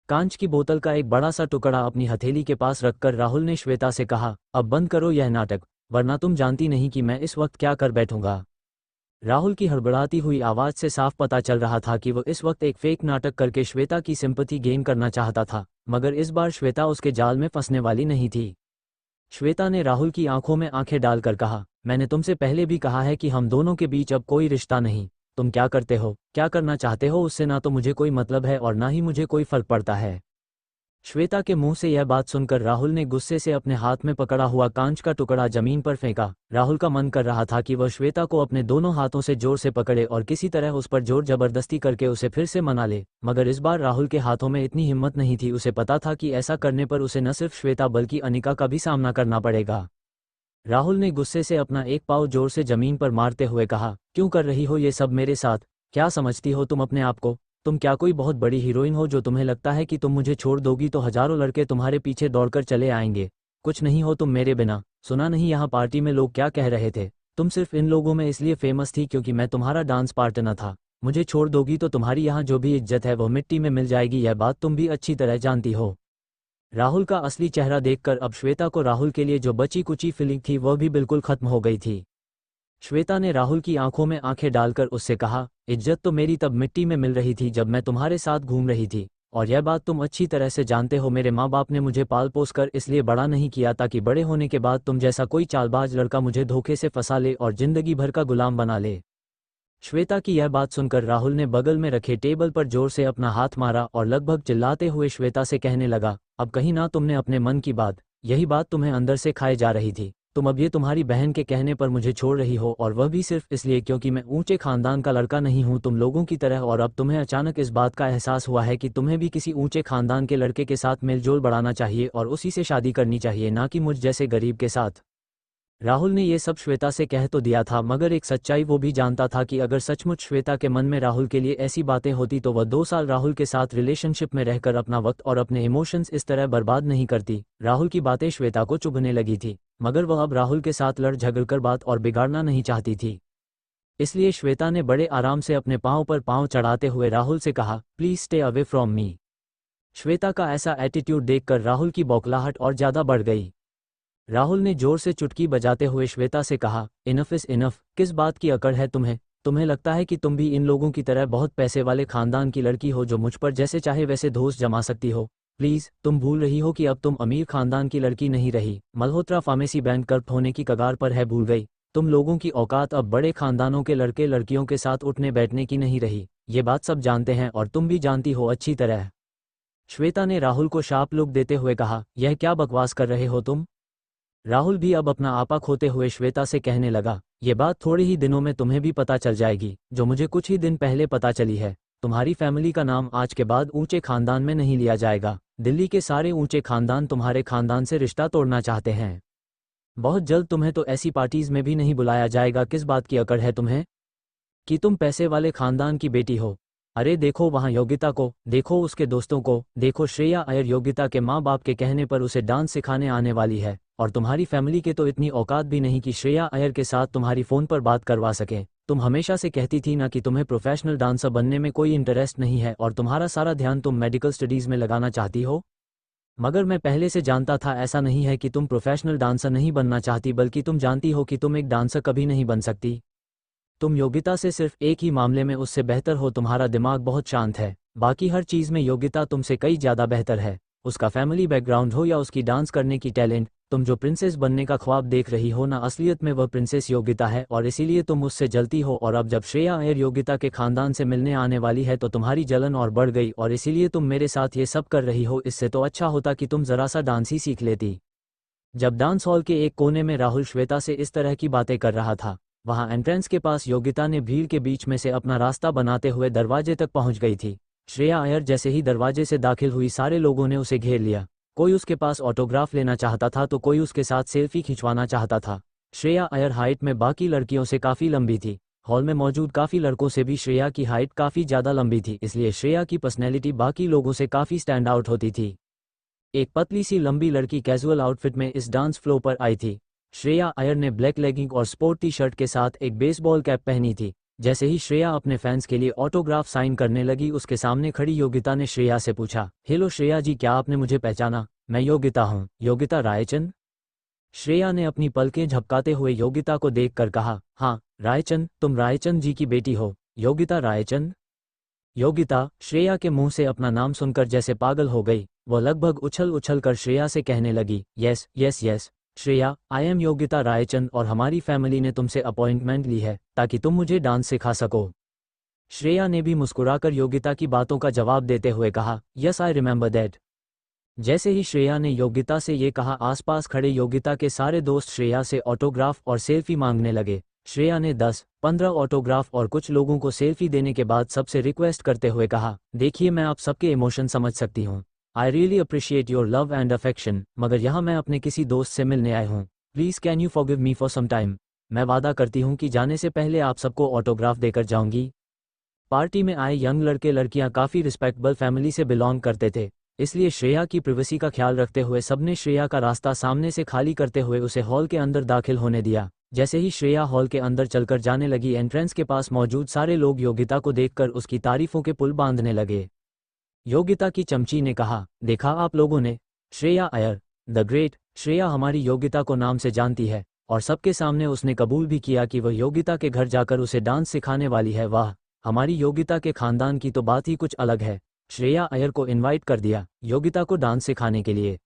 कांच की बोतल का एक बड़ा सा टुकड़ा अपनी हथेली के पास रखकर राहुल ने श्वेता से कहा, अब बंद करो यह नाटक, वरना तुम जानती नहीं कि मैं इस वक्त क्या कर बैठूंगा। राहुल की हड़बड़ाती हुई आवाज़ से साफ पता चल रहा था कि वो इस वक्त एक फेक नाटक करके श्वेता की सिंपैथी गेन करना चाहता था, मगर इस बार श्वेता उसके जाल में फंसने वाली नहीं थी। श्वेता ने राहुल की आंखों में आंखें डालकर कहा, मैंने तुमसे पहले भी कहा है कि हम दोनों के बीच अब कोई रिश्ता नहीं। तुम क्या करते हो, क्या करना चाहते हो, उससे ना तो मुझे कोई मतलब है और ना ही मुझे कोई फर्क पड़ता है। श्वेता के मुंह से यह बात सुनकर राहुल ने गुस्से से अपने हाथ में पकड़ा हुआ कांच का टुकड़ा जमीन पर फेंका। राहुल का मन कर रहा था कि वह श्वेता को अपने दोनों हाथों से जोर से पकड़े और किसी तरह उस पर जोर जबरदस्ती करके उसे फिर से मना ले, मगर इस बार राहुल के हाथों में इतनी हिम्मत नहीं थी। उसे पता था कि ऐसा करने पर उसे न सिर्फ श्वेता बल्कि अनिका का भी सामना करना पड़ेगा। राहुल ने गुस्से से अपना एक पाँव जोर से जमीन पर मारते हुए कहा, क्यों कर रही हो ये सब मेरे साथ? क्या समझती हो तुम अपने आप को? तुम क्या कोई बहुत बड़ी हीरोइन हो जो तुम्हें लगता है कि तुम मुझे छोड़ दोगी तो हजारों लड़के तुम्हारे पीछे दौड़कर चले आएंगे? कुछ नहीं हो तुम मेरे बिना। सुना नहीं यहाँ पार्टी में लोग क्या कह रहे थे? तुम सिर्फ इन लोगों में इसलिए फेमस थी क्योंकि मैं तुम्हारा डांस पार्टनर था। मुझे छोड़ दोगी तो तुम्हारी यहाँ जो भी इज्जत है वो मिट्टी में मिल जाएगी, यह बात तुम भी अच्छी तरह जानती हो। राहुल का असली चेहरा देखकर अब श्वेता को राहुल के लिए जो बची कुची फीलिंग थी वह भी बिल्कुल खत्म हो गई थी। श्वेता ने राहुल की आंखों में आंखें डालकर उससे कहा, इज्जत तो मेरी तब मिट्टी में मिल रही थी जब मैं तुम्हारे साथ घूम रही थी, और यह बात तुम अच्छी तरह से जानते हो। मेरे माँ बाप ने मुझे पाल पोस कर इसलिए बड़ा नहीं किया ताकि बड़े होने के बाद तुम जैसा कोई चालबाज लड़का मुझे धोखे से फंसा ले और जिंदगी भर का गुलाम बना ले। श्वेता की यह बात सुनकर राहुल ने बगल में रखे टेबल पर जोर से अपना हाथ मारा और लगभग चिल्लाते हुए श्वेता से कहने लगा, अब कहीं ना तुमने अपने मन की बात, यही बात तुम्हें अंदर से खाए जा रही थी। तुम अब ये तुम्हारी बहन के कहने पर मुझे छोड़ रही हो, और वह भी सिर्फ इसलिए क्योंकि मैं ऊंचे खानदान का लड़का नहीं हूं तुम लोगों की तरह, और अब तुम्हें अचानक इस बात का एहसास हुआ है कि तुम्हें भी किसी ऊंचे खानदान के लड़के के साथ मेलजोल बढ़ाना चाहिए और उसी से शादी करनी चाहिए, ना कि मुझ जैसे गरीब के साथ। राहुल ने ये सब श्वेता से कह तो दिया था, मगर एक सच्चाई वो भी जानता था कि अगर सचमुच श्वेता के मन में राहुल के लिए ऐसी बातें होती तो वह 2 साल राहुल के साथ रिलेशनशिप में रहकर अपना वक्त और अपने इमोशंस इस तरह बर्बाद नहीं करती। राहुल की बातें श्वेता को चुभने लगी थी, मगर वह अब राहुल के साथ लड़ झगड़कर बात और बिगाड़ना नहीं चाहती थी। इसलिए श्वेता ने बड़े आराम से अपने पाँव पर पाँव चढ़ाते हुए राहुल से कहा, please stay away from me. Shweta का ऐसा एटीट्यूड देखकर राहुल की बौखलाहट और ज्यादा बढ़ गई। राहुल ने जोर से चुटकी बजाते हुए श्वेता से कहा, इनफ इज इनफ, किस बात की अकड़ है तुम्हें? तुम्हें लगता है कि तुम भी इन लोगों की तरह बहुत पैसे वाले खानदान की लड़की हो जो मुझ पर जैसे चाहे वैसे धोस जमा सकती हो? प्लीज, तुम भूल रही हो कि अब तुम अमीर खानदान की लड़की नहीं रही। मल्होत्रा फार्मेसी बैंकक्रप्ट होने की कगार पर है, भूल गई? तुम लोगों की औकात अब बड़े खानदानों के लड़के लड़कियों के साथ उठने बैठने की नहीं रही। ये बात सब जानते हैं और तुम भी जानती हो अच्छी तरह। श्वेता ने राहुल को शार्प लुक देते हुए कहा, यह क्या बकवास कर रहे हो तुम? राहुल भी अब अपना आपा खोते हुए श्वेता से कहने लगा, ये बात थोड़े ही दिनों में तुम्हें भी पता चल जाएगी, जो मुझे कुछ ही दिन पहले पता चली है। तुम्हारी फैमिली का नाम आज के बाद ऊंचे खानदान में नहीं लिया जाएगा। दिल्ली के सारे ऊंचे खानदान तुम्हारे खानदान से रिश्ता तोड़ना चाहते हैं। बहुत जल्द तुम्हें तो ऐसी पार्टीज में भी नहीं बुलाया जाएगा। किस बात की अकड़ है तुम्हें कि तुम पैसे वाले खानदान की बेटी हो? अरे देखो वहाँ योगिता को, देखो उसके दोस्तों को, देखो श्रेया अय्यर योगिता के माँ बाप के कहने पर उसे डांस सिखाने आने वाली है, और तुम्हारी फैमिली के तो इतनी औकात भी नहीं कि श्रेया अय्यर के साथ तुम्हारी फ़ोन पर बात करवा सकें। तुम हमेशा से कहती थी ना कि तुम्हें प्रोफेशनल डांसर बनने में कोई इंटरेस्ट नहीं है और तुम्हारा सारा ध्यान तुम मेडिकल स्टडीज़ में लगाना चाहती हो। मगर मैं पहले से जानता था ऐसा नहीं है कि तुम प्रोफेशनल डांसर नहीं बनना चाहती, बल्कि तुम जानती हो कि तुम एक डांसर कभी नहीं बन सकती। तुम योगिता से सिर्फ एक ही मामले में उससे बेहतर हो, तुम्हारा दिमाग बहुत शांत है। बाकी हर चीज़ में योगिता तुमसे कई ज़्यादा बेहतर है। उसका फैमिली बैकग्राउंड हो या उसकी डांस करने की टैलेंट, तुम जो प्रिंसेस बनने का ख्वाब देख रही हो ना, असलियत में वह प्रिंसेस योगिता है, और इसीलिए तुम उससे जलती हो। और अब जब श्रेया अय्यर योगिता के खानदान से मिलने आने वाली है तो तुम्हारी जलन और बढ़ गई, और इसीलिए तुम मेरे साथ ये सब कर रही हो। इससे तो अच्छा होता कि तुम ज़रा सा डांस ही सीख लेती। जब डांस हॉल के एक कोने में राहुल श्वेता से इस तरह की बातें कर रहा था, वहां एंट्रेंस के पास योगिता ने भीड़ के बीच में से अपना रास्ता बनाते हुए दरवाजे तक पहुंच गई थी। श्रेया अय्यर जैसे ही दरवाजे से दाखिल हुई, सारे लोगों ने उसे घेर लिया। कोई उसके पास ऑटोग्राफ लेना चाहता था तो कोई उसके साथ सेल्फी खिंचवाना चाहता था। श्रेया अय्यर हाइट में बाकी लड़कियों से काफ़ी लंबी थी। हॉल में मौजूद काफ़ी लड़कों से भी श्रेया की हाइट काफ़ी ज़्यादा लंबी थी, इसलिए श्रेया की पर्सनैलिटी बाकी लोगों से काफ़ी स्टैंड आउट होती थी। एक पतली सी लंबी लड़की कैजुअल आउटफिट में इस डांस फ्लो पर आई थी। श्रेया अय्यर ने ब्लैक लेगिंग और स्पोर्ट टी शर्ट के साथ एक बेसबॉल कैप पहनी थी। जैसे ही श्रेया अपने फैंस के लिए ऑटोग्राफ साइन करने लगी, उसके सामने खड़ी योगिता ने श्रेया से पूछा, हेलो श्रेया जी, क्या आपने मुझे पहचाना? मैं योगिता हूँ, योगिता रायचंद। श्रेया ने अपनी पलकें झपकाते हुए योगिता को देखकर कहा, हाँ रायचंद, तुम रायचंद जी की बेटी हो, योगिता रायचंद। योगिता श्रेया के मुंह से अपना नाम सुनकर जैसे पागल हो गई। वह लगभग उछल उछल कर श्रेया से कहने लगी, yes yes yes Shreya, I am Yogita Raichand और हमारी फैमिली ने तुमसे अपॉइंटमेंट ली है ताकि तुम मुझे डांस सिखा सको। श्रेया ने भी मुस्कुराकर योगिता की बातों का जवाब देते हुए कहा, यस आई रिमेंबर दैट। जैसे ही श्रेया ने योगिता से ये कहा, आसपास खड़े योगिता के सारे दोस्त श्रेया से ऑटोग्राफ और सेल्फी मांगने लगे। श्रेया ने 10-15 ऑटोग्राफ और कुछ लोगों को सेल्फी देने के बाद सबसे रिक्वेस्ट करते हुए कहा, देखिए मैं आप सबके इमोशन समझ सकती हूँ, I really appreciate your love and affection, मगर यहाँ मैं अपने किसी दोस्त से मिलने आया हूँ, please can you forgive me for some time. मैं वादा करती हूँ कि जाने से पहले आप सबको ऑटोग्राफ देकर जाऊंगी। पार्टी में आए यंग लड़के लड़कियां काफ़ी रिस्पेक्टेबल फैमिली से बिलोंग करते थे, इसलिए श्रेया की प्रिवेसी का ख्याल रखते हुए सबने श्रेया का रास्ता सामने से खाली करते हुए उसे हॉल के अंदर दाखिल होने दिया। जैसे ही श्रेया हॉल के अंदर चलकर जाने लगी, एंट्रेंस के पास मौजूद सारे लोग योगिता को देखकर उसकी तारीफों के पुल बांधने लगे। योगिता की चमची ने कहा, देखा आप लोगों ने, श्रेया अय्यर द ग्रेट, श्रेया हमारी योगिता को नाम से जानती है और सबके सामने उसने कबूल भी किया कि वह योगिता के घर जाकर उसे डांस सिखाने वाली है। वाह, हमारी योगिता के खानदान की तो बात ही कुछ अलग है। श्रेया अय्यर को इनवाइट कर दिया योगिता को डांस सिखाने के लिए।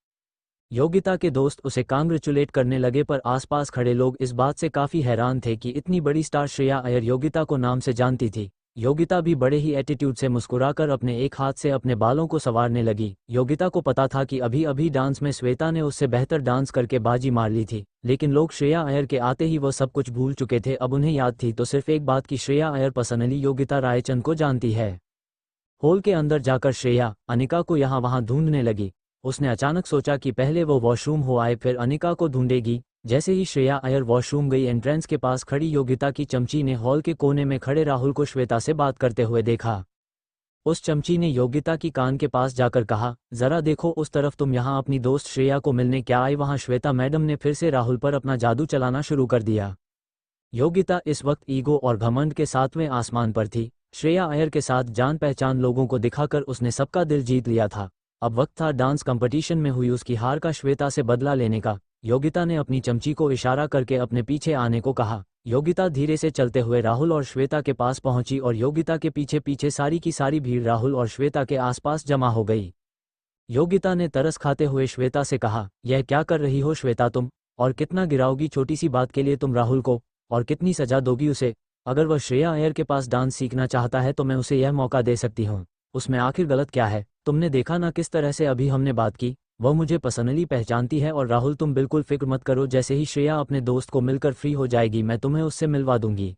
योगिता के दोस्त उसे कांग्रेचुलेट करने लगे, पर आसपास खड़े लोग इस बात से काफ़ी हैरान थे कि इतनी बड़ी स्टार श्रेया अय्यर योगिता को नाम से जानती थी। योगिता भी बड़े ही एटीट्यूड से मुस्कुराकर अपने एक हाथ से अपने बालों को संवारने लगी। योगिता को पता था कि अभी अभी डांस में श्वेता ने उससे बेहतर डांस करके बाजी मार ली थी, लेकिन लोग श्रेया अय्यर के आते ही वह सब कुछ भूल चुके थे। अब उन्हें याद थी तो सिर्फ एक बात कि श्रेया अय्यर पर्सनली योगिता रायचंद को जानती है। हॉल के अंदर जाकर श्रेया अनिका को यहाँ वहाँ ढूंढने लगी। उसने अचानक सोचा कि पहले वो वॉशरूम हो आए फिर अनिका को ढूंढेगी। जैसे ही श्रेया अय्यर वॉशरूम गई, एंट्रेंस के पास खड़ी योगिता की चमची ने हॉल के कोने में खड़े राहुल को श्वेता से बात करते हुए देखा। उस चमची ने योगिता की कान के पास जाकर कहा, जरा देखो उस तरफ, तुम यहाँ अपनी दोस्त श्रेया को मिलने क्या आई? वहाँ श्वेता मैडम ने फिर से राहुल पर अपना जादू चलाना शुरू कर दिया। योगिता इस वक्त ईगो और घमंड के 7वें आसमान पर थी। श्रेया अय्यर के साथ जान पहचान लोगों को दिखाकर उसने सबका दिल जीत लिया था। अब वक्त था डांस कंपटीशन में हुई उसकी हार का श्वेता से बदला लेने का। योगिता ने अपनी चमची को इशारा करके अपने पीछे आने को कहा। योगिता धीरे से चलते हुए राहुल और श्वेता के पास पहुंची और योगिता के पीछे पीछे सारी की सारी भीड़ राहुल और श्वेता के आसपास जमा हो गई। योगिता ने तरस खाते हुए श्वेता से कहा, यह क्या कर रही हो श्वेता तुम? और कितना गिराओगी छोटी सी बात के लिए तुम राहुल को? और कितनी सजा दोगी उसे? अगर वह श्रेया अय्यर के पास डांस सीखना चाहता है तो मैं उसे यह मौका दे सकती हूँ। उसमें आखिर गलत क्या है? तुमने देखा ना किस तरह से अभी हमने बात की। वह मुझे पर्सनली पहचानती है। और राहुल तुम बिल्कुल फिक्र मत करो, जैसे ही श्रेया अपने दोस्त को मिलकर फ्री हो जाएगी मैं तुम्हें उससे मिलवा दूंगी।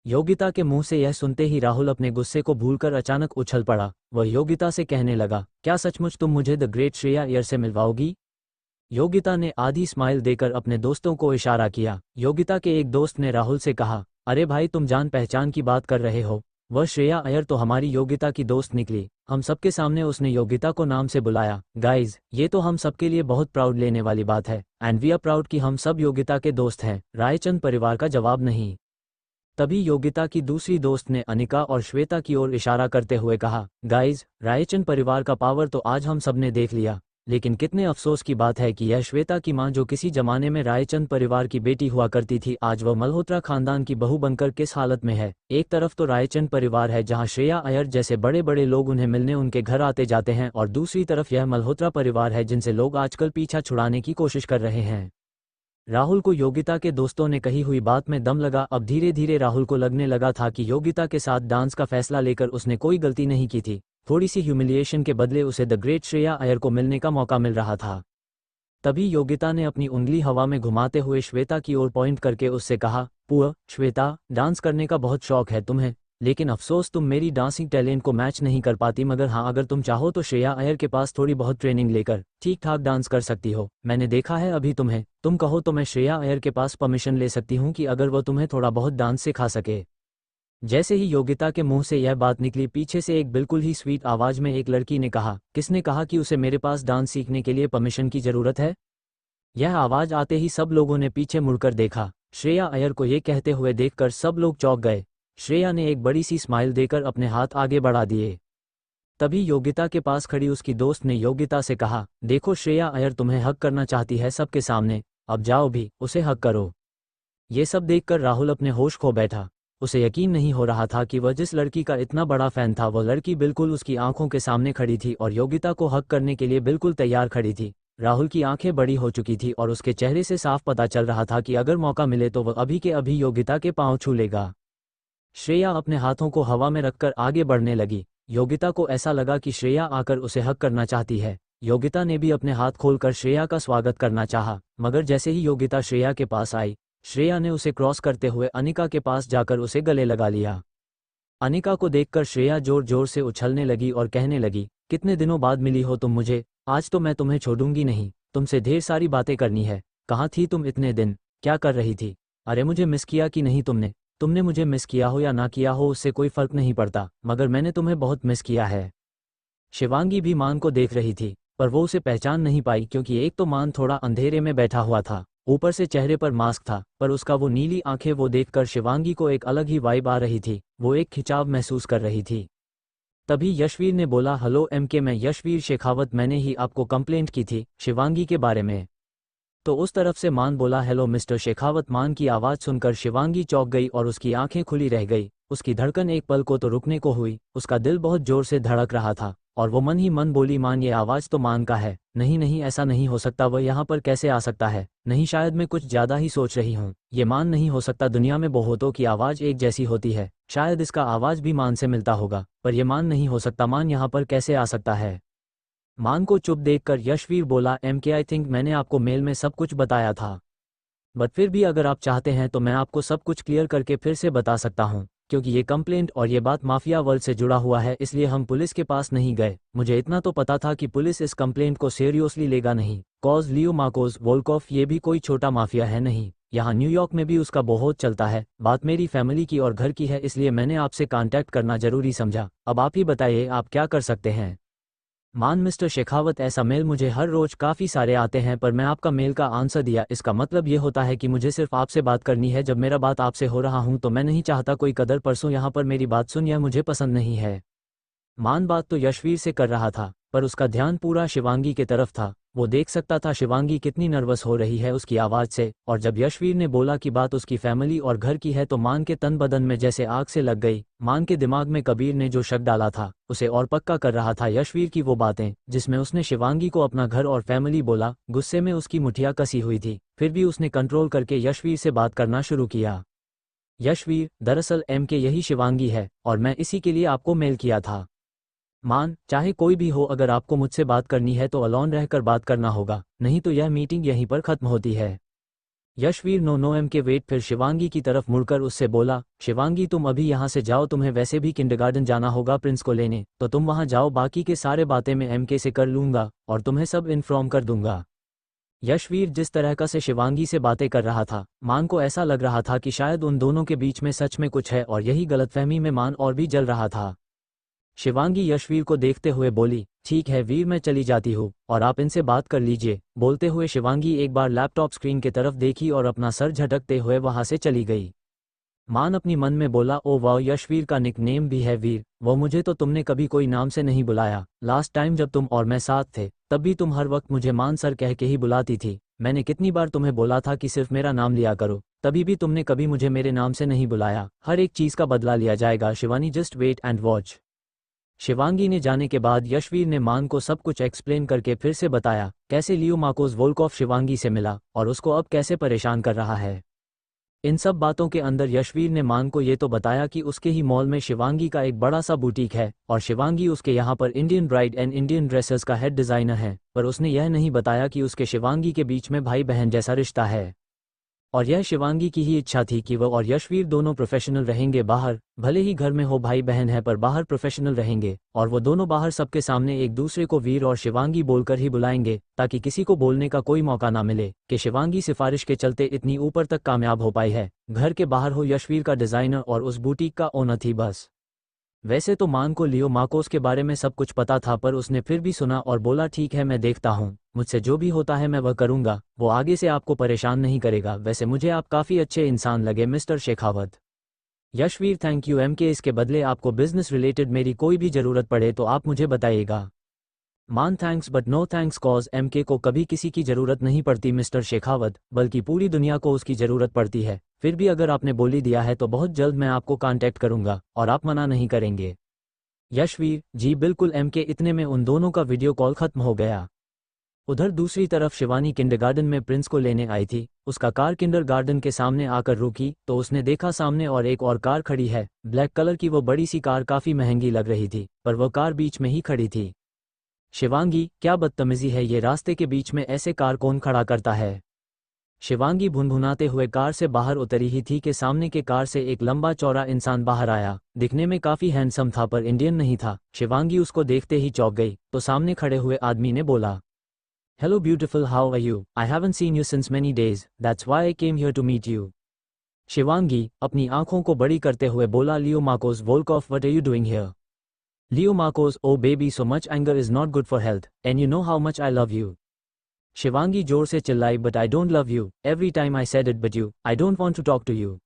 योगिता के मुंह से यह सुनते ही राहुल अपने गुस्से को भूलकर अचानक उछल पड़ा। वह योगिता से कहने लगा, क्या सचमुच तुम मुझे द ग्रेट श्रेया अय्यर से मिलवाओगी? योगिता ने आधी स्माइल देकर अपने दोस्तों को इशारा किया। योगिता के एक दोस्त ने राहुल से कहा, अरे भाई तुम जान पहचान की बात कर रहे हो? वह श्रेया अय्यर तो हमारी योगिता की दोस्त निकली। हम सबके सामने उसने योगिता को नाम से बुलाया। गाइज, ये तो हम सबके लिए बहुत प्राउड लेने वाली बात है। एंड वी आर प्राउड कि हम सब योगिता के दोस्त हैं। रायचंद परिवार का जवाब नहीं। तभी योगिता की दूसरी दोस्त ने अनिका और श्वेता की ओर इशारा करते हुए कहा, गाइज, रायचंद परिवार का पावर तो आज हम सब ने देख लिया, लेकिन कितने अफसोस की बात है कि यह श्वेता की मां जो किसी जमाने में रायचंद परिवार की बेटी हुआ करती थी, आज वह मल्होत्रा खानदान की बहू बनकर किस हालत में है। एक तरफ तो रायचंद परिवार है जहां श्रेया अय्यर जैसे बड़े बड़े लोग उन्हें मिलने उनके घर आते जाते हैं, और दूसरी तरफ यह मल्होत्रा परिवार है जिनसे लोग आजकल पीछा छुड़ाने की कोशिश कर रहे हैं। राहुल को योगिता के दोस्तों ने कही हुई बात में दम लगा। अब धीरे धीरे राहुल को लगने लगा था कि योगिता के साथ डांस का फैसला लेकर उसने कोई गलती नहीं की थी। थोड़ी सी ह्यूमिलिएशन के बदले उसे द ग्रेट श्रेया अय्यर को मिलने का मौका मिल रहा था। तभी योगिता ने अपनी उंगली हवा में घुमाते हुए श्वेता की ओर पॉइंट करके उससे कहा, पुअ श्वेता, डांस करने का बहुत शौक है तुम्हें, लेकिन अफसोस तुम मेरी डांसिंग टैलेंट को मैच नहीं कर पाती। मगर हाँ, अगर तुम चाहो तो श्रेया अय्यर के पास थोड़ी बहुत ट्रेनिंग लेकर ठीक ठाक डांस कर सकती हो। मैंने देखा है अभी तुम्हें, तुम कहो तो मैं श्रेया अय्यर के पास परमिशन ले सकती हूँ कि अगर वह तुम्हें थोड़ा बहुत डांस सिखा सके। जैसे ही योगिता के मुंह से यह बात निकली, पीछे से एक बिल्कुल ही स्वीट आवाज में एक लड़की ने कहा, किसने कहा कि उसे मेरे पास डांस सीखने के लिए परमिशन की जरूरत है? यह आवाज आते ही सब लोगों ने पीछे मुड़कर देखा। श्रेया अय्यर को ये कहते हुए देखकर सब लोग चौंक गए। श्रेया ने एक बड़ी सी स्माइल देकर अपने हाथ आगे बढ़ा दिए। तभी योगिता के पास खड़ी उसकी दोस्त ने योगिता से कहा, देखो श्रेया अयर तुम्हें हक करना चाहती है सबके सामने, अब जाओ भी उसे हक करो। ये सब देखकर राहुल अपने होश खो बैठा। उसे यकीन नहीं हो रहा था कि वह जिस लड़की का इतना बड़ा फैन था वह लड़की बिल्कुल उसकी आंखों के सामने खड़ी थी और योगिता को हक करने के लिए बिल्कुल तैयार खड़ी थी। राहुल की आंखें बड़ी हो चुकी थी और उसके चेहरे से साफ पता चल रहा था कि अगर मौका मिले तो वह अभी के अभी योगिता के पांव छू लेगा। श्रेया अपने हाथों को हवा में रखकर आगे बढ़ने लगी। योगिता को ऐसा लगा कि श्रेया आकर उसे हक करना चाहती है। योगिता ने भी अपने हाथ खोलकर श्रेया का स्वागत करना चाहा, मगर जैसे ही योगिता श्रेया के पास आई, श्रेया ने उसे क्रॉस करते हुए अनिका के पास जाकर उसे गले लगा लिया। अनिका को देखकर श्रेया जोर जोर से उछलने लगी और कहने लगी, कितने दिनों बाद मिली हो तुम मुझे, आज तो मैं तुम्हें छोड़ूंगी नहीं, तुमसे ढेर सारी बातें करनी है। कहाँ थी तुम इतने दिन, क्या कर रही थी? अरे मुझे मिस किया कि नहीं तुमने मुझे मिस किया हो या ना किया हो उससे कोई फर्क नहीं पड़ता, मगर मैंने तुम्हें बहुत मिस किया है। शिवांगी भी मान को देख रही थी, पर वो उसे पहचान नहीं पाई क्योंकि एक तो मान थोड़ा अंधेरे में बैठा हुआ था, ऊपर से चेहरे पर मास्क था, पर उसका वो नीली आंखें वो देखकर शिवांगी को एक अलग ही वाइब आ रही थी। वो एक खिंचाव महसूस कर रही थी। तभी यशवीर ने बोला, हेलो एमके, मैं यशवीर शेखावत, मैंने ही आपको कंप्लेंट की थी शिवांगी के बारे में। तो उस तरफ से मान बोला, हेलो मिस्टर शेखावत। मान की आवाज़ सुनकर शिवांगी चौंक गई और उसकी आंखें खुली रह गई। उसकी धड़कन एक पल को तो रुकने को हुई, उसका दिल बहुत जोर से धड़क रहा था और वो मन ही मन बोली, मान ये आवाज़ तो मान का है। नहीं नहीं, ऐसा नहीं हो सकता, वह यहाँ पर कैसे आ सकता है? नहीं, शायद मैं कुछ ज़्यादा ही सोच रही हूँ। ये मान नहीं हो सकता, दुनिया में बहुतों की आवाज़ एक जैसी होती है, शायद इसका आवाज़ भी मान से मिलता होगा, पर यह मान नहीं हो सकता। मान यहाँ पर कैसे आ सकता है? मान को चुप देखकर यशवीर बोला, एमके आई थिंक मैंने आपको मेल में सब कुछ बताया था, बट फिर भी अगर आप चाहते हैं तो मैं आपको सब कुछ क्लियर करके फिर से बता सकता हूँ, क्योंकि ये कंप्लेंट और ये बात माफिया वर्ल्ड से जुड़ा हुआ है, इसलिए हम पुलिस के पास नहीं गए। मुझे इतना तो पता था कि पुलिस इस कंप्लेंट को सीरियसली लेगा नहीं, कॉज लियो मार्कोस वोल्कोफ ये भी कोई छोटा माफिया है नहीं, यहाँ न्यूयॉर्क में भी उसका बहुत चलता है। बात मेरी फैमिली की और घर की है, इसलिए मैंने आपसे कांटेक्ट करना जरूरी समझा। अब आप ही बताइए आप क्या कर सकते हैं? मान मिस्टर शेखावत, ऐसा मेल मुझे हर रोज काफ़ी सारे आते हैं, पर मैं आपका मेल का आंसर दिया, इसका मतलब ये होता है कि मुझे सिर्फ आपसे बात करनी है। जब मेरा बात आपसे हो रहा हूँ तो मैं नहीं चाहता कोई कदर परसों यहाँ पर मेरी बात सुन, यह मुझे पसंद नहीं है। मान बात तो यशवीर से कर रहा था, पर उसका ध्यान पूरा शिवांगी के तरफ था। वो देख सकता था शिवांगी कितनी नर्वस हो रही है उसकी आवाज़ से, और जब यशवीर ने बोला कि बात उसकी फैमिली और घर की है तो मान के तन बदन में जैसे आग से लग गई। मान के दिमाग में कबीर ने जो शक डाला था उसे और पक्का कर रहा था यशवीर की वो बातें, जिसमें उसने शिवांगी को अपना घर और फैमिली बोला। गुस्से में उसकी मुठिया कसी हुई थी, फिर भी उसने कंट्रोल करके यशवीर से बात करना शुरू किया। यशवीर, दरअसल एमके यही शिवांगी है और मैं इसी के लिए आपको मेल किया था। मान, चाहे कोई भी हो, अगर आपको मुझसे बात करनी है तो अलोन रहकर बात करना होगा, नहीं तो यह मीटिंग यहीं पर खत्म होती है। यशवीर नो एमके वेट, फिर शिवांगी की तरफ मुड़कर उससे बोला, शिवांगी तुम अभी यहाँ से जाओ, तुम्हें वैसे भी किंडरगार्टन जाना होगा प्रिंस को लेने, तो तुम वहाँ जाओ, बाकी के सारे बातें मैं एमके से कर लूँगा और तुम्हें सब इन्फॉर्म कर दूंगा। यशवीर जिस तरह का से शिवांगी से बातें कर रहा था, मान को ऐसा लग रहा था कि शायद उन दोनों के बीच में सच में कुछ है, और यही गलतफहमी में मान और भी जल रहा था। शिवांगी यशवीर को देखते हुए बोली, ठीक है वीर, मैं चली जाती हूँ और आप इनसे बात कर लीजिए। बोलते हुए शिवांगी एक बार लैपटॉप स्क्रीन की तरफ देखी और अपना सर झटकते हुए वहां से चली गई। मान अपनी मन में बोला, ओ वाह, यशवीर का निक नेम भी है वीर, वो मुझे तो तुमने कभी कोई नाम से नहीं बुलाया। लास्ट टाइम जब तुम और मैं साथ थे तब भी तुम हर वक्त मुझे मान सर कह के ही बुलाती थी। मैंने कितनी बार तुम्हें बोला था कि सिर्फ मेरा नाम लिया करो, तभी भी तुमने कभी मुझे मेरे नाम से नहीं बुलाया। हर एक चीज़ का बदला लिया जाएगा Shivani, just wait and watch. Shivangi ने जाने के बाद यशवीर ने मान को सब कुछ एक्सप्लेन करके फिर से बताया कैसे लियो मार्कोस वोल्कोफ शिवांगी से मिला और उसको अब कैसे परेशान कर रहा है। इन सब बातों के अंदर यशवीर ने मान को ये तो बताया कि उसके ही मॉल में शिवांगी का एक बड़ा सा बुटीक है और शिवांगी उसके यहाँ पर Indian bride and Indian dresses का हेड डिज़ाइनर है, पर उसने यह नहीं बताया कि उसके शिवांगी के बीच में भाई बहन जैसा रिश्ता है। और यह शिवांगी की ही इच्छा थी कि वह और यशवीर दोनों प्रोफेशनल रहेंगे बाहर, भले ही घर में हो भाई बहन है पर बाहर प्रोफेशनल रहेंगे, और वो दोनों बाहर सबके सामने एक दूसरे को वीर और शिवांगी बोलकर ही बुलाएंगे, ताकि किसी को बोलने का कोई मौका ना मिले कि शिवांगी सिफारिश के चलते इतनी ऊपर तक कामयाब हो पाई है। घर के बाहर हो यशवीर का डिज़ाइनर और उस बुटीक का ओनर थी बस। वैसे तो मान को लियो मार्कोस के बारे में सब कुछ पता था, पर उसने फिर भी सुना और बोला, ठीक है मैं देखता हूँ, मुझसे जो भी होता है मैं वह करूँगा, वो आगे से आपको परेशान नहीं करेगा। वैसे मुझे आप काफ़ी अच्छे इंसान लगे mister Shekhawat. Yashveer thank you MK, इसके बदले आपको बिजनेस रिलेटेड मेरी कोई भी ज़रूरत पड़े तो आप मुझे बताइएगा। Man thanks but no thanks cause MK को कभी किसी की ज़रूरत नहीं पड़ती मिस्टर शेखावत, बल्कि पूरी दुनिया को उसकी ज़रूरत पड़ती है। फिर भी अगर आपने बोली दिया है तो बहुत जल्द मैं आपको कांटेक्ट करूंगा और आप मना नहीं करेंगे। यशवीर जी बिल्कुल एमके। इतने में उन दोनों का वीडियो कॉल खत्म हो गया। उधर दूसरी तरफ शिवानी किंडरगार्टन में प्रिंस को लेने आई थी। उसका कार किंडरगार्टन के सामने आकर रुकी तो उसने देखा सामने और एक और कार खड़ी है। ब्लैक कलर की वो बड़ी सी कार काफ़ी महंगी लग रही थी, पर वो कार बीच में ही खड़ी थी। शिवांगी, क्या बदतमीजी है ये, रास्ते के बीच में ऐसे कार कौन खड़ा करता है। शिवांगी भुनभुनाते हुए कार से बाहर उतरी ही थी कि सामने के कार से एक लंबा चौड़ा इंसान बाहर आया। दिखने में काफ़ी हैंडसम था पर इंडियन नहीं था। शिवांगी उसको देखते ही चौंक गई तो सामने खड़े हुए आदमी ने बोला, hello beautiful, how are you? I haven't seen you since many days, that's why I came here to meet you. Shivangi अपनी आंखों को बड़ी करते हुए बोला, Leo Marcos Volkoff, what are you doing here? Leo Marcos, oh baby, so much anger is not good for health and you know how much I love you. Shivangi जोर से चिल्लाई, but I don't love you, every time I said it but you, I don't want to talk to you.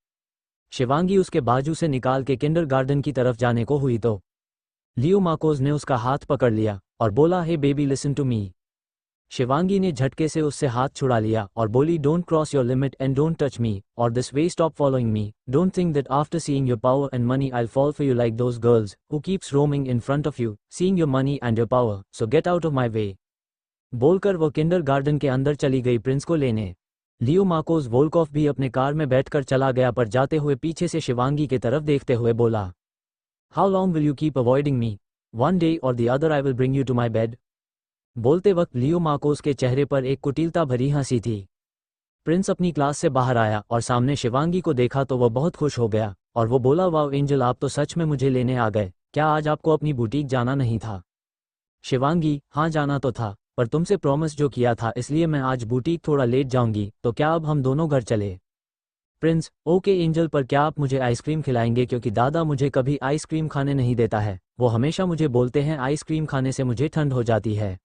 Shivangi उसके बाजू से निकाल के kindergarten की तरफ जाने को हुई तो लियो मार्कोस ने उसका हाथ पकड़ लिया और बोला, hey baby listen to me. Shivangi ने झटके से उससे हाथ छुड़ा लिया और बोली, don't cross your limit and don't touch me और this way, stop following me, don't think that after seeing your power and money I fall for you like those girls who keeps roaming in front of you seeing your money and your power, so get out of my way. बोलकर वो kindergarten के अंदर चली गई Prince को लेने। लियो Marcos वोल्कोफ भी अपने कार में बैठकर चला गया, पर जाते हुए पीछे से शिवांगी की तरफ देखते हुए बोला, how long will you keep avoiding me? One day और the other I will bring you to my bed. बोलते वक्त लियो मार्कोस के चेहरे पर एक कुटिलता भरी हंसी थी। प्रिंस अपनी क्लास से बाहर आया और सामने शिवांगी को देखा तो वह बहुत खुश हो गया और वो बोला, वाओ एंजल, आप तो सच में मुझे लेने आ गए। क्या आज आपको अपनी बुटीक जाना नहीं था? शिवांगी, हाँ जाना तो था, पर तुमसे प्रॉमिस जो किया था इसलिए मैं आज बुटीक थोड़ा लेट जाऊंगी, तो क्या अब हम दोनों घर चले? प्रिंस, ओके एंजल, पर क्या आप मुझे आइसक्रीम खिलाएंगे, क्योंकि दादा मुझे कभी आइसक्रीम खाने नहीं देता है। वो हमेशा मुझे बोलते हैं आइसक्रीम खाने से मुझे ठंड हो जाती है।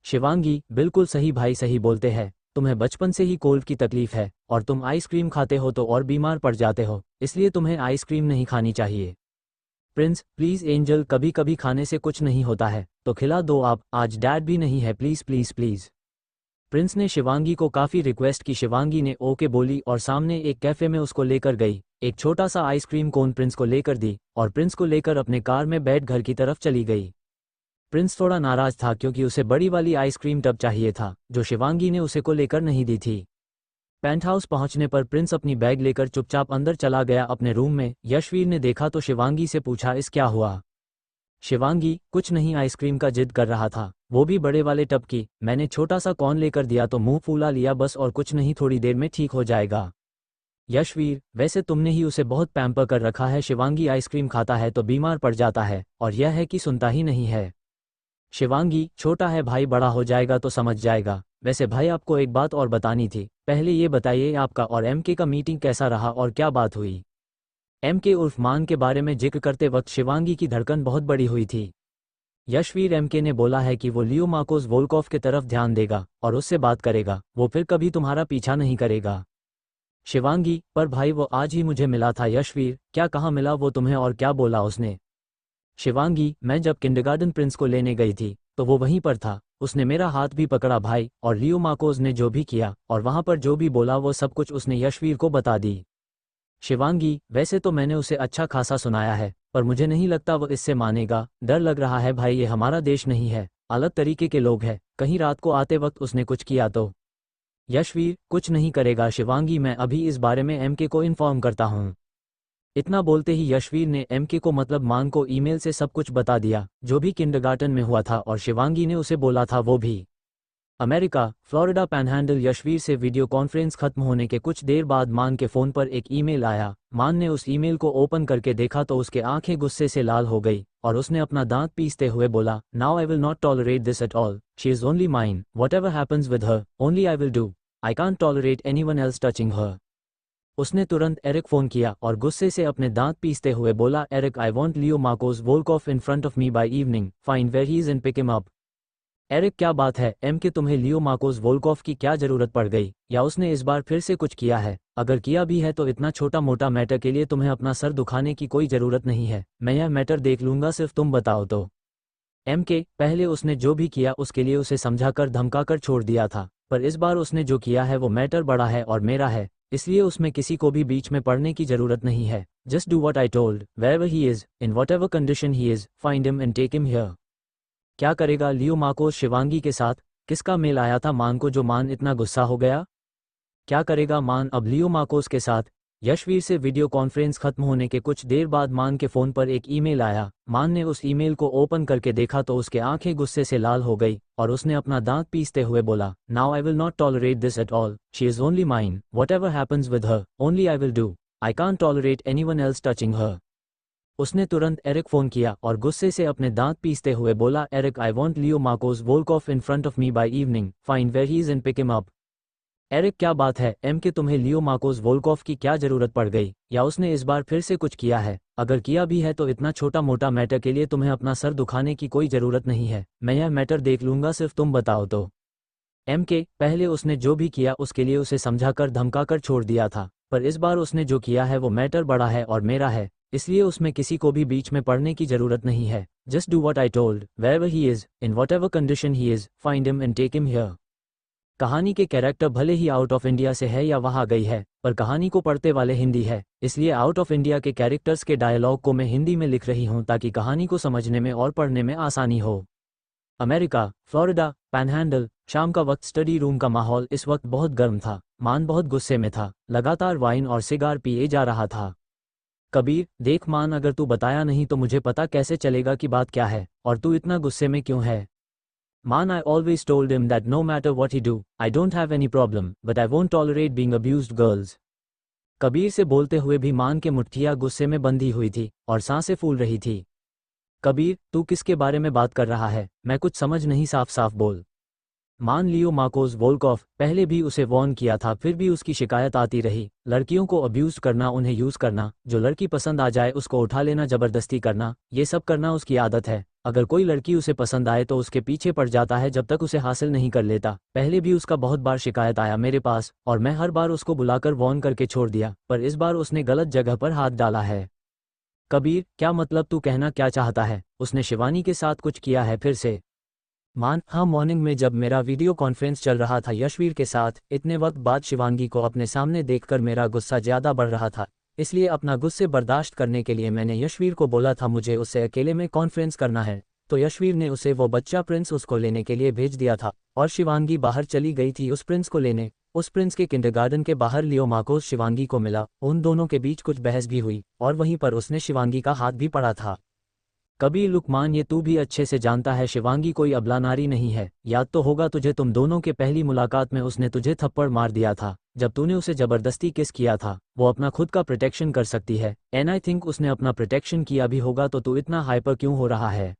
शिवांगी, बिल्कुल सही भाई, सही बोलते हैं। तुम्हें बचपन से ही कोल्ड की तकलीफ है और तुम आइसक्रीम खाते हो तो और बीमार पड़ जाते हो, इसलिए तुम्हें आइसक्रीम नहीं खानी चाहिए। प्रिंस, प्लीज़ एंजल, कभी कभी खाने से कुछ नहीं होता है, तो खिला दो आप, आज डैड भी नहीं है, प्लीज़ प्लीज़ प्लीज़। प्रिंस ने शिवांगी को काफ़ी रिक्वेस्ट की। शिवांगी ने ओके बोली और सामने एक कैफ़े में उसको लेकर गई। एक छोटा सा आइसक्रीम कोन प्रिंस को लेकर दी और प्रिंस को लेकर अपने कार में बैठ घर की तरफ चली गई। प्रिंस थोड़ा नाराज था क्योंकि उसे बड़ी वाली आइसक्रीम टब चाहिए था जो शिवांगी ने उसे को लेकर नहीं दी थी। पेंटहाउस पहुंचने पर प्रिंस अपनी बैग लेकर चुपचाप अंदर चला गया अपने रूम में। यशवीर ने देखा तो शिवांगी से पूछा, इस क्या हुआ? शिवांगी, कुछ नहीं, आइसक्रीम का जिद कर रहा था, वो भी बड़े वाले टब की। मैंने छोटा सा कॉर्न लेकर दिया तो मुंह फूला लिया बस, और कुछ नहीं, थोड़ी देर में ठीक हो जाएगा। यशवीर, वैसे तुमने ही उसे बहुत पैम्पर कर रखा है। शिवांगी आइसक्रीम खाता है तो बीमार पड़ जाता है और यह है कि सुनता ही नहीं है। शिवांगी, छोटा है भाई, बड़ा हो जाएगा तो समझ जाएगा। वैसे भाई आपको एक बात और बतानी थी, पहले ये बताइए आपका और एमके का मीटिंग कैसा रहा और क्या बात हुई? एमके उर्फ मान के बारे में जिक्र करते वक्त शिवांगी की धड़कन बहुत बड़ी हुई थी। यशवीर, एमके ने बोला है कि वो लियो मार्कोस वोल्कोफ की तरफ ध्यान देगा और उससे बात करेगा, वो फिर कभी तुम्हारा पीछा नहीं करेगा। शिवांगी, पर भाई वो आज ही मुझे मिला था। यशवीर, क्या कहाँ मिला वो तुम्हें और क्या बोला उसने? शिवांगी, मैं जब किंडरगार्टन प्रिंस को लेने गई थी तो वो वहीं पर था, उसने मेरा हाथ भी पकड़ा भाई, और लियो मार्कोस ने जो भी किया और वहां पर जो भी बोला वो सब कुछ उसने यशवीर को बता दी। शिवांगी, वैसे तो मैंने उसे अच्छा खासा सुनाया है, पर मुझे नहीं लगता वो इससे मानेगा। डर लग रहा है भाई, ये हमारा देश नहीं है, अलग तरीके के लोग हैं, कहीं रात को आते वक्त उसने कुछ किया तो? यशवीर, कुछ नहीं करेगा शिवांगी, मैं अभी इस बारे में एमके को इन्फॉर्म करता हूँ। इतना बोलते ही यशवीर ने एमके को मतलब मान को ईमेल से सब कुछ बता दिया, जो भी किंडरगार्टन में हुआ था और शिवांगी ने उसे बोला था वो भी। America, Florida panhandle. यशवीर से वीडियो कॉन्फ्रेंस खत्म होने के कुछ देर बाद मान के फ़ोन पर एक ईमेल आया। मान ने उस ईमेल को ओपन करके देखा तो उसके आंखें गुस्से से लाल हो गई और उसने अपना दांत पीसते हुए बोला, now I will not tolerate this at all, she is only mine, whatever happens with her only I will do, I can't tolerate anyone else touching her. उसने तुरंत एरिक फ़ोन किया और गुस्से से अपने दांत पीसते हुए बोला, Eric, I want Leo Marcos Volkoff in front of me by evening, find where he is and pick him up. Eric क्या बात है एम के तुम्हें लियो मार्कोस वोल्कोव की क्या जरूरत पड़ गई, या उसने इस बार फिर से कुछ किया है? अगर किया भी है तो इतना छोटा मोटा मैटर के लिए तुम्हें अपना सर दुखाने की कोई जरूरत नहीं है, मैं यह मैटर देख लूंगा, सिर्फ तुम बताओ तो। एम के पहले उसने जो भी किया उसके लिए उसे समझाकर धमकाकर छोड़ दिया था, पर इस बार उसने जो किया है वो मैटर बड़ा है और मेरा है, इसलिए उसमें किसी को भी बीच में पड़ने की जरूरत नहीं है। Just do what I told, wherever he is, in whatever condition he is, find him and take him here. क्या करेगा लियो मार्कोस शिवांगी के साथ? किसका मेल आया था मान को जो मान इतना गुस्सा हो गया? क्या करेगा मान अब लियो मार्कोस के साथ? यशवीर से वीडियो कॉन्फ्रेंस खत्म होने के कुछ देर बाद मान के फ़ोन पर एक ईमेल आया। मान ने उस ईमेल को ओपन करके देखा तो उसके आंखें गुस्से से लाल हो गई और उसने अपना दांत पीसते हुए बोला, now I will not tolerate this at all, she is only mine, whatever happens with her only I will do, I can't tolerate anyone else touching her. उसने तुरंत एरिक फ़ोन किया और गुस्से से अपने दांत पीसते हुए बोला, Eric I want Leo Marcos Volkov in front of me by evening, find where he is and pick him up. Eric क्या बात है एम के तुम्हें लियो मार्कोस वोल्कोव की क्या जरूरत पड़ गई, या उसने इस बार फिर से कुछ किया है? अगर किया भी है तो इतना छोटा मोटा मैटर के लिए तुम्हें अपना सर दुखाने की कोई जरूरत नहीं है, मैं यह मैटर देख लूंगा, सिर्फ तुम बताओ तो। एम के पहले उसने जो भी किया उसके लिए उसे समझाकर धमकाकर छोड़ दिया था, पर इस बार उसने जो किया है वो मैटर बड़ा है और मेरा है, इसलिए उसमें किसी को भी बीच में पड़ने की जरूरत नहीं है। Just do what I told, wherever he is, in whatever condition he is, find him and take him here. कहानी के कैरेक्टर भले ही आउट ऑफ इंडिया से है या वहां गई है, पर कहानी को पढ़ते वाले हिंदी है, इसलिए आउट ऑफ इंडिया के कैरेक्टर्स के डायलॉग को मैं हिंदी में लिख रही हूं ताकि कहानी को समझने में और पढ़ने में आसानी हो। अमेरिका, फ्लोरिडा, पैनहैंडल, शाम का वक्त, स्टडी रूम का माहौल इस वक्त बहुत गर्म था। मान बहुत गुस्से में था, लगातार वाइन और सिगार पिए जा रहा था। कबीर, देख मान, अगर तू बताया नहीं तो मुझे पता कैसे चलेगा कि बात क्या है, और तू इतना गुस्से में क्यों है? Man, I always told him that no matter what he do, I don't have any problem, but I won't tolerate being abused girls. Kabir से बोलते हुए भी मान के मुट्ठियां गुस्से में बंधी हुई थी और सांसें फूल रही थी। कबीर, तू किसके बारे में बात कर रहा है? मैं कुछ समझ नहीं, साफ साफ बोल। मान लियो मार्कोस वोल्कोव, पहले भी उसे वॉर्न किया था फिर भी उसकी शिकायत आती रही। लड़कियों को अब्यूज करना, उन्हें यूज़ करना, जो लड़की पसंद आ जाए उसको उठा लेना, ज़बरदस्ती करना, ये सब करना उसकी आदत है। अगर कोई लड़की उसे पसंद आए तो उसके पीछे पड़ जाता है जब तक उसे हासिल नहीं कर लेता। पहले भी उसका बहुत बार शिकायत आया मेरे पास और मैं हर बार उसको बुलाकर वॉर्न करके छोड़ दिया, पर इस बार उसने गलत जगह पर हाथ डाला है। कबीर, क्या मतलब, तू कहना क्या चाहता है? उसने शिवानी के साथ कुछ किया है फिर से? मान, हाँ, मॉर्निंग में जब मेरा वीडियो कॉन्फ्रेंस चल रहा था यशवीर के साथ, इतने वक्त बाद शिवांगी को अपने सामने देखकर मेरा गुस्सा ज़्यादा बढ़ रहा था, इसलिए अपना गुस्से बर्दाश्त करने के लिए मैंने यशवीर को बोला था मुझे उससे अकेले में कॉन्फ्रेंस करना है, तो यशवीर ने उसे वो बच्चा प्रिंस उसको लेने के लिए भेज दिया था और शिवांगी बाहर चली गई थी उस प्रिंस को लेने। उस प्रिंस के किंडरगार्टन के बाहर लियो मार्कोस शिवांगी को मिला, उन दोनों के बीच कुछ बहस भी हुई और वहीं पर उसने शिवांगी का हाथ भी पड़ा था। कबीर, लुकमान, ये तू भी अच्छे से जानता है शिवांगी कोई अबला नारी नहीं है, याद तो होगा तुझे, तुम दोनों के पहली मुलाकात में उसने तुझे थप्पड़ मार दिया था जब तूने उसे जबरदस्ती किस किया था। वो अपना खुद का प्रोटेक्शन कर सकती है, एंड आई थिंक उसने अपना प्रोटेक्शन किया भी होगा, तो तू इतना हाइपर क्यों हो रहा है?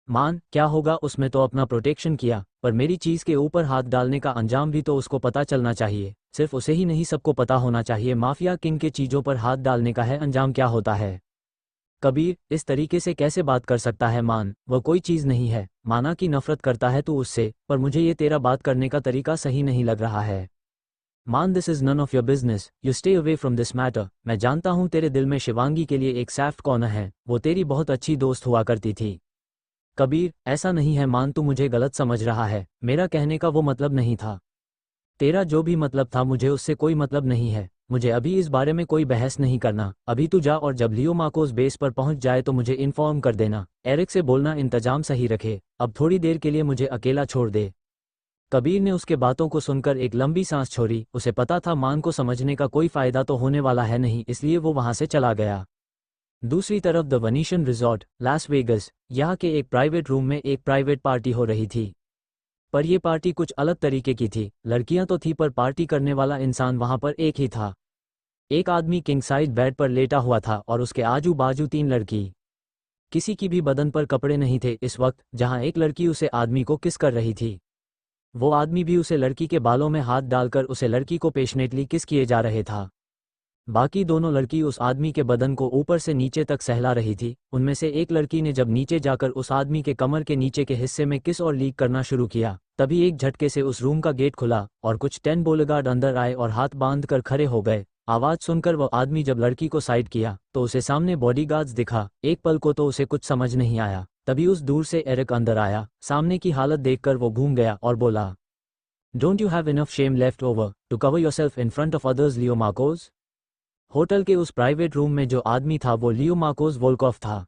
मान, क्या होगा, उसमें तो अपना प्रोटेक्शन किया, पर मेरी चीज़ के ऊपर हाथ डालने का अंजाम भी तो उसको पता चलना चाहिए। सिर्फ उसे ही नहीं, सबको पता होना चाहिए माफिया किंग के चीज़ों पर हाथ डालने का है अंजाम क्या होता है। कबीर, इस तरीके से कैसे बात कर सकता है मान, वह कोई चीज़ नहीं है। माना कि नफरत करता है तू उससे, पर मुझे ये तेरा बात करने का तरीका सही नहीं लग रहा है। Man, this is none of your business, you stay away from this matter. मैं जानता हूँ तेरे दिल में शिवांगी के लिए एक सॉफ्ट कॉर्नर है, वो तेरी बहुत अच्छी दोस्त हुआ करती थी। कबीर, ऐसा नहीं है मान, तू मुझे गलत समझ रहा है, मेरा कहने का वो मतलब नहीं था। तेरा जो भी मतलब था मुझे उससे कोई मतलब नहीं है, मुझे अभी इस बारे में कोई बहस नहीं करना। अभी तू जा और जब लियो मार्कोस बेस पर पहुंच जाए तो मुझे इन्फॉर्म कर देना। एरिक से बोलना इंतजाम सही रखे, अब थोड़ी देर के लिए मुझे अकेला छोड़ दे। कबीर ने उसके बातों को सुनकर एक लंबी सांस छोड़ी, उसे पता था मान को समझने का कोई फायदा तो होने वाला है नहीं, इसलिए वो वहां से चला गया। दूसरी तरफ the Venetian resort, Las Vegas, यहाँ के एक प्राइवेट रूम में एक प्राइवेट पार्टी हो रही थी, पर यह पार्टी कुछ अलग तरीके की थी। लड़कियां तो थी पर पार्टी करने वाला इंसान वहां पर एक ही था। एक आदमी किंग साइज बेड पर लेटा हुआ था और उसके आजू बाजू 3 लड़की। किसी की भी बदन पर कपड़े नहीं थे इस वक्त, जहां एक लड़की उसे आदमी को किस कर रही थी। वो आदमी भी उसे लड़की के बालों में हाथ डालकर उसे लड़की को पेशनेटली किस किए जा रहे था। बाकी दोनों लड़की उस आदमी के बदन को ऊपर से नीचे तक सहला रही थी। उनमें से एक लड़की ने जब नीचे जाकर उस आदमी के कमर के नीचे के हिस्से में किस और लीक करना शुरू किया, तभी एक झटके से उस रूम का गेट खुला और कुछ 10 बॉडीगार्ड अंदर आए और हाथ बांध कर खड़े हो गए। आवाज़ सुनकर वह आदमी जब लड़की को साइड किया तो उसे सामने बॉडीगार्ड्स दिखा। एक पल को तो उसे कुछ समझ नहीं आया, तभी उस दूर से एरिक अंदर आया। सामने की हालत देखकर वो घूम गया और बोला, don't you have enough shame left over to cover yourself in front of others Leo Marcos. Hotel के उस प्राइवेट रूम में जो आदमी था वो लियो मार्कोस वोल्कोव था।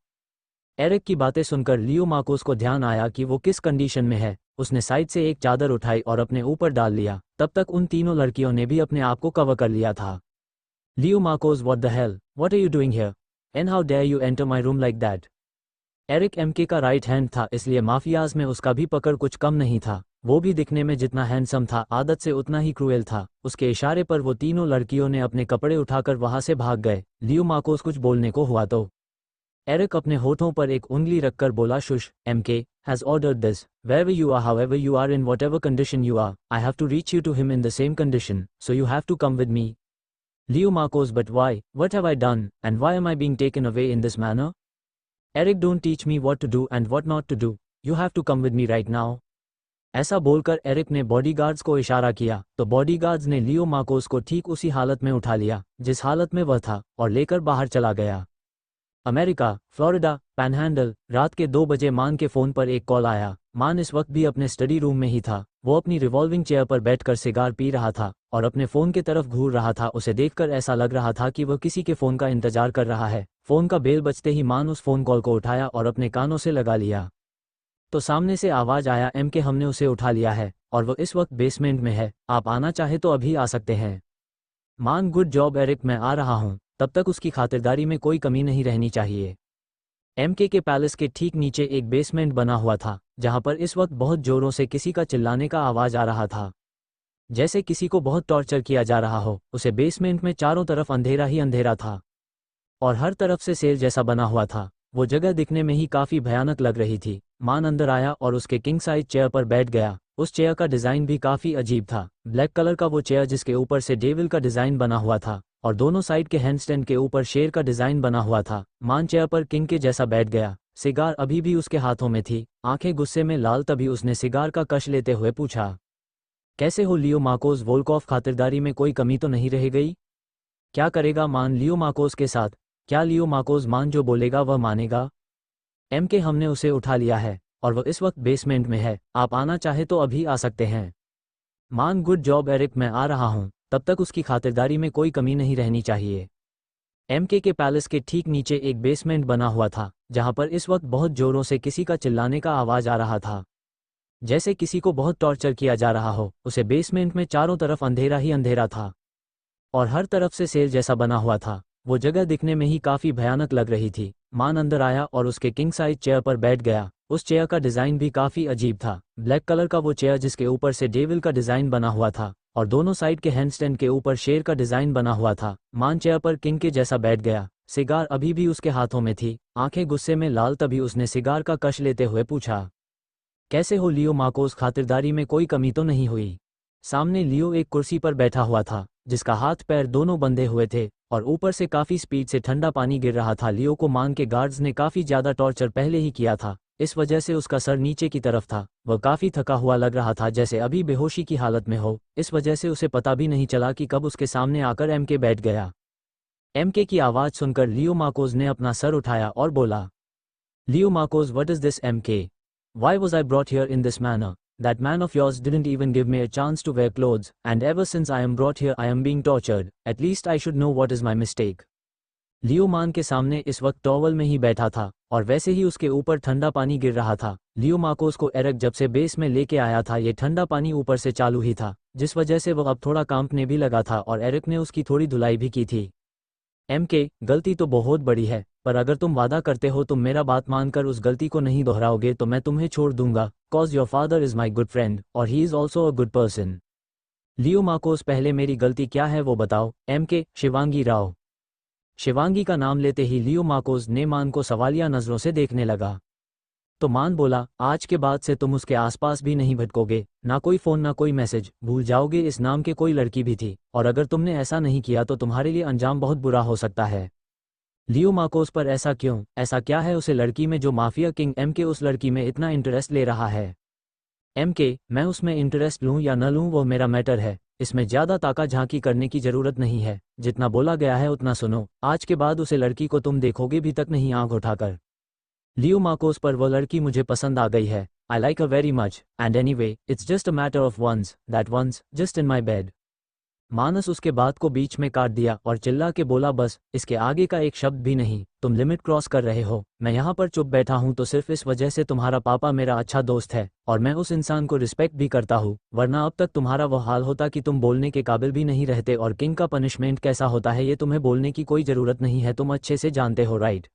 एरिक की बातें सुनकर लियो मार्कोस को ध्यान आया कि वो किस कंडीशन में है। उसने साइड से एक चादर उठाई और अपने ऊपर डाल लिया। तब तक उन तीनों लड़कियों ने भी अपने आप को कवर कर लिया था। Leo Marcos, what the hell, what are you doing here and how dare you enter my room like that. Eric MK का राइट हैंड था, इसलिए माफियाज में उसका भी पकड़ कुछ कम नहीं था। वो भी दिखने में जितना हैंडसम था, आदत से उतना ही क्रूएल था। उसके इशारे पर वो तीनों लड़कियों ने अपने कपड़े उठाकर वहां से भाग गए। लियो मार्कोस कुछ बोलने को हुआ तो एरिक अपने होठों पर एक उंगली रखकर बोला, shush, MK has ordered this, wherever you are, however you are, in whatever condition you are, I have to reach you to him in the same condition, so you have to come with me. Leo Marcos, but why, what have I done and why am I being taken away in this manner. Eric, don't teach me what to do and what not to do, you have to come with me right now. ऐसा बोलकर Eric ने bodyguards को इशारा किया तो bodyguards ने लियो Marcos को ठीक उसी हालत में उठा लिया जिस हालत में वह था और लेकर बाहर चला गया। अमेरिका, फ्लोरिडा, पैनहैंडल, रात के 2 बजे मान के फ़ोन पर एक कॉल आया। मान इस वक्त भी अपने स्टडी रूम में ही था। वो अपनी रिवॉल्विंग चेयर पर बैठकर सिगार पी रहा था और अपने फ़ोन की तरफ घूर रहा था। उसे देखकर ऐसा लग रहा था कि वह किसी के फ़ोन का इंतजार कर रहा है। फ़ोन का बेल बजते ही मान उस फ़ोन कॉल को उठाया और अपने कानों से लगा लिया तो सामने से आवाज़ आया, एमके, हमने उसे उठा लिया है और वो इस वक्त बेसमेंट में है, आप आना चाहे तो अभी आ सकते हैं। मान, गुड जॉब एरिक, मैं आ रहा हूँ। तब तक उसकी खातिरदारी में कोई कमी नहीं रहनी चाहिए। एमके के पैलेस के ठीक नीचे एक बेसमेंट बना हुआ था जहां पर इस वक्त बहुत जोरों से किसी का चिल्लाने का आवाज़ आ रहा था, जैसे किसी को बहुत टॉर्चर किया जा रहा हो। उसे बेसमेंट में चारों तरफ अंधेरा ही अंधेरा था और हर तरफ से सेल जैसा बना हुआ था। वो जगह दिखने में ही काफ़ी भयानक लग रही थी। मान अंदर आया और उसके किंग साइज चेयर पर बैठ गया। उस चेयर का डिज़ाइन भी काफ़ी अजीब था। ब्लैक कलर का वो चेयर जिसके ऊपर से डेविल का डिज़ाइन बना हुआ था और दोनों साइड के हैंडस्टैंड के ऊपर शेर का डिज़ाइन बना हुआ था। मान चेयर पर किंग के जैसा बैठ गया। सिगार अभी भी उसके हाथों में थी, आंखें गुस्से में लाल। तभी उसने सिगार का कश लेते हुए पूछा, कैसे हो लियो मार्कोस वोल्कोव, खातिरदारी में कोई कमी तो नहीं रह गई? क्या करेगा मान लियो मार्कोस के साथ? क्या लियो मार्कोस मान जो बोलेगा वह मानेगा? एमके, हमने उसे उठा लिया है और वह इस वक्त बेसमेंट में है, आप आना चाहे तो अभी आ सकते हैं। मान, गुड जॉब एरिक, मैं आ रहा हूँ। तब तक उसकी खातिरदारी में कोई कमी नहीं रहनी चाहिए। एमके के पैलेस के ठीक नीचे एक बेसमेंट बना हुआ था जहां पर इस वक्त बहुत जोरों से किसी का चिल्लाने का आवाज़ आ रहा था, जैसे किसी को बहुत टॉर्चर किया जा रहा हो। उसे बेसमेंट में चारों तरफ अंधेरा ही अंधेरा था और हर तरफ से सेल जैसा बना हुआ था। वो जगह दिखने में ही काफ़ी भयानक लग रही थी। मान अंदर आया और उसके किंग साइज चेयर पर बैठ गया। उस चेयर का डिज़ाइन भी काफ़ी अजीब था। ब्लैक कलर का वो चेयर जिसके ऊपर से डेविल का डिज़ाइन बना हुआ था और दोनों साइड के हैंडस्टैंड के ऊपर शेर का डिज़ाइन बना हुआ था। मान चेयर पर किंग के जैसा बैठ गया। सिगार अभी भी उसके हाथों में थी, आंखें गुस्से में लाल। तभी उसने सिगार का कश लेते हुए पूछा, कैसे हो लियो मार्कोस, खातिरदारी में कोई कमी तो नहीं हुई? सामने लियो एक कुर्सी पर बैठा हुआ था जिसका हाथ पैर दोनों बंधे हुए थे और ऊपर से काफ़ी स्पीड से ठंडा पानी गिर रहा था। लियो को मान के गार्ड्स ने काफ़ी ज़्यादा टॉर्चर पहले ही किया था, इस वजह से उसका सर नीचे की तरफ था। वह काफ़ी थका हुआ लग रहा था, जैसे अभी बेहोशी की हालत में हो। इस वजह से उसे पता भी नहीं चला कि कब उसके सामने आकर एमके बैठ गया। एमके की आवाज़ सुनकर लियो मार्कोस ने अपना सर उठाया और बोला, Leo Marcos, what is this MK? Why was I brought here in this manner? That man of yours didn't even give me a chance to wear clothes, and ever since I am brought here I am being tortured. At least I should know what is my mistake. लियो मान के सामने इस वक्त towel में ही बैठा था और वैसे ही उसके ऊपर ठंडा पानी गिर रहा था। लियो मार्कोस को एरिक जब से बेस में लेके आया था ये ठंडा पानी ऊपर से चालू ही था, जिस वजह से वह अब थोड़ा कांपने भी लगा था और एरिक ने उसकी थोड़ी धुलाई भी की थी। एमके, गलती तो बहुत बड़ी है, पर अगर तुम वादा करते हो तुम मेरा बात मानकर उस गलती को नहीं दोहराओगे तो मैं तुम्हें छोड़ दूंगा, cause your father is my good friend और he is also a good person. Leo Marcos, पहले मेरी गलती क्या है वो बताओ। एमके, शिवांगी राव। शिवांगी का नाम लेते ही लियो मार्कोस ने मान को सवालिया नज़रों से देखने लगा। तो मान बोला, आज के बाद से तुम उसके आसपास भी नहीं भटकोगे, ना कोई फ़ोन ना कोई मैसेज, भूल जाओगे इस नाम के कोई लड़की भी थी, और अगर तुमने ऐसा नहीं किया तो तुम्हारे लिए अंजाम बहुत बुरा हो सकता है। लियो मार्कोस पर ऐसा क्यों, ऐसा क्या है उसे लड़की में जो माफिया किंग एम के उस लड़की में इतना इंटरेस्ट ले रहा है? एम के, मैं उसमें इंटरेस्ट लूँ या न लूँ वो मेरा मैटर है, इसमें ज़्यादा ताका झांकी करने की ज़रूरत नहीं है, जितना बोला गया है उतना सुनो, आज के बाद उसे लड़की को तुम देखोगे भी तक नहीं आंख उठाकर। लियो मार्कोस पर वो लड़की मुझे पसंद आ गई है, I like a very much, and anyway it's just a matter of once, that once just in my bed. Manas उसके बात को बीच में काट दिया और चिल्ला के बोला, बस इसके आगे का एक शब्द भी नहीं, तुम लिमिट क्रॉस कर रहे हो। मैं यहाँ पर चुप बैठा हूँ तो सिर्फ इस वजह से तुम्हारा पापा मेरा अच्छा दोस्त है और मैं उस इंसान को रिस्पेक्ट भी करता हूँ, वरना अब तक तुम्हारा वो हाल होता कि तुम बोलने के काबिल भी नहीं रहते। और किंग का पनिशमेंट कैसा होता है ये तुम्हें बोलने की कोई ज़रूरत नहीं है, तुम अच्छे से जानते हो, राइट?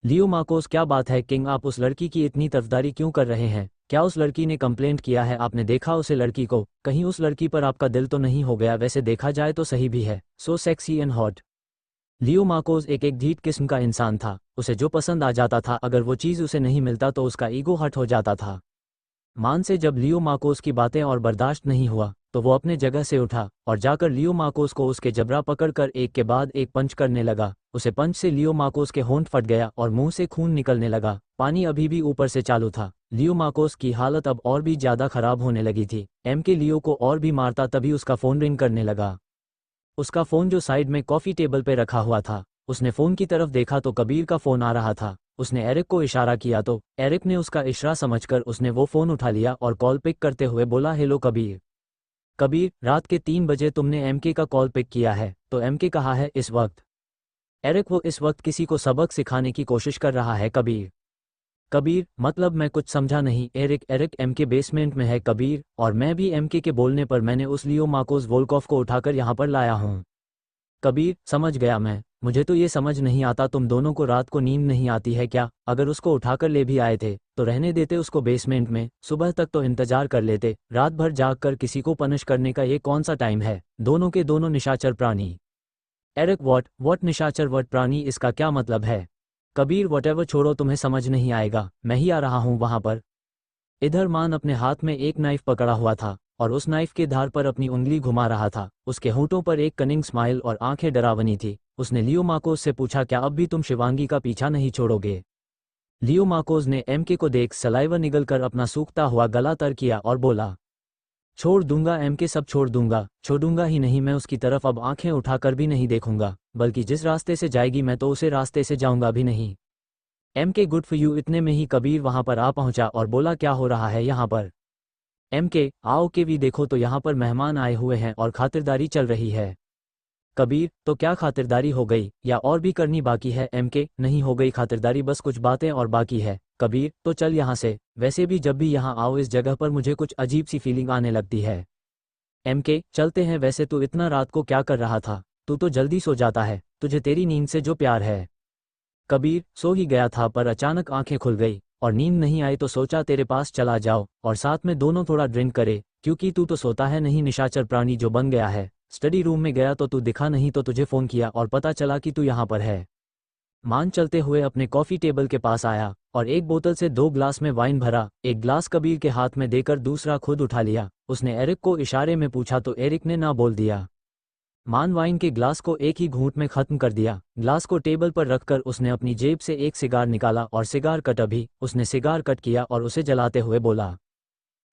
लियो मार्कोस, क्या बात है किंग, आप उस लड़की की इतनी तरफदारी क्यों कर रहे हैं? क्या उस लड़की ने कंप्लेंट किया है? आपने देखा उसे लड़की को? कहीं उस लड़की पर आपका दिल तो नहीं हो गया? वैसे देखा जाए तो सही भी है, सो sexy and hot. Leo Marcos एक ढीठ किस्म का इंसान था, उसे जो पसंद आ जाता था अगर वो चीज़ उसे नहीं मिलता तो उसका ईगो हर्ट हो जाता था। मान से जब लियो मार्कोस की बातें और बर्दाश्त नहीं हुआ तो वो अपने जगह से उठा और जाकर लियो मार्कोस को उसके जबड़ा पकड़कर एक के बाद एक पंच करने लगा। उसे पंच से लियो मार्कोस के होंठ फट गया और मुंह से खून निकलने लगा, पानी अभी भी ऊपर से चालू था। लियो मार्कोस की हालत अब और भी ज़्यादा खराब होने लगी थी। एम के लियो को और भी मारता तभी उसका फ़ोन रिंग करने लगा। उसका फ़ोन जो साइड में कॉफ़ी टेबल पर रखा हुआ था, उसने फ़ोन की तरफ देखा तो कबीर का फ़ोन आ रहा था। उसने एरिक को इशारा किया तो एरिक ने उसका इशारा समझकर उसने वो फ़ोन उठा लिया और कॉल पिक करते हुए बोला, हेलो कबीर। कबीर, रात के 3 बजे तुमने एमके का कॉल पिक किया है, तो एमके कहाँ है इस वक्त? एरिक, वो इस वक्त किसी को सबक सिखाने की कोशिश कर रहा है कबीर। कबीर, मतलब मैं कुछ समझा नहीं। एरिक, एमके बेसमेंट में है कबीर, और मैं भी एमके के बोलने पर मैंने उस लियो मार्कोस वोल्कोव को उठाकर यहाँ पर लाया हूँ। कबीर, समझ गया मैं, मुझे तो ये समझ नहीं आता तुम दोनों को रात को नींद नहीं आती है क्या? अगर उसको उठाकर ले भी आए थे तो रहने देते उसको बेसमेंट में, सुबह तक तो इंतजार कर लेते, रात भर जाग कर किसी को पनिश करने का ये कौन सा टाइम है? दोनों के दोनों निशाचर प्राणी। एरिक, व्हाट निशाचर व्हाट प्राणी, इसका क्या मतलब है? कबीर, व्हाटएवर, छोड़ो, तुम्हें समझ नहीं आएगा, मैं ही आ रहा हूँ वहाँ पर। इधर मान अपने हाथ में एक नाइफ पकड़ा हुआ था और उस नाइफ के धार पर अपनी उंगली घुमा रहा था। उसके होंठों पर एक कनिंग स्माइल और आंखें डरावनी थी। उसने लियो मार्कोस से पूछा, क्या अब भी तुम शिवांगी का पीछा नहीं छोड़ोगे? लियो मार्कोस ने एमके को देख सलाइवा निगलकर अपना सूखता हुआ गला तर किया और बोला, छोड़ दूंगा एमके, सब छोड़ दूंगा, छोड़ूंगा ही नहीं, मैं उसकी तरफ अब आंखें उठाकर भी नहीं देखूंगा, बल्कि जिस रास्ते से जाएगी मैं तो उसे रास्ते से जाऊंगा भी नहीं। MK, good for you. इतने में ही कबीर वहां पर आ पहुंचा और बोला, क्या हो रहा है यहाँ पर? एमके, आओ के भी देखो तो यहाँ पर मेहमान आए हुए हैं और खातिरदारी चल रही है। कबीर, तो क्या खातिरदारी हो गई या और भी करनी बाकी है? एमके, नहीं हो गई खातिरदारी, बस कुछ बातें और बाकी है। कबीर, तो चल यहाँ से, वैसे भी जब भी यहाँ आओ इस जगह पर मुझे कुछ अजीब सी फीलिंग आने लगती है। एमके, चलते हैं। वैसे तू इतना रात को क्या कर रहा था? तू तो जल्दी सो जाता है, तुझे तेरी नींद से जो प्यार है। कबीर, सो ही गया था पर अचानक आंखें खुल गई और नींद नहीं आई तो सोचा तेरे पास चला जाओ और साथ में दोनों थोड़ा ड्रिंक करे, क्योंकि तू तो सोता है नहीं, निशाचर प्राणी जो बन गया है। स्टडी रूम में गया तो तू दिखा नहीं तो तुझे फ़ोन किया और पता चला कि तू यहाँ पर है। मान चलते हुए अपने कॉफ़ी टेबल के पास आया और एक बोतल से 2 ग्लास में वाइन भरा, एक ग्लास कबीर के हाथ में देकर दूसरा खुद उठा लिया। उसने एरिक को इशारे में पूछा तो एरिक ने ना बोल दिया। मान वाइन के ग्लास को एक ही घूंट में खत्म कर दिया। ग्लास को टेबल पर रखकर उसने अपनी जेब से एक सिगार निकाला और सिगार कट भी। उसने सिगार कट किया और उसे जलाते हुए बोला,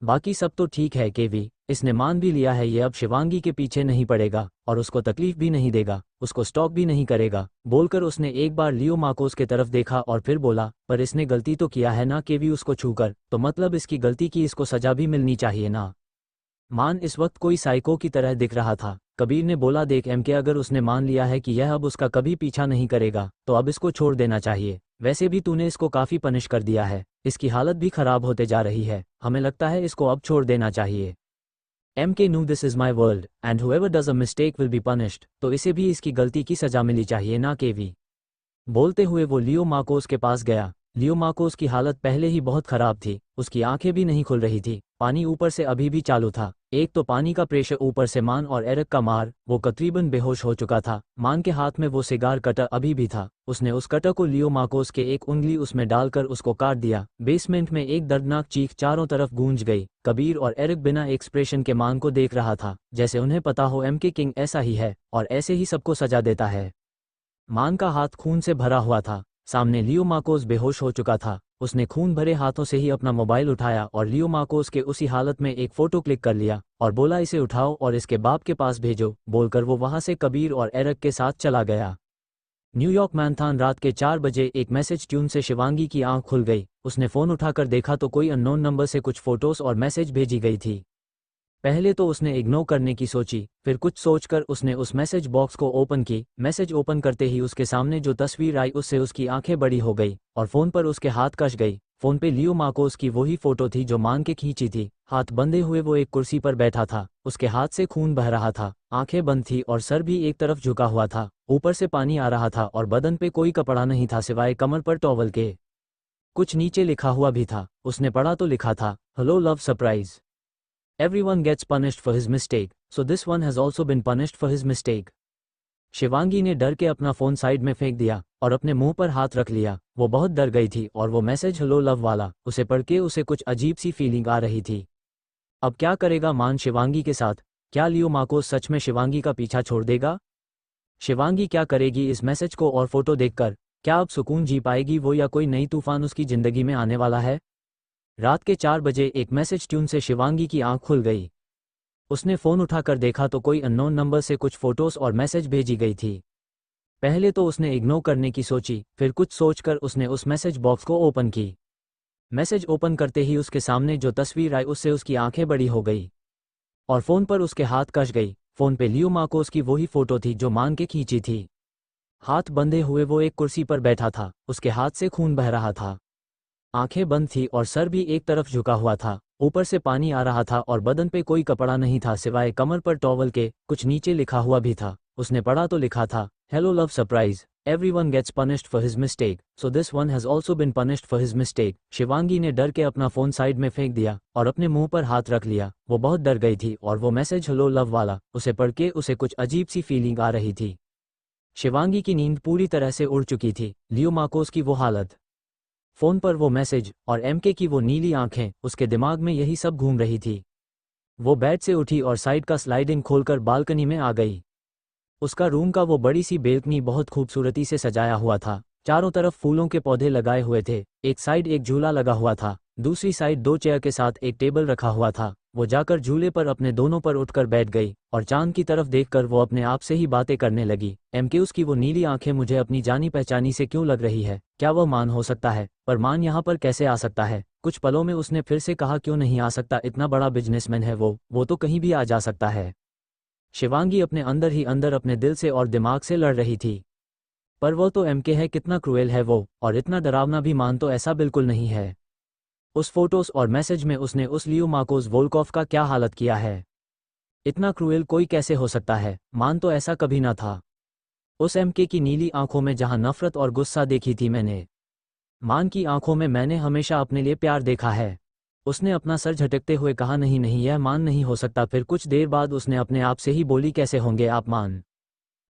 बाकी सब तो ठीक है केवी, इसने मान भी लिया है ये अब शिवांगी के पीछे नहीं पड़ेगा और उसको तकलीफ भी नहीं देगा, उसको स्टॉक भी नहीं करेगा। बोलकर उसने एक बार लियो मार्कोस के तरफ देखा और फिर बोला, पर इसने गलती तो किया है ना केवी उसको छूकर, तो मतलब इसकी गलती की इसको सजा भी मिलनी चाहिए ना। मान इस वक्त कोई साइको की तरह दिख रहा था। कबीर ने बोला, देख एमके, अगर उसने मान लिया है कि यह अब उसका कभी पीछा नहीं करेगा तो अब इसको छोड़ देना चाहिए। वैसे भी तूने इसको काफ़ी पनिश कर दिया है, इसकी हालत भी खराब होते जा रही है, हमें लगता है इसको अब छोड़ देना चाहिए। MK, no this is my world and whoever does a mistake will be punished, तो इसे भी इसकी गलती की सजा मिली चाहिए ना केवी। बोलते हुए वो लियो मार्कोस के पास गया। लियो मार्कोस की हालत पहले ही बहुत खराब थी, उसकी आंखें भी नहीं खुल रही थी, पानी ऊपर से अभी भी चालू था। एक तो पानी का प्रेशर, ऊपर से मान और एरिक का मार। वो तकरीबन बेहोश हो चुका था। मान के हाथ में वो सिगार कटर अभी भी था। उसने उस कटर को लियो मार्कोस के एक उंगली उसमें डालकर उसको काट दिया। बेसमेंट में एक दर्दनाक चीख चारों तरफ गूंज गई। कबीर और एरिक बिना एक्सप्रेशन के मान को देख रहा था, जैसे उन्हें पता हो एमके किंग ऐसा ही है और ऐसे ही सबको सजा देता है। मान का हाथ खून से भरा हुआ था। सामने लियो मार्कोस बेहोश हो चुका था। उसने खून भरे हाथों से ही अपना मोबाइल उठाया और लियो मार्कोस के उसी हालत में एक फोटो क्लिक कर लिया और बोला, इसे उठाओ और इसके बाप के पास भेजो। बोलकर वो वहां से कबीर और एरिक के साथ चला गया। न्यूयॉर्क मैनहट्टन, रात के 4 बजे एक मैसेज ट्यून से शिवांगी की आंख खुल गई। उसने फ़ोन उठाकर देखा तो कोई अननोन नंबर से कुछ फोटोज और मैसेज भेजी गई थी। पहले तो उसने इग्नोर करने की सोची, फिर कुछ सोचकर उसने उस मैसेज बॉक्स को ओपन की। मैसेज ओपन करते ही उसके सामने जो तस्वीर आई उससे उसकी आंखें बड़ी हो गई और फ़ोन पर उसके हाथ कश गई। फ़ोन पे लियो मार्कोस की वही फ़ोटो थी जो मान के खींची थी। हाथ बंधे हुए वो एक कुर्सी पर बैठा था। उसके हाथ से खून बह रहा था, आंखें बंद थी और सर भी एक तरफ झुका हुआ था। ऊपर से पानी आ रहा था और बदन पे कोई कपड़ा नहीं था सिवाय कमर पर टॉवल के। कुछ नीचे लिखा हुआ भी था। उसने पढ़ा तो लिखा था, hello love surprise. Everyone gets punished for his mistake, so this one has also been punished for his mistake. Shivangi ने डर के अपना फ़ोन साइड में फेंक दिया और अपने मुंह पर हाथ रख लिया। वो बहुत डर गई थी और वो मैसेज हेलो लव वाला उसे पढ़ के उसे कुछ अजीब सी फीलिंग आ रही थी। अब क्या करेगा मान शिवांगी के साथ? क्या लियो मार्कोस सच में शिवांगी का पीछा छोड़ देगा? शिवांगी क्या करेगी इस मैसेज को और फोटो देखकर? क्या अब सुकून जी पाएगी वो, या कोई नई तूफान उसकी ज़िंदगी में आने वाला है? रात के 4 बजे एक मैसेज ट्यून से शिवांगी की आंख खुल गई। उसने फ़ोन उठाकर देखा तो कोई अननोन नंबर से कुछ फोटोज और मैसेज भेजी गई थी। पहले तो उसने इग्नोर करने की सोची, फिर कुछ सोचकर उसने उस मैसेज बॉक्स को ओपन की। मैसेज ओपन करते ही उसके सामने जो तस्वीर आई उससे उसकी आंखें बड़ी हो गई और फ़ोन पर उसके हाथ कश गई। फ़ोन पे लियो मार्कोस की वही फ़ोटो थी जो मान के खींची थी। हाथ बंधे हुए वो एक कुर्सी पर बैठा था। उसके हाथ से खून बह रहा था, आंखें बंद थी और सर भी एक तरफ झुका हुआ था। ऊपर से पानी आ रहा था और बदन पे कोई कपड़ा नहीं था सिवाय कमर पर टॉवल के। कुछ नीचे लिखा हुआ भी था। उसने पढ़ा तो लिखा था, hello love surprise, everyone gets punished for his mistake, so this one has also been punished for his mistake. Shivangi ने डर के अपना फ़ोन साइड में फेंक दिया और अपने मुंह पर हाथ रख लिया। वो बहुत डर गई थी और वो मैसेज हेलो लव वाला उसे पढ़ के उसे कुछ अजीब सी फीलिंग आ रही थी। शिवांगी की नींद पूरी तरह से उड़ चुकी थी। लियो मार्कोस की वो हालत, फ़ोन पर वो मैसेज और एमके की वो नीली आंखें, उसके दिमाग में यही सब घूम रही थी। वो बेड से उठी और साइड का स्लाइडिंग खोलकर बालकनी में आ गई। उसका रूम का वो बड़ी सी बेल्कनी बहुत खूबसूरती से सजाया हुआ था। चारों तरफ फूलों के पौधे लगाए हुए थे। एक साइड एक झूला लगा हुआ था, दूसरी साइड 2 चेयर के साथ एक टेबल रखा हुआ था। वो जाकर झूले पर अपने दोनों पर उठकर बैठ गई और चांद की तरफ देखकर वो अपने आप से ही बातें करने लगी। एमके, उसकी वो नीली आंखें मुझे अपनी जानी पहचानी से क्यों लग रही है? क्या वह मान हो सकता है? पर मान यहाँ पर कैसे आ सकता है? कुछ पलों में उसने फिर से कहा, क्यों नहीं आ सकता? इतना बड़ा बिजनेसमैन है वो तो कहीं भी आ जा सकता है। शिवांगी अपने अंदर ही अंदर अपने दिल से और दिमाग से लड़ रही थी। पर वो तो एमके है, कितना क्रूएल है वो, और इतना डरावना भी। मान तो ऐसा बिल्कुल नहीं है। उस फोटोज और मैसेज में उसने उस लियो मार्कोस वोल्कोव का क्या हालत किया है? इतना क्रूएल कोई कैसे हो सकता है? मान तो ऐसा कभी ना था। उस एमके की नीली आंखों में जहां नफरत और गुस्सा देखी थी मैंने, मान की आंखों में मैंने हमेशा अपने लिए प्यार देखा है। उसने अपना सर झटकते हुए कहा, नहीं नहीं, यह मान नहीं हो सकता। फिर कुछ देर बाद उसने अपने आप से ही बोली, कैसे होंगे आप मान?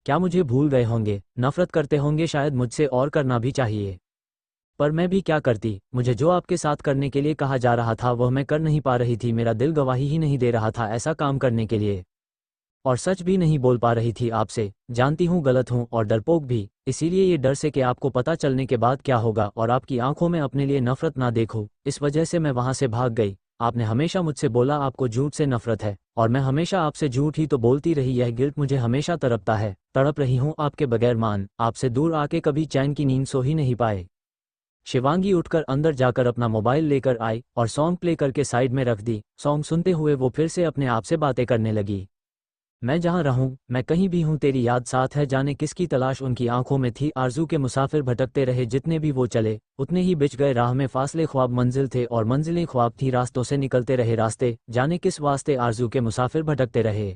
क्या मुझे भूल गए होंगे? नफरत करते होंगे शायद मुझसे, और करना भी चाहिए। पर मैं भी क्या करती? मुझे जो आपके साथ करने के लिए कहा जा रहा था वह मैं कर नहीं पा रही थी। मेरा दिल गवाही ही नहीं दे रहा था ऐसा काम करने के लिए, और सच भी नहीं बोल पा रही थी आपसे। जानती हूँ गलत हूँ और डरपोक भी, इसीलिए ये डर से कि आपको पता चलने के बाद क्या होगा और आपकी आंखों में अपने लिए नफरत ना देखूं, इस वजह से मैं वहां से भाग गई। आपने हमेशा मुझसे बोला आपको झूठ से नफरत है, और मैं हमेशा आपसे झूठ ही तो बोलती रही। यह गिल्ट मुझे हमेशा तड़प रही हूँ आपके बगैर। मान, आपसे दूर आके कभी चैन की नींद सो ही नहीं पाए। शिवांगी उठकर अंदर जाकर अपना मोबाइल लेकर आई और सॉन्ग प्ले करके साइड में रख दी। सॉन्ग सुनते हुए वो फिर से अपने आप से बातें करने लगी। मैं जहाँ रहूं, मैं कहीं भी हूँ, तेरी याद साथ है। जाने किसकी तलाश उनकी आंखों में थी। आरजू के मुसाफिर भटकते रहे, जितने भी वो चले उतने ही बिछ गए। राह में फासले ख्वाब मंजिल थे और मंजिलें ख्वाब थी। रास्तों से निकलते रहे रास्ते, जाने किस वास्ते आरजू के मुसाफिर भटकते रहे।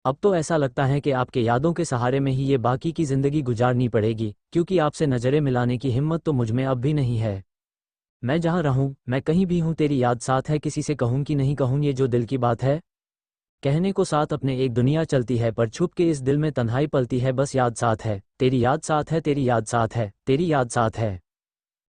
अब तो ऐसा लगता है कि आपके यादों के सहारे में ही ये बाकी की जिंदगी गुजारनी पड़ेगी, क्योंकि आपसे नजरें मिलाने की हिम्मत तो मुझ में अब भी नहीं है। मैं जहाँ रहूँ, मैं कहीं भी हूँ, तेरी याद साथ है, किसी से कहूँ कि नहीं कहूँ ये जो दिल की बात है। कहने को साथ अपने एक दुनिया चलती है, पर छुप के इस दिल में तन्हाई पलती है, बस याद साथ है, तेरी याद साथ है, तेरी याद साथ है, तेरी याद साथ है।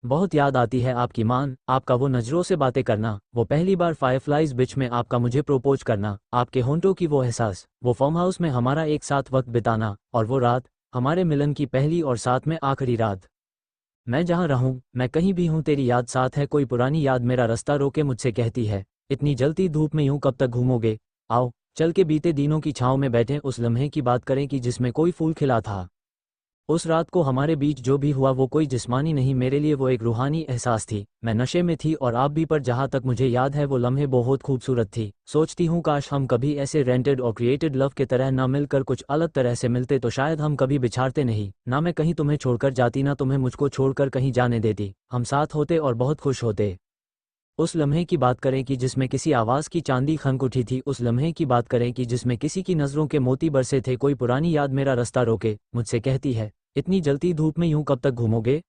बहुत याद आती है आपकी मान, आपका वो नज़रों से बातें करना, वो पहली बार फायरफ्लाइज बीच में आपका मुझे प्रोपोज करना, आपके होंठों की वो एहसास, वो फार्म हाउस में हमारा एक साथ वक्त बिताना, और वो रात, हमारे मिलन की पहली और साथ में आखिरी रात। मैं जहाँ रहूँ, मैं कहीं भी हूँ, तेरी याद साथ है। कोई पुरानी याद मेरा रास्ता रोके मुझसे कहती है, इतनी जलती धूप में यूं कब तक घूमोगे। आओ चल के बीते दिनों की छाँव में बैठें, उस लम्हे की बात करें कि जिसमें कोई फूल खिला था। उस रात को हमारे बीच जो भी हुआ वो कोई जिस्मानी नहीं, मेरे लिए वो एक रूहानी एहसास थी। मैं नशे में थी और आप भी, पर जहाँ तक मुझे याद है वो लम्हे बहुत खूबसूरत थी। सोचती हूँ काश हम कभी ऐसे रेंटेड और क्रिएटेड लव के तरह ना मिलकर कुछ अलग तरह से मिलते, तो शायद हम कभी बिछाड़ते नहीं। ना मैं कहीं तुम्हें छोड़कर जाती, ना तुम्हें मुझको छोड़कर कहीं जाने देती। हम साथ होते और बहुत खुश होते। उस लम्हे की बात करें कि जिसमें किसी आवाज़ की चांदी खनक उठी थी। उस लम्हे की बात करें कि जिसमें किसी की नज़रों के मोती बरसे थे। कोई पुरानी याद मेरा रास्ता रोके मुझसे कहती है, इतनी जलती धूप में यूं कब तक घूमोगे।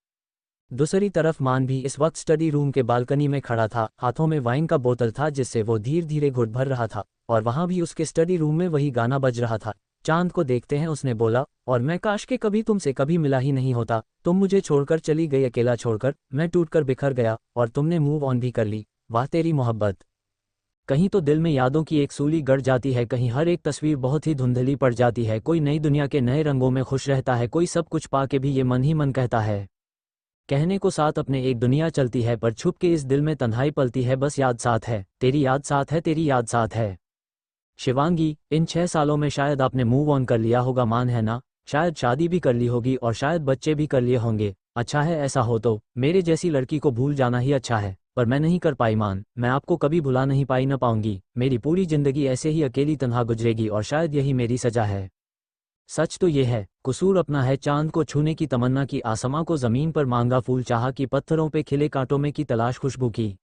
दूसरी तरफ मान भी इस वक्त स्टडी रूम के बालकनी में खड़ा था। हाथों में वाइन का बोतल था जिससे वो धीरे धीरे घुट भर रहा था, और वहां भी उसके स्टडी रूम में वही गाना बज रहा था। चांद को देखते हैं, उसने बोला, और मैं काश के कभी तुमसे कभी मिला ही नहीं होता। तुम मुझे छोड़कर चली गई, अकेला छोड़कर मैं टूटकर बिखर गया, और तुमने मूव ऑन भी कर ली। वाह तेरी मोहब्बत। कहीं तो दिल में यादों की एक सूली गड़ जाती है, कहीं हर एक तस्वीर बहुत ही धुंधली पड़ जाती है। कोई नई दुनिया के नए रंगों में खुश रहता है, कोई सब कुछ पा के भी ये मन ही मन कहता है। कहने को साथ अपने एक दुनिया चलती है, पर छुप के इस दिल में तन्हाई पलती है, बस याद साथ है, तेरी याद साथ है, तेरी याद साथ है। शिवांगी, इन 6 सालों में शायद आपने मूव ऑन कर लिया होगा, मान है ना। शायद शादी भी कर ली होगी और शायद बच्चे भी कर लिए होंगे। अच्छा है ऐसा हो तो, मेरे जैसी लड़की को भूल जाना ही अच्छा है। पर मैं नहीं कर पाई मान, मैं आपको कभी भुला नहीं पाई, न पाऊंगी। मेरी पूरी जिंदगी ऐसे ही अकेली तन्हा गुजरेगी, और शायद यही मेरी सजा है। सच तो ये है, कसूर अपना है। चांद को छूने की तमन्ना की, आसमां को जमीन पर मांगा फूल चाहा कि पत्थरों पे खिले कांटों में की तलाश खुशबू की।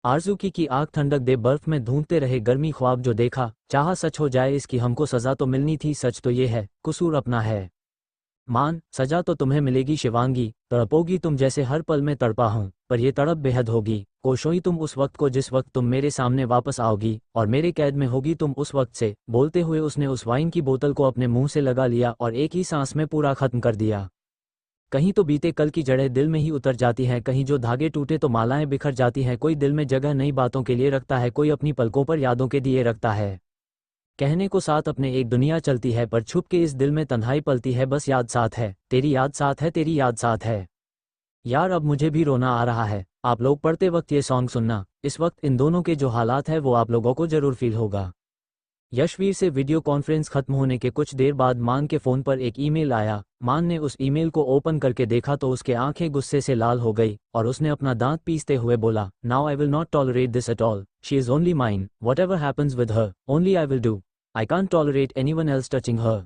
आरज़ू की आग ठंडक दे, बर्फ में ढूंढते रहे गर्मी ख्वाब जो देखा। चाहा सच हो जाए इसकी, हमको सजा तो मिलनी थी। सच तो ये है, कसूर अपना है। मान, सजा तो तुम्हें मिलेगी शिवांगी। तड़पोगी तुम जैसे हर पल में तड़पा हूँ, पर ये तड़प बेहद होगी। कोशोई तुम उस वक्त को जिस वक्त तुम मेरे सामने वापस आओगी, और मेरे कैद में होगी तुम उस वक्त से। बोलते हुए उसने उस वाइन की बोतल को अपने मुंह से लगा लिया और एक ही सांस में पूरा खत्म कर दिया। कहीं तो बीते कल की जड़ें दिल में ही उतर जाती हैं, कहीं जो धागे टूटे तो मालाएं बिखर जाती हैं। कोई दिल में जगह नई बातों के लिए रखता है, कोई अपनी पलकों पर यादों के दिए रखता है। कहने को साथ अपने एक दुनिया चलती है, पर छुप के इस दिल में तन्हाई पलती है, बस याद साथ है, तेरी याद साथ है, तेरी याद साथ है। यार अब मुझे भी रोना आ रहा है। आप लोग पढ़ते वक्त ये सॉन्ग सुनना, इस वक्त इन दोनों के जो हालात है वो आप लोगों को जरूर फील होगा। यशवीर से वीडियो कॉन्फ्रेंस खत्म होने के कुछ देर बाद मान के फ़ोन पर एक ईमेल आया। मान ने उस ईमेल को ओपन करके देखा तो उसके आंखें गुस्से से लाल हो गई, और उसने अपना दांत पीसते हुए बोला, now I will not tolerate this at all. She is only mine, whatever happens with her only I will do. I can't tolerate anyone else touching her.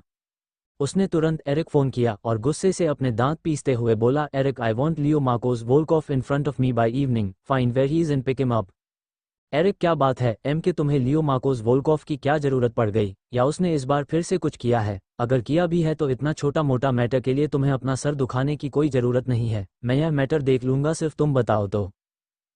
उसने तुरंत एरिक फ़ोन किया और गुस्से से अपने दांत पीसते हुए बोला, Eric, I want Leo Marcos Volkoff in front of me by evening, find where he is and pick him up. Eric क्या बात है एम के, तुम्हें लियो मार्कोस वोल्कोफ की क्या ज़रूरत पड़ गई, या उसने इस बार फिर से कुछ किया है? अगर किया भी है तो इतना छोटा मोटा मैटर के लिए तुम्हें अपना सर दुखाने की कोई ज़रूरत नहीं है। मैं यह मैटर देख लूँगा, सिर्फ तुम बताओ तो।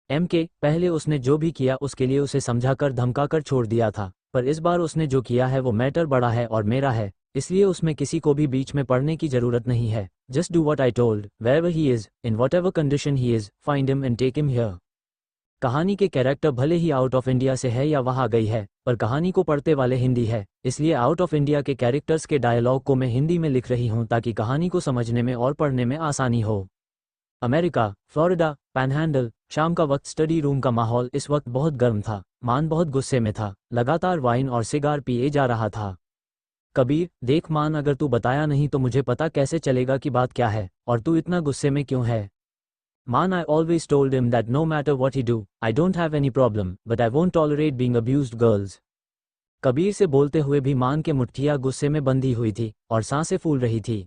एम के, पहले उसने जो भी किया उसके लिए उसे समझाकर धमकाकर छोड़ दिया था, पर इस बार उसने जो किया है वो मैटर बड़ा है और मेरा है, इसलिए उसमें किसी को भी बीच में पड़ने की ज़रूरत नहीं है। Just do what I told, wherever he is, in whatever condition he is, find him and take him here. कहानी के कैरेक्टर भले ही आउट ऑफ इंडिया से है या वहाँ गई है, पर कहानी को पढ़ते वाले हिंदी है, इसलिए आउट ऑफ इंडिया के कैरेक्टर्स के डायलॉग को मैं हिंदी में लिख रही हूँ ताकि कहानी को समझने में और पढ़ने में आसानी हो। अमेरिका, फ्लोरिडा, पैनहैंडल, शाम का वक्त, स्टडी रूम का माहौल इस वक्त बहुत गर्म था। मान बहुत गुस्से में था, लगातार वाइन और सिगार पिए जा रहा था। कबीर, देख मान, अगर तू बताया नहीं तो मुझे पता कैसे चलेगा कि बात क्या है, और तू इतना गुस्से में क्यों है? मान, I always told him that no matter what he do, I don't have any problem, but I won't tolerate being abused girls. Kabir से बोलते हुए भी मान के मुट्ठियां गुस्से में बंधी हुई थी और सांसें फूल रही थी।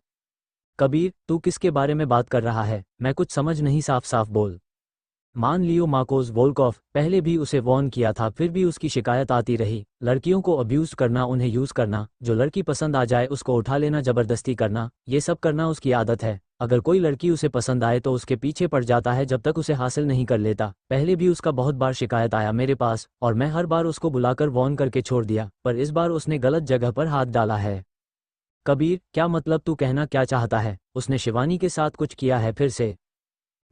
कबीर, तू किसके बारे में बात कर रहा है? मैं कुछ समझ नहीं, साफ साफ बोल। मान, लियो मार्कोस वोल्कोफ, पहले भी उसे वॉर्न किया था फिर भी उसकी शिकायत आती रही। लड़कियों को अब्यूज करना, उन्हें यूज़ करना, जो लड़की पसंद आ जाए उसको उठा लेना, ज़बरदस्ती करना, ये सब करना उसकी आदत है। अगर कोई लड़की उसे पसंद आए तो उसके पीछे पड़ जाता है जब तक उसे हासिल नहीं कर लेता। पहले भी उसका बहुत बार शिकायत आया मेरे पास और मैं हर बार उसको बुलाकर वॉर्न करके छोड़ दिया, पर इस बार उसने गलत जगह पर हाथ डाला है। कबीर, क्या मतलब, तू कहना क्या चाहता है? उसने शिवानी के साथ कुछ किया है फिर से?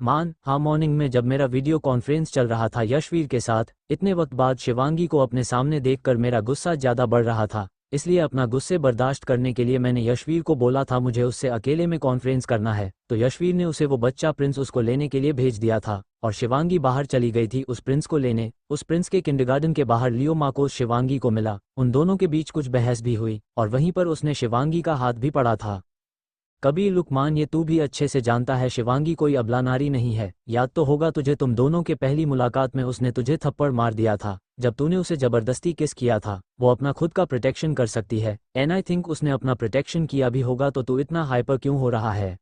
मान, हाँ, मॉर्निंग में जब मेरा वीडियो कॉन्फ्रेंस चल रहा था यशवीर के साथ, इतने वक्त बाद शिवांगी को अपने सामने देखकर मेरा गुस्सा ज़्यादा बढ़ रहा था, इसलिए अपना गुस्से बर्दाश्त करने के लिए मैंने यशवीर को बोला था मुझे उससे अकेले में कॉन्फ्रेंस करना है, तो यशवीर ने उसे वो बच्चा प्रिंस उसको लेने के लिए भेज दिया था और शिवांगी बाहर चली गई थी उस प्रिंस को लेने। उस प्रिंस के किंडरगार्टन के बाहर लियो मार्कोस शिवांगी को मिला, उन दोनों के बीच कुछ बहस भी हुई और वहीं पर उसने शिवांगी का हाथ भी पड़ा था। कबीर, लुकमान, ये तू भी अच्छे से जानता है शिवांगी कोई अबला नारी नहीं है। याद तो होगा तुझे, तुम दोनों के पहली मुलाकात में उसने तुझे थप्पड़ मार दिया था जब तूने उसे जबरदस्ती किस किया था। वो अपना खुद का प्रोटेक्शन कर सकती है एंड आई थिंक उसने अपना प्रोटेक्शन किया भी होगा, तो तू इतना हाइपर क्यों हो रहा है?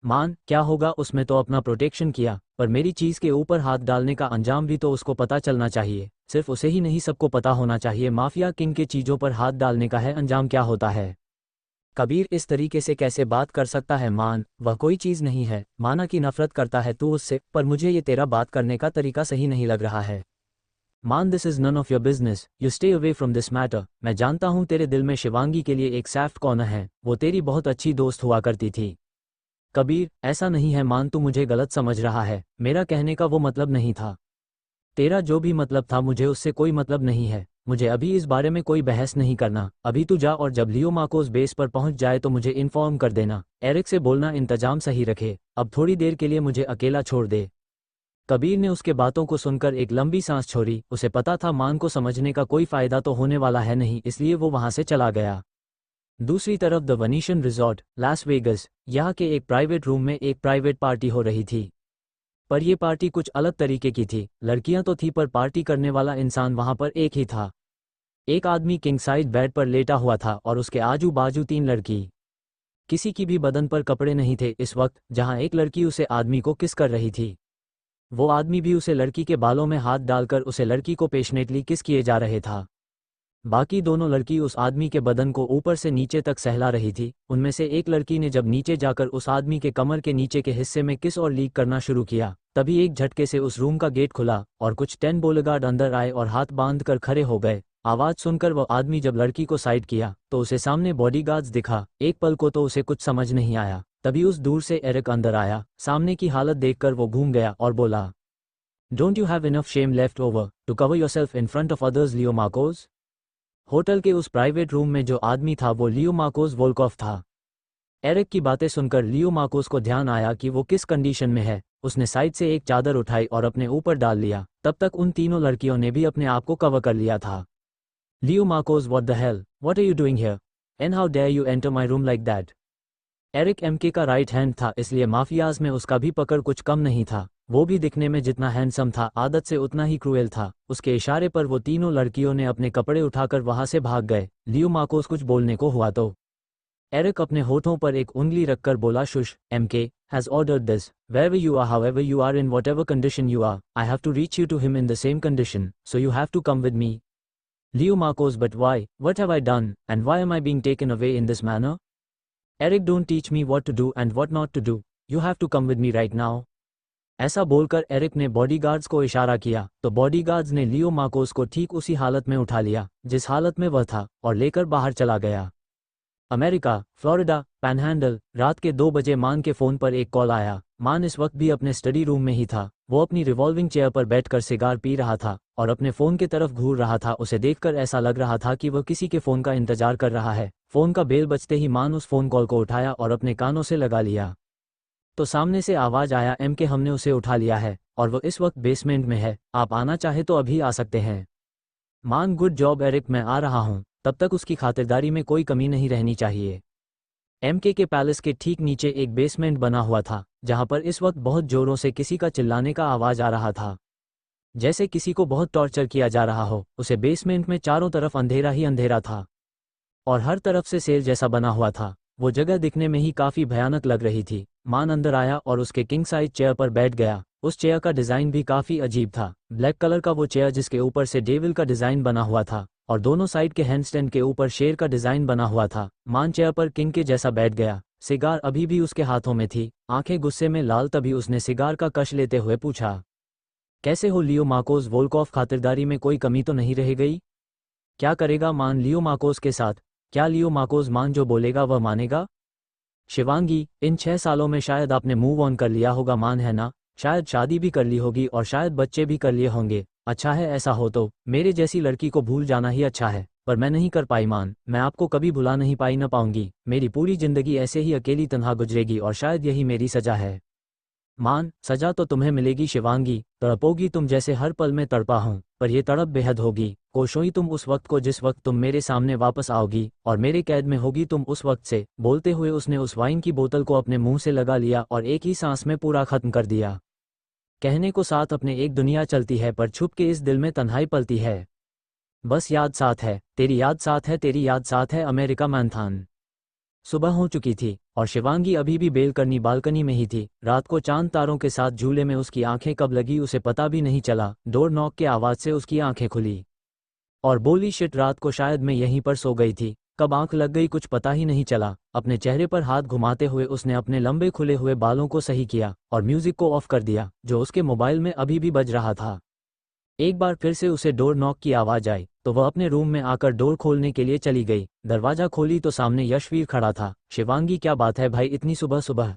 मान, क्या होगा, उसमें तो अपना प्रोटेक्शन किया, पर मेरी चीज़ के ऊपर हाथ डालने का अंजाम भी तो उसको पता चलना चाहिए। सिर्फ उसे ही नहीं, सबको पता होना चाहिए माफिया किंग के चीज़ों पर हाथ डालने का है अंजाम क्या होता है। कबीर, इस तरीके से कैसे बात कर सकता है? मान, वह कोई चीज़ नहीं है, माना कि नफरत करता है तू उससे, पर मुझे ये तेरा बात करने का तरीका सही नहीं लग रहा है। Man, this is none of your business, you stay away from this matter. मैं जानता हूँ तेरे दिल में शिवांगी के लिए एक सॉफ्ट कॉर्नर है, वो तेरी बहुत अच्छी दोस्त हुआ करती थी। कबीर, ऐसा नहीं है मान, तू मुझे गलत समझ रहा है, मेरा कहने का वो मतलब नहीं था। तेरा जो भी मतलब था मुझे उससे कोई मतलब नहीं है, मुझे अभी इस बारे में कोई बहस नहीं करना। अभी तू जा और जब लियो मार्कोस बेस पर पहुंच जाए तो मुझे इन्फॉर्म कर देना। एरिक से बोलना इंतजाम सही रखे, अब थोड़ी देर के लिए मुझे अकेला छोड़ दे। कबीर ने उसके बातों को सुनकर एक लंबी सांस छोड़ी, उसे पता था मान को समझने का कोई फायदा तो होने वाला है नहीं, इसलिए वो वहां से चला गया। दूसरी तरफ the Venetian resort, Las Vegas, यहाँ के एक प्राइवेट रूम में एक प्राइवेट पार्टी हो रही थी। पर यह पार्टी कुछ अलग तरीके की थी। लड़कियां तो थी पर पार्टी करने वाला इंसान वहां पर एक ही था। एक आदमी किंग साइज बेड पर लेटा हुआ था और उसके आजू बाजू 3 लड़की। किसी की भी बदन पर कपड़े नहीं थे इस वक्त, जहां एक लड़की उसे आदमी को किस कर रही थी। वो आदमी भी उसे लड़की के बालों में हाथ डालकर उसे लड़की को पेशनेटली किस किए जा रहे था। बाकी दोनों लड़की उस आदमी के बदन को ऊपर से नीचे तक सहला रही थी। उनमें से एक लड़की ने जब नीचे जाकर उस आदमी के कमर के नीचे के हिस्से में किस और लीक करना शुरू किया, तभी एक झटके से उस रूम का गेट खुला और कुछ 10 बॉडीगार्ड अंदर आए और हाथ बांध कर खड़े हो गए। आवाज सुनकर वह आदमी जब लड़की को साइड किया तो उसे सामने बॉडीगार्ड्स दिखा। एक पल को तो उसे कुछ समझ नहीं आया, तभी उस दूर से एरिक अंदर आया। सामने की हालत देखकर वो घूम गया और बोला, don't you have enough shame left over to cover yourself in front of others Leo Marcos. Hotel के उस प्राइवेट रूम में जो आदमी था वो लियो मार्कोस वोल्कोव था। एरिक की बातें सुनकर लियो मार्कोस को ध्यान आया कि वो किस कंडीशन में है। उसने साइड से एक चादर उठाई और अपने ऊपर डाल लिया। तब तक उन तीनों लड़कियों ने भी अपने आप को कवर कर लिया था। Leo Marcos, what the hell, what are you doing here and how dare you enter my room like that. Eric MK का राइट हैंड था, इसलिए माफियाज में उसका भी पकड़ कुछ कम नहीं था। वो भी दिखने में जितना हैंडसम था आदत से उतना ही क्रूएल था। उसके इशारे पर वो तीनों लड़कियों ने अपने कपड़े उठाकर वहां से भाग गए। लियो मार्कोस कुछ बोलने को हुआ तो एरिक अपने होठों पर एक उंगली रखकर बोला, shush, MK has ordered this, wherever you are, however you are, in whatever condition you are, I have to reach you to him in the same condition, so you have to come with me. Leo Marcos, but why? What have I done, and why am I being taken away in this manner? Eric, don't teach me what to do and what not to do. You have to come with me right now. ऐसा बोलकर Eric ने bodyguards को इशारा किया तो bodyguards ने लियो Marcos को ठीक उसी हालत में उठा लिया जिस हालत में वह था और लेकर बाहर चला गया। अमेरिका, फ्लोरिडा, पैनहैंडल, रात के 2 बजे मान के फ़ोन पर एक कॉल आया। मान इस वक्त भी अपने स्टडी रूम में ही था। वो अपनी रिवॉल्विंग चेयर पर बैठकर सिगार पी रहा था और अपने फ़ोन की तरफ घूर रहा था। उसे देखकर ऐसा लग रहा था कि वह किसी के फ़ोन का इंतजार कर रहा है। फ़ोन का बेल बजते ही मान उस फ़ोन कॉल को उठाया और अपने कानों से लगा लिया तो सामने से आवाज़ आया, एमके, हमने उसे उठा लिया है और वो इस वक्त बेसमेंट में है, आप आना चाहे तो अभी आ सकते हैं। मान, गुड जॉब एरिक, मैं आ रहा हूँ। तब तक उसकी खातिरदारी में कोई कमी नहीं रहनी चाहिए। एमके के पैलेस के ठीक नीचे एक बेसमेंट बना हुआ था जहां पर इस वक्त बहुत जोरों से किसी का चिल्लाने का आवाज आ रहा था, जैसे किसी को बहुत टॉर्चर किया जा रहा हो। उसे बेसमेंट में चारों तरफ अंधेरा ही अंधेरा था और हर तरफ से सेल जैसा बना हुआ था। वो जगह दिखने में ही काफी भयानक लग रही थी। मान अंदर आया और उसके किंग साइज चेयर पर बैठ गया। उस चेयर का डिजाइन भी काफी अजीब था। ब्लैक कलर का वो चेयर जिसके ऊपर से डेविल का डिजाइन बना हुआ था और दोनों साइड के हैंडस्टैंड के ऊपर शेर का डिजाइन बना हुआ था। मान चेयर पर किंग के जैसा बैठ गया। सिगार अभी भी उसके हाथों में थी, आंखें गुस्से में लाल। तभी उसने सिगार का कश लेते हुए पूछा, कैसे हो लियो मार्कोस वोल्कोव, खातिरदारी में कोई कमी तो नहीं रह गई? क्या करेगा मान लियो मार्कोस के साथ? क्या लियो मार्कोस मान जो बोलेगा वह मानेगा? शिवांगी, इन 6 सालों में शायद आपने मूव ऑन कर लिया होगा मान, है ना? शायद शादी भी कर ली होगी और शायद बच्चे भी कर लिए होंगे। अच्छा है ऐसा हो तो, मेरे जैसी लड़की को भूल जाना ही अच्छा है। पर मैं नहीं कर पाई मान, मैं आपको कभी भुला नहीं पाई, न पाऊंगी। मेरी पूरी जिंदगी ऐसे ही अकेली तन्हा गुजरेगी और शायद यही मेरी सजा है। मान, सजा तो तुम्हें मिलेगी शिवांगी, तड़पोगी तुम जैसे हर पल में तड़पा हूं, पर यह तड़प बेहद होगी। कोशोई तुम उस वक्त को जिस वक्त तुम मेरे सामने वापस आओगी, और मेरे कैद में होगी तुम उस वक्त से। बोलते हुए उसने उस वाइन की बोतल को अपने मुंह से लगा लिया और एक ही सांस में पूरा खत्म कर दिया। कहने को साथ अपने एक दुनिया चलती है, पर छुप के इस दिल में तन्हाई पलती है। बस याद साथ है, तेरी याद साथ है, तेरी याद साथ है अमेरिका मैनथान। सुबह हो चुकी थी और शिवांगी अभी भी बेलकनी बालकनी में ही थी। रात को चांद तारों के साथ झूले में उसकी आंखें कब लगी उसे पता भी नहीं चला। डोर नॉक के आवाज से उसकी आंखें खुली और बोली, शिट, रात को शायद मैं यहीं पर सो गई थी। कब आंख लग गई कुछ पता ही नहीं चला। अपने चेहरे पर हाथ घुमाते हुए उसने अपने लंबे खुले हुए बालों को सही किया और म्यूजिक को ऑफ कर दिया जो उसके मोबाइल में अभी भी बज रहा था। एक बार फिर से उसे डोर नॉक की आवाज आई तो वह अपने रूम में आकर डोर खोलने के लिए चली गई। दरवाजा खोली तो सामने यशवीर खड़ा था। शिवांगी, क्या बात है भाई इतनी सुबह सुबह?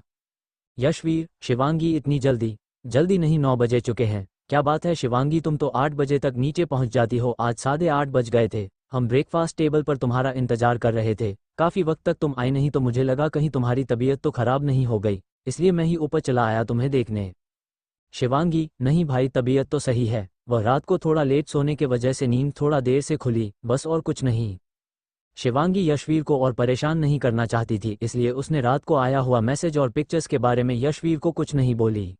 यशवीर, शिवांगी, इतनी जल्दी? जल्दी नहीं, 9 बजे चुके हैं। क्या बात है शिवांगी, तुम तो 8 बजे तक नीचे पहुंच जाती हो। आज 8:30 बज गए थे। हम ब्रेकफास्ट टेबल पर तुम्हारा इंतजार कर रहे थे। काफी वक्त तक तुम आई नहीं तो मुझे लगा कहीं तुम्हारी तबीयत तो खराब नहीं हो गई, इसलिए मैं ही ऊपर चला आया तुम्हें देखने। शिवांगी, नहीं भाई, तबीयत तो सही है। वह रात को थोड़ा लेट सोने के वजह से नींद थोड़ा देर से खुली, बस और कुछ नहीं। शिवांगी यशवीर को और परेशान नहीं करना चाहती थी, इसलिए उसने रात को आया हुआ मैसेज और पिक्चर्स के बारे में यशवीर को कुछ नहीं बोली।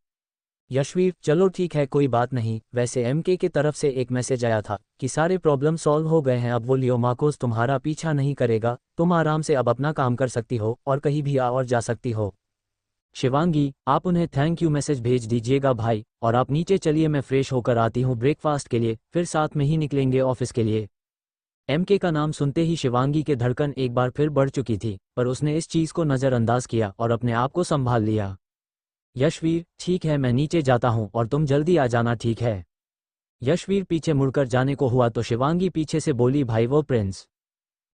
यशवीर, चलो ठीक है कोई बात नहीं। वैसे एमके की तरफ से एक मैसेज आया था कि सारे प्रॉब्लम सॉल्व हो गए हैं, अब वो लियो मार्कोस तुम्हारा पीछा नहीं करेगा। तुम आराम से अब अपना काम कर सकती हो और कहीं भी आ और जा सकती हो। शिवांगी, आप उन्हें थैंक यू मैसेज भेज दीजिएगा भाई, और आप नीचे चलिए, मैं फ्रेश होकर आती हूँ ब्रेकफास्ट के लिए, फिर साथ में ही निकलेंगे ऑफिस के लिए। एमके का नाम सुनते ही शिवांगी के धड़कन एक बार फिर बढ़ चुकी थी, पर उसने इस चीज को नज़रअंदाज किया और अपने आप को संभाल लिया। यशवीर, ठीक है मैं नीचे जाता हूँ और तुम जल्दी आ जाना, ठीक है? यशवीर पीछे मुड़कर जाने को हुआ तो शिवांगी पीछे से बोली, भाई वो प्रिंस।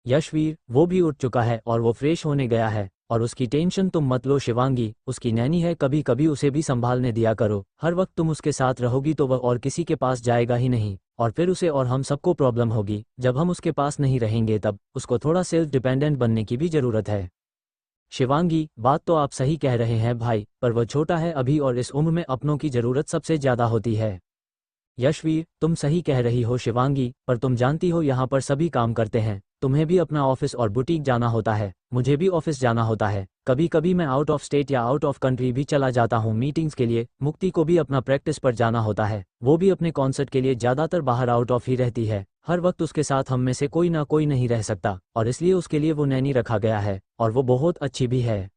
यशवीर, वो भी उठ चुका है और वो फ्रेश होने गया है, और उसकी टेंशन तुम मत लो शिवांगी, उसकी नैनी है, कभी कभी उसे भी संभालने दिया करो। हर वक्त तुम उसके साथ रहोगी तो वह और किसी के पास जाएगा ही नहीं, और फिर उसे और हम सबको प्रॉब्लम होगी। जब हम उसके पास नहीं रहेंगे तब उसको थोड़ा सेल्फ डिपेंडेंट बनने की भी जरूरत है। शिवांगी, बात तो आप सही कह रहे हैं भाई, पर वह छोटा है अभी और इस उम्र में अपनों की जरूरत सबसे ज्यादा होती है। यशवीर, तुम सही कह रही हो शिवांगी, पर तुम जानती हो यहाँ पर सभी काम करते हैं। तुम्हें भी अपना ऑफिस और बुटीक जाना होता है, मुझे भी ऑफिस जाना होता है। कभी कभी मैं आउट ऑफ स्टेट या आउट ऑफ कंट्री भी चला जाता हूँ मीटिंग्स के लिए। मुक्ति को भी अपना प्रैक्टिस पर जाना होता है, वो भी अपने कॉन्सर्ट के लिए ज़्यादातर बाहर आउट ऑफ ही रहती है। हर वक्त उसके साथ हम में से कोई ना कोई नहीं रह सकता, और इसलिए उसके लिए वो नैनी रखा गया है, और वो बहुत अच्छी भी है।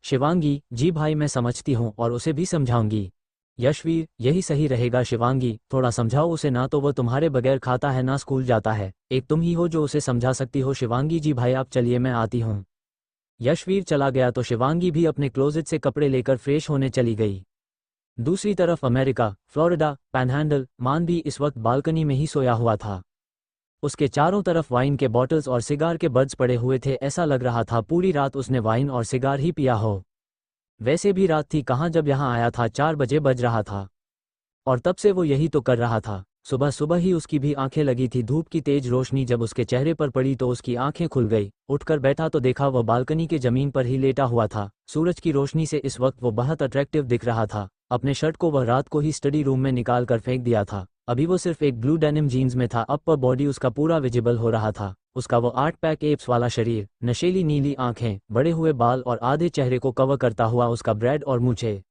शिवांगी, जी भाई मैं समझती हूँ और उसे भी समझाऊंगी। यशवीर, यही सही रहेगा शिवांगी, थोड़ा समझाओ उसे, ना तो वह तुम्हारे बगैर खाता है ना स्कूल जाता है। एक तुम ही हो जो उसे समझा सकती हो। शिवांगी, जी भाई आप चलिए मैं आती हूँ। यशवीर चला गया तो शिवांगी भी अपने क्लोजेट से कपड़े लेकर फ्रेश होने चली गई। दूसरी तरफ अमेरिका, फ्लोरिडा, पैनहैंडल, मान भी इस वक्त बालकनी में ही सोया हुआ था। उसके चारों तरफ वाइन के बॉटल्स और सिगार के बड्स पड़े हुए थे। ऐसा लग रहा था पूरी रात उसने वाइन और सिगार ही पिया हो। वैसे भी रात थी कहाँ जब यहाँ आया था, 4 बजे बज रहा था, और तब से वो यही तो कर रहा था। सुबह सुबह ही उसकी भी आंखें लगी थी। धूप की तेज रोशनी जब उसके चेहरे पर पड़ी तो उसकी आंखें खुल गई। उठकर बैठा तो देखा वह बालकनी के जमीन पर ही लेटा हुआ था। सूरज की रोशनी से इस वक्त वो बहुत अट्रैक्टिव दिख रहा था। अपने शर्ट को वह रात को ही स्टडी रूम में निकाल कर फेंक दिया था। अभी वो सिर्फ एक ब्लू डेनिम जीन्स में था। अपर बॉडी उसका पूरा विजिबल हो रहा था। उसका वो 8 पैक एप्स वाला शरीर, नशेली नीली आंखें, बड़े हुए बाल और आधे चेहरे को कवर करता हुआ उसका ब्रेड और मूछें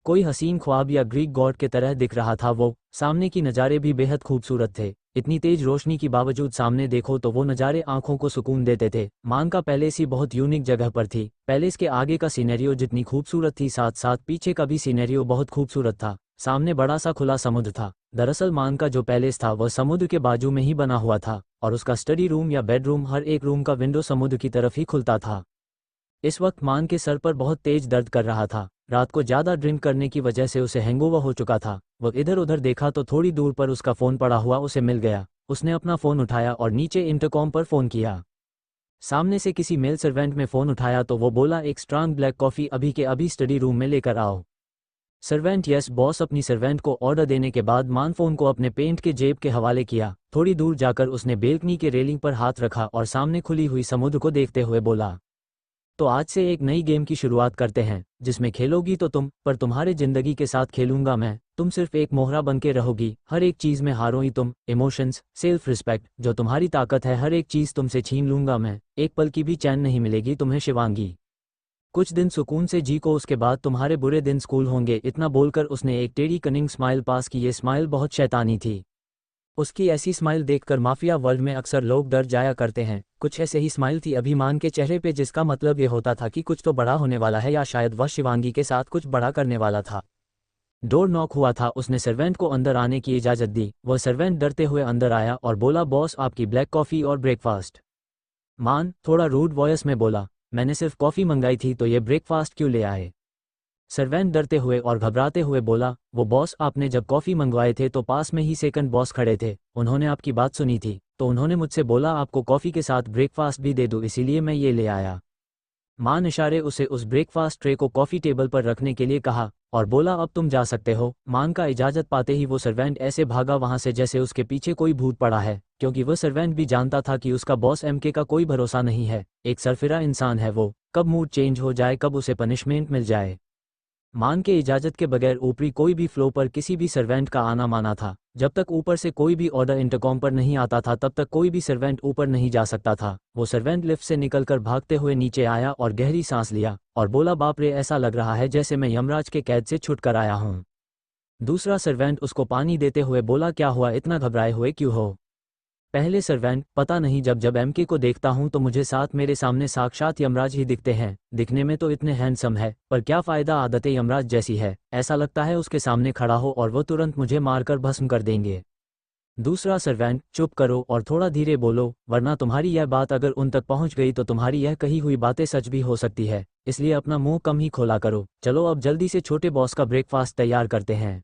कोई हसीन ख्वाब या ग्रीक गॉड के तरह दिख रहा था। वो सामने की नज़ारे भी बेहद खूबसूरत थे। इतनी तेज रोशनी की बावजूद सामने देखो तो वो नज़ारे आंखों को सुकून देते थे। मान का पैलेस ही बहुत यूनिक जगह पर थी। पैलेस के आगे का सीनेरियो जितनी खूबसूरत थी, साथ साथ पीछे का भी सीनेरियो बहुत खूबसूरत था। सामने बड़ा सा खुला समुद्र था। दरअसल मान का जो पैलेस था वह समुद्र के बाजू में ही बना हुआ था, और उसका स्टडी रूम या बेडरूम, हर एक रूम का विंडो समुद्र की तरफ ही खुलता था। इस वक्त मान के सर पर बहुत तेज दर्द कर रहा था। रात को ज़्यादा ड्रिंक करने की वजह से उसे हैंगओवर हो चुका था। वह इधर उधर देखा तो थोड़ी दूर पर उसका फ़ोन पड़ा हुआ उसे मिल गया। उसने अपना फ़ोन उठाया और नीचे इंटरकॉम पर फ़ोन किया। सामने से किसी मेल सर्वेंट में फ़ोन उठाया तो वो बोला, एक स्ट्रांग ब्लैक कॉफ़ी अभी के अभी स्टडी रूम में लेकर आओ। Servant yes boss. अपनी सर्वेंट को ऑर्डर देने के बाद मान फ़ोन को अपने पेंट के जेब के हवाले किया। थोड़ी दूर जाकर उसने बेल्कनी के रेलिंग पर हाथ रखा और सामने खुली हुई समुद्र को देखते हुए बोला, तो आज से एक नई गेम की शुरुआत करते हैं जिसमें खेलोगी तो तुम, पर तुम्हारे जिंदगी के साथ खेलूंगा मैं। तुम सिर्फ एक मोहरा बन के रहोगी, हर एक चीज़ में हारो ही तुम। इमोशंस, सेल्फ रिस्पेक्ट, जो तुम्हारी ताकत है, हर एक चीज़ तुमसे छीन लूंगा मैं। एक पल की भी चैन नहीं मिलेगी तुम्हें शिवांगी। कुछ दिन सुकून से जी को, उसके बाद तुम्हारे बुरे दिन स्कूल होंगे। इतना बोलकर उसने एक टेढ़ी कनिंग स्माइल पास की। ये स्माइल बहुत शैतानी थी। उसकी ऐसी स्माइल देखकर माफिया वर्ल्ड में अक्सर लोग डर जाया करते हैं। कुछ ऐसे ही स्माइल थी अभिमान के चेहरे पे, जिसका मतलब ये होता था कि कुछ तो बड़ा होने वाला है, या शायद वह शिवांगी के साथ कुछ बड़ा करने वाला था। डोर नॉक हुआ था। उसने सर्वेंट को अंदर आने की इजाज़त दी। वह सर्वेंट डरते हुए अंदर आया और बोला, बॉस आपकी ब्लैक कॉफ़ी और ब्रेकफास्ट। मान थोड़ा रूड वॉयस में बोला, मैंने सिर्फ कॉफ़ी मंगाई थी, तो ये ब्रेकफास्ट क्यों ले आए? सर्वेंट डरते हुए और घबराते हुए बोला, वो बॉस आपने जब कॉफ़ी मंगवाए थे तो पास में ही सेकंड बॉस खड़े थे। उन्होंने आपकी बात सुनी थी, तो उन्होंने मुझसे बोला आपको कॉफ़ी के साथ ब्रेकफास्ट भी दे दूँ, इसीलिए मैं ये ले आया। मान इशारे उसे उस ब्रेकफास्ट ट्रे को कॉफ़ी टेबल पर रखने के लिए कहा और बोला, अब तुम जा सकते हो। मान का इजाज़त पाते ही वो सर्वेंट ऐसे भागा वहाँ से जैसे उसके पीछे कोई भूत पड़ा है, क्योंकि वह सर्वेंट भी जानता था कि उसका बॉस एमके का कोई भरोसा नहीं है। एक सरफिरा इंसान है वो, कब मूड चेंज हो जाए, कब उसे पनिशमेंट मिल जाए। मान के इजाज़त के बगैर ऊपरी कोई भी फ्लो पर किसी भी सर्वेंट का आना माना था। जब तक ऊपर से कोई भी ऑर्डर इंटरकॉम पर नहीं आता था तब तक कोई भी सर्वेंट ऊपर नहीं जा सकता था। वो सर्वेंट लिफ्ट से निकलकर भागते हुए नीचे आया और गहरी सांस लिया और बोला, बाप रे, ऐसा लग रहा है जैसे मैं यमराज के कैद से छूट कर आया हूँ। दूसरा सर्वेंट उसको पानी देते हुए बोला, क्या हुआ, इतना घबराए हुए क्यों हो? पहले सर्वेंट, पता नहीं, जब जब एमके को देखता हूं तो मुझे साथ मेरे सामने साक्षात यमराज ही दिखते हैं। दिखने में तो इतने हैंडसम है, पर क्या फ़ायदा, आदतें यमराज जैसी है। ऐसा लगता है उसके सामने खड़ा हो और वो तुरंत मुझे मारकर भस्म कर देंगे। दूसरा सर्वेंट, चुप करो और थोड़ा धीरे बोलो, वरना तुम्हारी यह बात अगर उन तक पहुंच गई तो तुम्हारी यह कही हुई बातें सच भी हो सकती है, इसलिए अपना मुंह कम ही खोला करो। चलो अब जल्दी से छोटे बॉस का ब्रेकफास्ट तैयार करते हैं।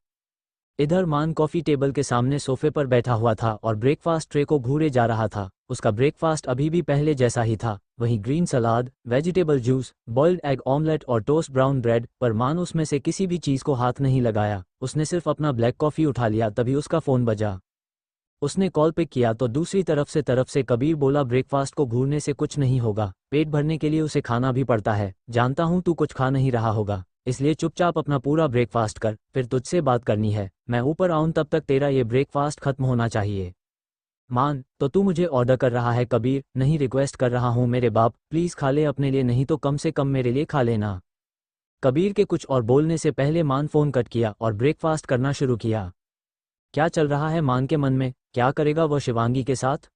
इधर मान कॉफ़ी टेबल के सामने सोफे पर बैठा हुआ था और ब्रेकफास्ट ट्रे को घूरे जा रहा था। उसका ब्रेकफास्ट अभी भी पहले जैसा ही था, वही green salad, vegetable juice, boiled egg omelette और टोस्ट ब्राउन ब्रेड, पर मान उसमें से किसी भी चीज़ को हाथ नहीं लगाया। उसने सिर्फ अपना ब्लैक कॉफ़ी उठा लिया। तभी उसका फ़ोन बजा। उसने कॉल पिक किया तो दूसरी तरफ से कबीर बोला, ब्रेकफास्ट को घूरने से कुछ नहीं होगा, पेट भरने के लिए उसे खाना भी पड़ता है। जानता हूँ तू कुछ खा नहीं रहा होगा, इसलिए चुपचाप अपना पूरा ब्रेकफास्ट कर, फिर तुझसे बात करनी है। मैं ऊपर आऊं तब तक तेरा ये ब्रेकफास्ट खत्म होना चाहिए। मान, तो तू मुझे ऑर्डर कर रहा है? कबीर, नहीं, रिक्वेस्ट कर रहा हूँ मेरे बाप, प्लीज़ खा ले अपने लिए, नहीं तो कम से कम मेरे लिए खा लेना। कबीर के कुछ और बोलने से पहले मान फ़ोन कट किया और ब्रेकफास्ट करना शुरू किया। क्या चल रहा है मान के मन में? क्या करेगा वो शिवांगी के साथ?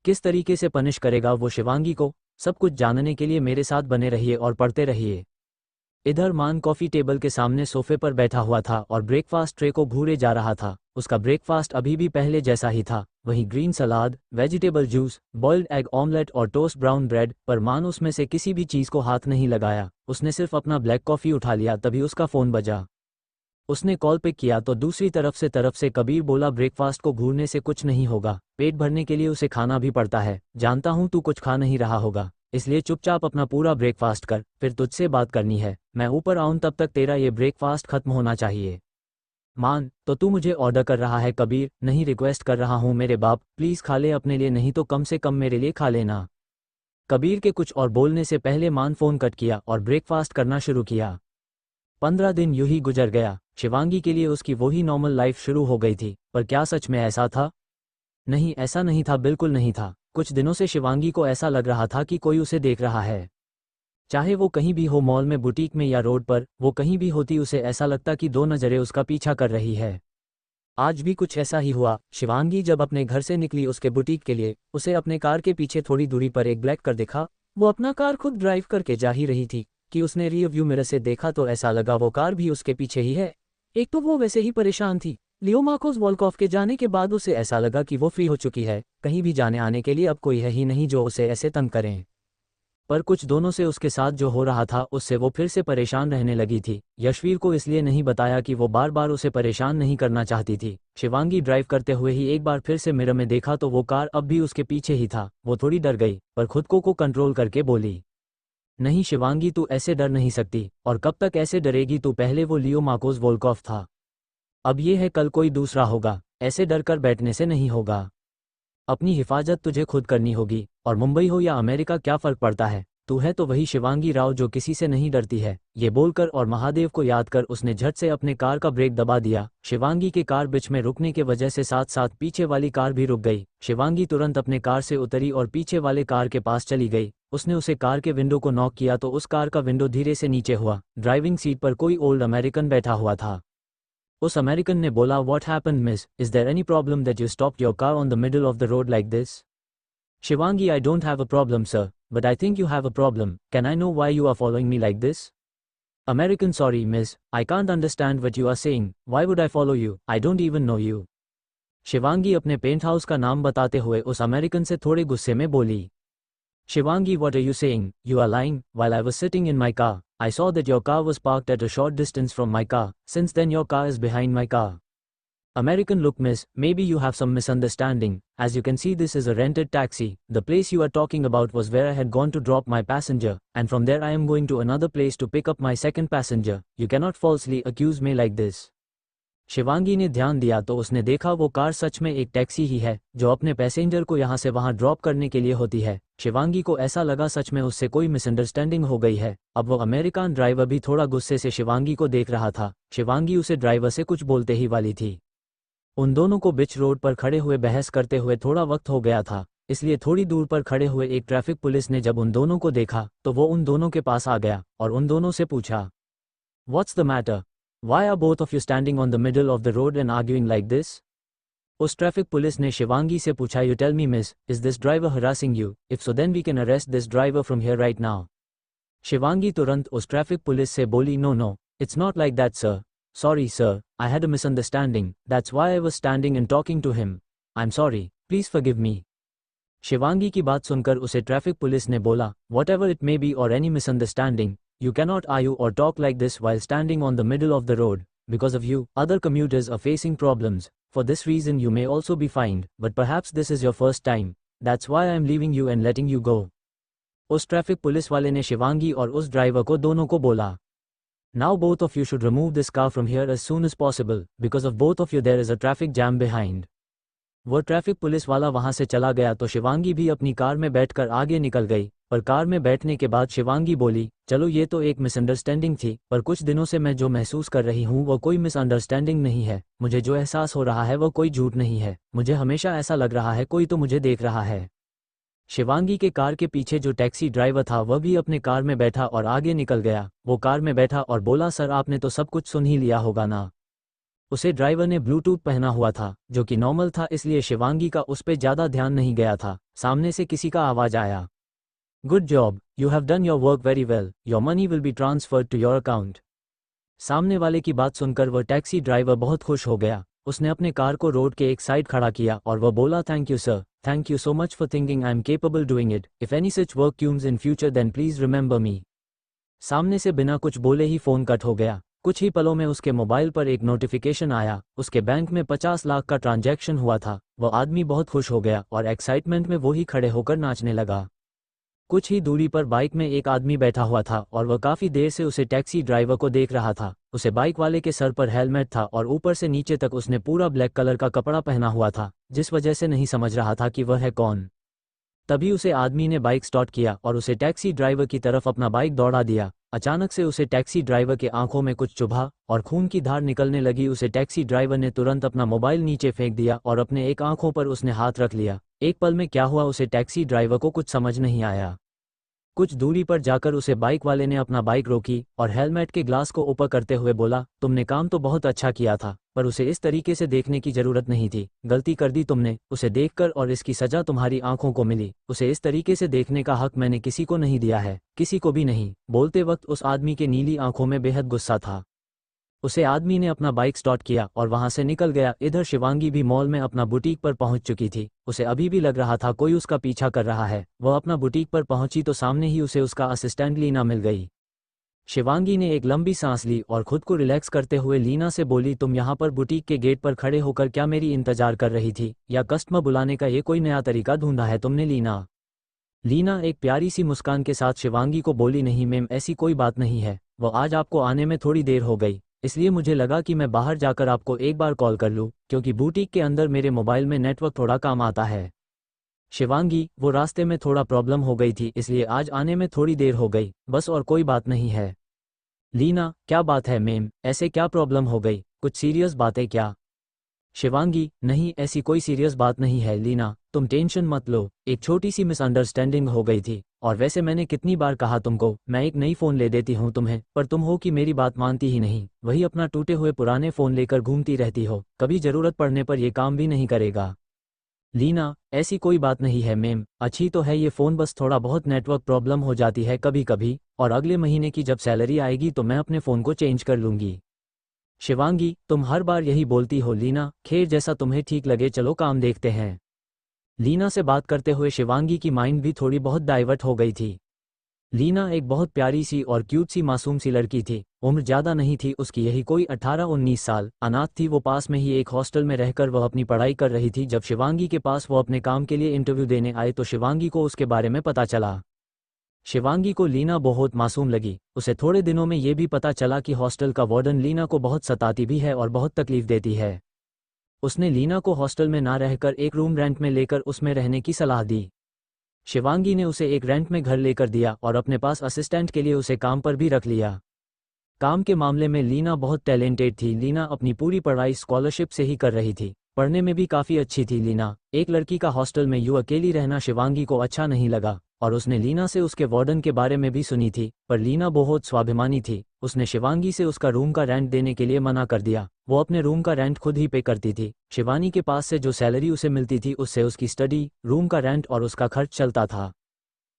किस तरीके से पनिश करेगा वो शिवांगी को? सब कुछ जानने के लिए मेरे साथ बने रहिए और पढ़ते रहिए। इधर मान कॉफ़ी टेबल के सामने सोफे पर बैठा हुआ था और ब्रेकफास्ट ट्रे को घूरे जा रहा था। उसका ब्रेकफास्ट अभी भी पहले जैसा ही था, वही green salad, vegetable juice, boiled egg omelette और टोस्ट ब्राउन ब्रेड, पर मान उसमें से किसी भी चीज़ को हाथ नहीं लगाया। उसने सिर्फ अपना ब्लैक कॉफ़ी उठा लिया। तभी उसका फ़ोन बजा। उसने कॉल पिक किया तो दूसरी तरफ से कबीर बोला, ब्रेकफास्ट को घूरने से कुछ नहीं होगा, पेट भरने के लिए उसे खाना भी पड़ता है। जानता हूँ तू कुछ खा नहीं रहा होगा, इसलिए चुपचाप अपना पूरा ब्रेकफास्ट कर, फिर तुझसे बात करनी है। मैं ऊपर आऊं तब तक तेरा ये ब्रेकफास्ट खत्म होना चाहिए। मान, तो तू मुझे ऑर्डर कर रहा है? कबीर, नहीं, रिक्वेस्ट कर रहा हूँ मेरे बाप, प्लीज़ खा ले अपने लिए, नहीं तो कम से कम मेरे लिए खा लेना। कबीर के कुछ और बोलने से पहले मान फ़ोन कट किया और ब्रेकफास्ट करना शुरू किया। 15 दिन यूं ही गुजर गया। शिवांगी के लिए उसकी वही नॉर्मल लाइफ शुरू हो गई थी, पर क्या सच में ऐसा था? नहीं, ऐसा नहीं था, बिल्कुल नहीं था। कुछ दिनों से शिवांगी को ऐसा लग रहा था कि कोई उसे देख रहा है। चाहे वो कहीं भी हो, मॉल में, बुटीक में या रोड पर, वो कहीं भी होती उसे ऐसा लगता कि दो नज़रें उसका पीछा कर रही है। आज भी कुछ ऐसा ही हुआ। शिवांगी जब अपने घर से निकली उसके बुटीक के लिए, उसे अपने कार के पीछे थोड़ी दूरी पर एक ब्लैक कार दिखा। वो अपना कार खुद ड्राइव करके जा ही रही थी कि उसने रियर व्यू मिरर से देखा तो ऐसा लगा वो कार भी उसके पीछे ही है। एक तो वो वैसे ही परेशान थी। लियो मार्कोस वॉल्कॉफ के जाने के बाद उसे ऐसा लगा कि वो फ्री हो चुकी है, कहीं भी जाने आने के लिए अब कोई है ही नहीं जो उसे ऐसे तंग करें। पर कुछ दोनों से उसके साथ जो हो रहा था उससे वो फिर से परेशान रहने लगी थी। यशवीर को इसलिए नहीं बताया कि वो बार बार उसे परेशान नहीं करना चाहती थी। शिवांगी ड्राइव करते हुए ही एक बार फिर से मिरर में देखा तो वो कार अब भी उसके पीछे ही था। वो थोड़ी डर गई पर खुद को कंट्रोल करके बोली, नहीं शिवांगी, तू ऐसे डर नहीं सकती। और कब तक ऐसे डरेगी तू? पहले वो लियो मार्कोस वोल्कोव था, अब ये है कल कोई दूसरा होगा। ऐसे डर कर बैठने से नहीं होगा। अपनी हिफाजत तुझे खुद करनी होगी। और मुंबई हो या अमेरिका क्या फ़र्क पड़ता है, तू है तो वही शिवांगी राव जो किसी से नहीं डरती है। ये बोलकर और महादेव को याद कर उसने झट से अपने कार का ब्रेक दबा दिया। शिवांगी के कार बीच में रुकने के वजह से साथ साथ पीछे वाली कार भी रुक गई। शिवांगी तुरंत अपने कार से उतरी और पीछे वाले कार के पास चली गई। उसने उसे कार के विंडो को नॉक किया तो उस कार का विंडो धीरे से नीचे हुआ। ड्राइविंग सीट पर कोई ओल्ड अमेरिकन बैठा हुआ था। उस अमेरिकन ने बोला, What happened, miss? Is there any problem that you stopped your car on the middle of the road like this? Shivangi, I don't have a problem, sir, but I think you have a problem. Can I know why you are following me like this? American, sorry, miss, I can't understand what you are saying. Why would I follow you? I don't even know you. Shivangi अपने paint house का नाम बताते हुए उस American से थोड़े गुस्से में बोली। Shivangi, what are you saying? You are lying. While I was sitting in my car, I saw that your car was parked at a short distance from my car. Since then your car is behind my car. American, look miss, maybe you have some misunderstanding. As you can see, this is a rented taxi. The place you are talking about was where I had gone to drop my passenger, and from there I am going to another place to pick up my second passenger. You cannot falsely accuse me like this. Shivangi ने ध्यान दिया तो उसने देखा वो car सच में एक taxi ही है जो अपने पैसेंजर को यहाँ से वहाँ ड्रॉप करने के लिए होती है। शिवांगी को ऐसा लगा सच में उससे कोई मिसअंडरस्टैंडिंग हो गई है। अब वो अमेरिकन ड्राइवर भी थोड़ा गुस्से से शिवांगी को देख रहा था। शिवांगी उसे ड्राइवर से कुछ बोलते ही वाली थी। उन दोनों को बीच रोड पर खड़े हुए बहस करते हुए थोड़ा वक्त हो गया था, इसलिए थोड़ी दूर पर खड़े हुए एक ट्रैफिक पुलिस ने जब उन दोनों को देखा तो वो उन दोनों के पास आ गया और उन दोनों से पूछा, What's the matter? Why are both of you standing on the middle of the road and arguing like this? उस ट्रैफिक पुलिस ने शिवांगी से पूछा, You tell me miss, is this driver harassing you? If so then we can arrest this driver from here right now. Shivangi तुरंत उस traffic police से बोली, No, it's not like that sir. Sorry sir, I had a misunderstanding. That's why I was standing and talking to him. I'm sorry, please forgive me. Shivangi की बात सुनकर उसे traffic police ने बोला, Whatever it may be or any misunderstanding, you cannot argue or talk like this while standing on the middle of the road. Because of you, other commuters are facing problems. For this reason you may also be fined, but perhaps this is your first time. That's why I am leaving you and letting you go. उस traffic police वाले ने शिवांगी और उस driver को दोनों को बोला, Now both of you should remove this car from here as soon as possible. Because of both of you there is a traffic jam behind. वो ट्रैफिक पुलिस वाला वहां से चला गया तो शिवांगी भी अपनी कार में बैठकर आगे निकल गई। पर कार में बैठने के बाद शिवांगी बोली, चलो ये तो एक मिसअंडरस्टैंडिंग थी, पर कुछ दिनों से मैं जो महसूस कर रही हूँ वो कोई मिसअंडरस्टैंडिंग नहीं है। मुझे जो एहसास हो रहा है वो कोई झूठ नहीं है। मुझे हमेशा ऐसा लग रहा है कोई तो मुझे देख रहा है। शिवांगी के कार के पीछे जो टैक्सी ड्राइवर था वह भी अपने कार में बैठा और आगे निकल गया। वो कार में बैठा और बोला, सर आपने तो सब कुछ सुन ही लिया होगा ना। उसे ड्राइवर ने ब्लूटूथ पहना हुआ था जो कि नॉर्मल था, इसलिए शिवांगी का उस पर ज़्यादा ध्यान नहीं गया था। सामने से किसी का आवाज़ आया, good job, you have done your work very well, your money will be transferred to your account. सामने वाले की बात सुनकर वह टैक्सी ड्राइवर बहुत खुश हो गया। उसने अपने कार को रोड के एक साइड खड़ा किया और वह बोला, thank you sir, thank you so much for thinking I am capable doing it. If any such work comes in future then please remember me. सामने से बिना कुछ बोले ही फ़ोन कट हो गया। कुछ ही पलों में उसके मोबाइल पर एक नोटिफिकेशन आया। उसके बैंक में 50 लाख का ट्रांजैक्शन हुआ था। वह आदमी बहुत खुश हो गया और एक्साइटमेंट में वो ही खड़े होकर नाचने लगा। कुछ ही दूरी पर बाइक में एक आदमी बैठा हुआ था और वह काफ़ी देर से उसे टैक्सी ड्राइवर को देख रहा था। उसे बाइक वाले के सर पर हेलमेट था और ऊपर से नीचे तक उसने पूरा ब्लैक कलर का कपड़ा पहना हुआ था, जिस वजह से नहीं समझ रहा था कि वह है कौन। तभी उसे आदमी ने बाइक स्टार्ट किया और उसे टैक्सी ड्राइवर की तरफ अपना बाइक दौड़ा दिया। अचानक से उसे टैक्सी ड्राइवर के आंखों में कुछ चुभा और खून की धार निकलने लगी। उसे टैक्सी ड्राइवर ने तुरंत अपना मोबाइल नीचे फेंक दिया और अपने एक आंखों पर उसने हाथ रख लिया। एक पल में क्या हुआ उसे टैक्सी ड्राइवर को कुछ समझ नहीं आया। कुछ दूरी पर जाकर उसे बाइक वाले ने अपना बाइक रोकी और हेलमेट के ग्लास को ऊपर करते हुए बोला, तुमने काम तो बहुत अच्छा किया था, पर उसे इस तरीके से देखने की जरूरत नहीं थी। गलती कर दी तुमने उसे देखकर और इसकी सजा तुम्हारी आंखों को मिली। उसे इस तरीके से देखने का हक मैंने किसी को नहीं दिया है, किसी को भी नहीं। बोलते वक्त उस आदमी के नीली आंखों में बेहद गुस्सा था। उसे आदमी ने अपना बाइक स्टार्ट किया और वहां से निकल गया। इधर शिवांगी भी मॉल में अपना बुटीक पर पहुंच चुकी थी। उसे अभी भी लग रहा था कोई उसका पीछा कर रहा है। वह अपना बुटीक पर पहुंची तो सामने ही उसे उसका असिस्टेंट लीना मिल गई। शिवांगी ने एक लंबी सांस ली और खुद को रिलैक्स करते हुए लीना से बोली, तुम यहाँ पर बुटीक के गेट पर खड़े होकर क्या मेरी इंतजार कर रही थी, या कस्टमर बुलाने का ये कोई नया तरीका ढूंढा है तुमने लीना? लीना एक प्यारी सी मुस्कान के साथ शिवांगी को बोली, नहीं मैम, ऐसी कोई बात नहीं है। वो आज आपको आने में थोड़ी देर हो गई, इसलिए मुझे लगा कि मैं बाहर जाकर आपको एक बार कॉल कर लूँ, क्योंकि बुटीक के अंदर मेरे मोबाइल में नेटवर्क थोड़ा काम आता है। शिवांगी, वो रास्ते में थोड़ा प्रॉब्लम हो गई थी, इसलिए आज आने में थोड़ी देर हो गई, बस और कोई बात नहीं है। लीना, क्या बात है मैम, ऐसे क्या प्रॉब्लम हो गई, कुछ सीरियस बात है क्या? शिवांगी, नहीं ऐसी कोई सीरियस बात नहीं है लीना, तुम टेंशन मत लो, एक छोटी सी मिसअंडरस्टैंडिंग हो गई थी। और वैसे मैंने कितनी बार कहा तुमको, मैं एक नई फ़ोन ले देती हूँ तुम्हें, पर तुम हो कि मेरी बात मानती ही नहीं, वही अपना टूटे हुए पुराने फ़ोन लेकर घूमती रहती हो, कभी ज़रूरत पड़ने पर यह काम भी नहीं करेगा। लीना, ऐसी कोई बात नहीं है मैम, अच्छी तो है ये फ़ोन, बस थोड़ा बहुत नेटवर्क प्रॉब्लम हो जाती है कभी कभी, और अगले महीने की जब सैलरी आएगी तो मैं अपने फ़ोन को चेंज कर लूँगी। शिवांगी, तुम हर बार यही बोलती हो लीना, खैर जैसा तुम्हें ठीक लगे, चलो काम देखते हैं। लीना से बात करते हुए शिवांगी की माइंड भी थोड़ी बहुत डाइवर्ट हो गई थी। लीना एक बहुत प्यारी सी और क्यूट सी मासूम सी लड़की थी। उम्र ज़्यादा नहीं थी उसकी, यही कोई 18-19 साल। अनाथ थी वो, पास में ही एक हॉस्टल में रहकर वह अपनी पढ़ाई कर रही थी। जब शिवांगी के पास वो अपने काम के लिए इंटरव्यू देने आए तो शिवांगी को उसके बारे में पता चला। शिवांगी को लीना बहुत मासूम लगी। उसे थोड़े दिनों में ये भी पता चला कि हॉस्टल का वार्डन लीना को बहुत सताती भी है और बहुत तकलीफ देती है। उसने लीना को हॉस्टल में ना रहकर एक रूम रेंट में लेकर उसमें रहने की सलाह दी। शिवांगी ने उसे एक रेंट में घर लेकर दिया और अपने पास असिस्टेंट के लिए उसे काम पर भी रख लिया। काम के मामले में लीना बहुत टैलेंटेड थी। लीना अपनी पूरी पढ़ाई स्कॉलरशिप से ही कर रही थी, पढ़ने में भी काफ़ी अच्छी थी लीना। एक लड़की का हॉस्टल में यूं अकेली रहना शिवांगी को अच्छा नहीं लगा और उसने लीना से उसके वार्डन के बारे में भी सुनी थी, पर लीना बहुत स्वाभिमानी थी। उसने शिवांगी से उसका रूम का रेंट देने के लिए मना कर दिया। वो अपने रूम का रेंट खुद ही पे करती थी। शिवानी के पास से जो सैलरी उसे मिलती थी उससे उसकी स्टडी, रूम का रेंट और उसका खर्च चलता था।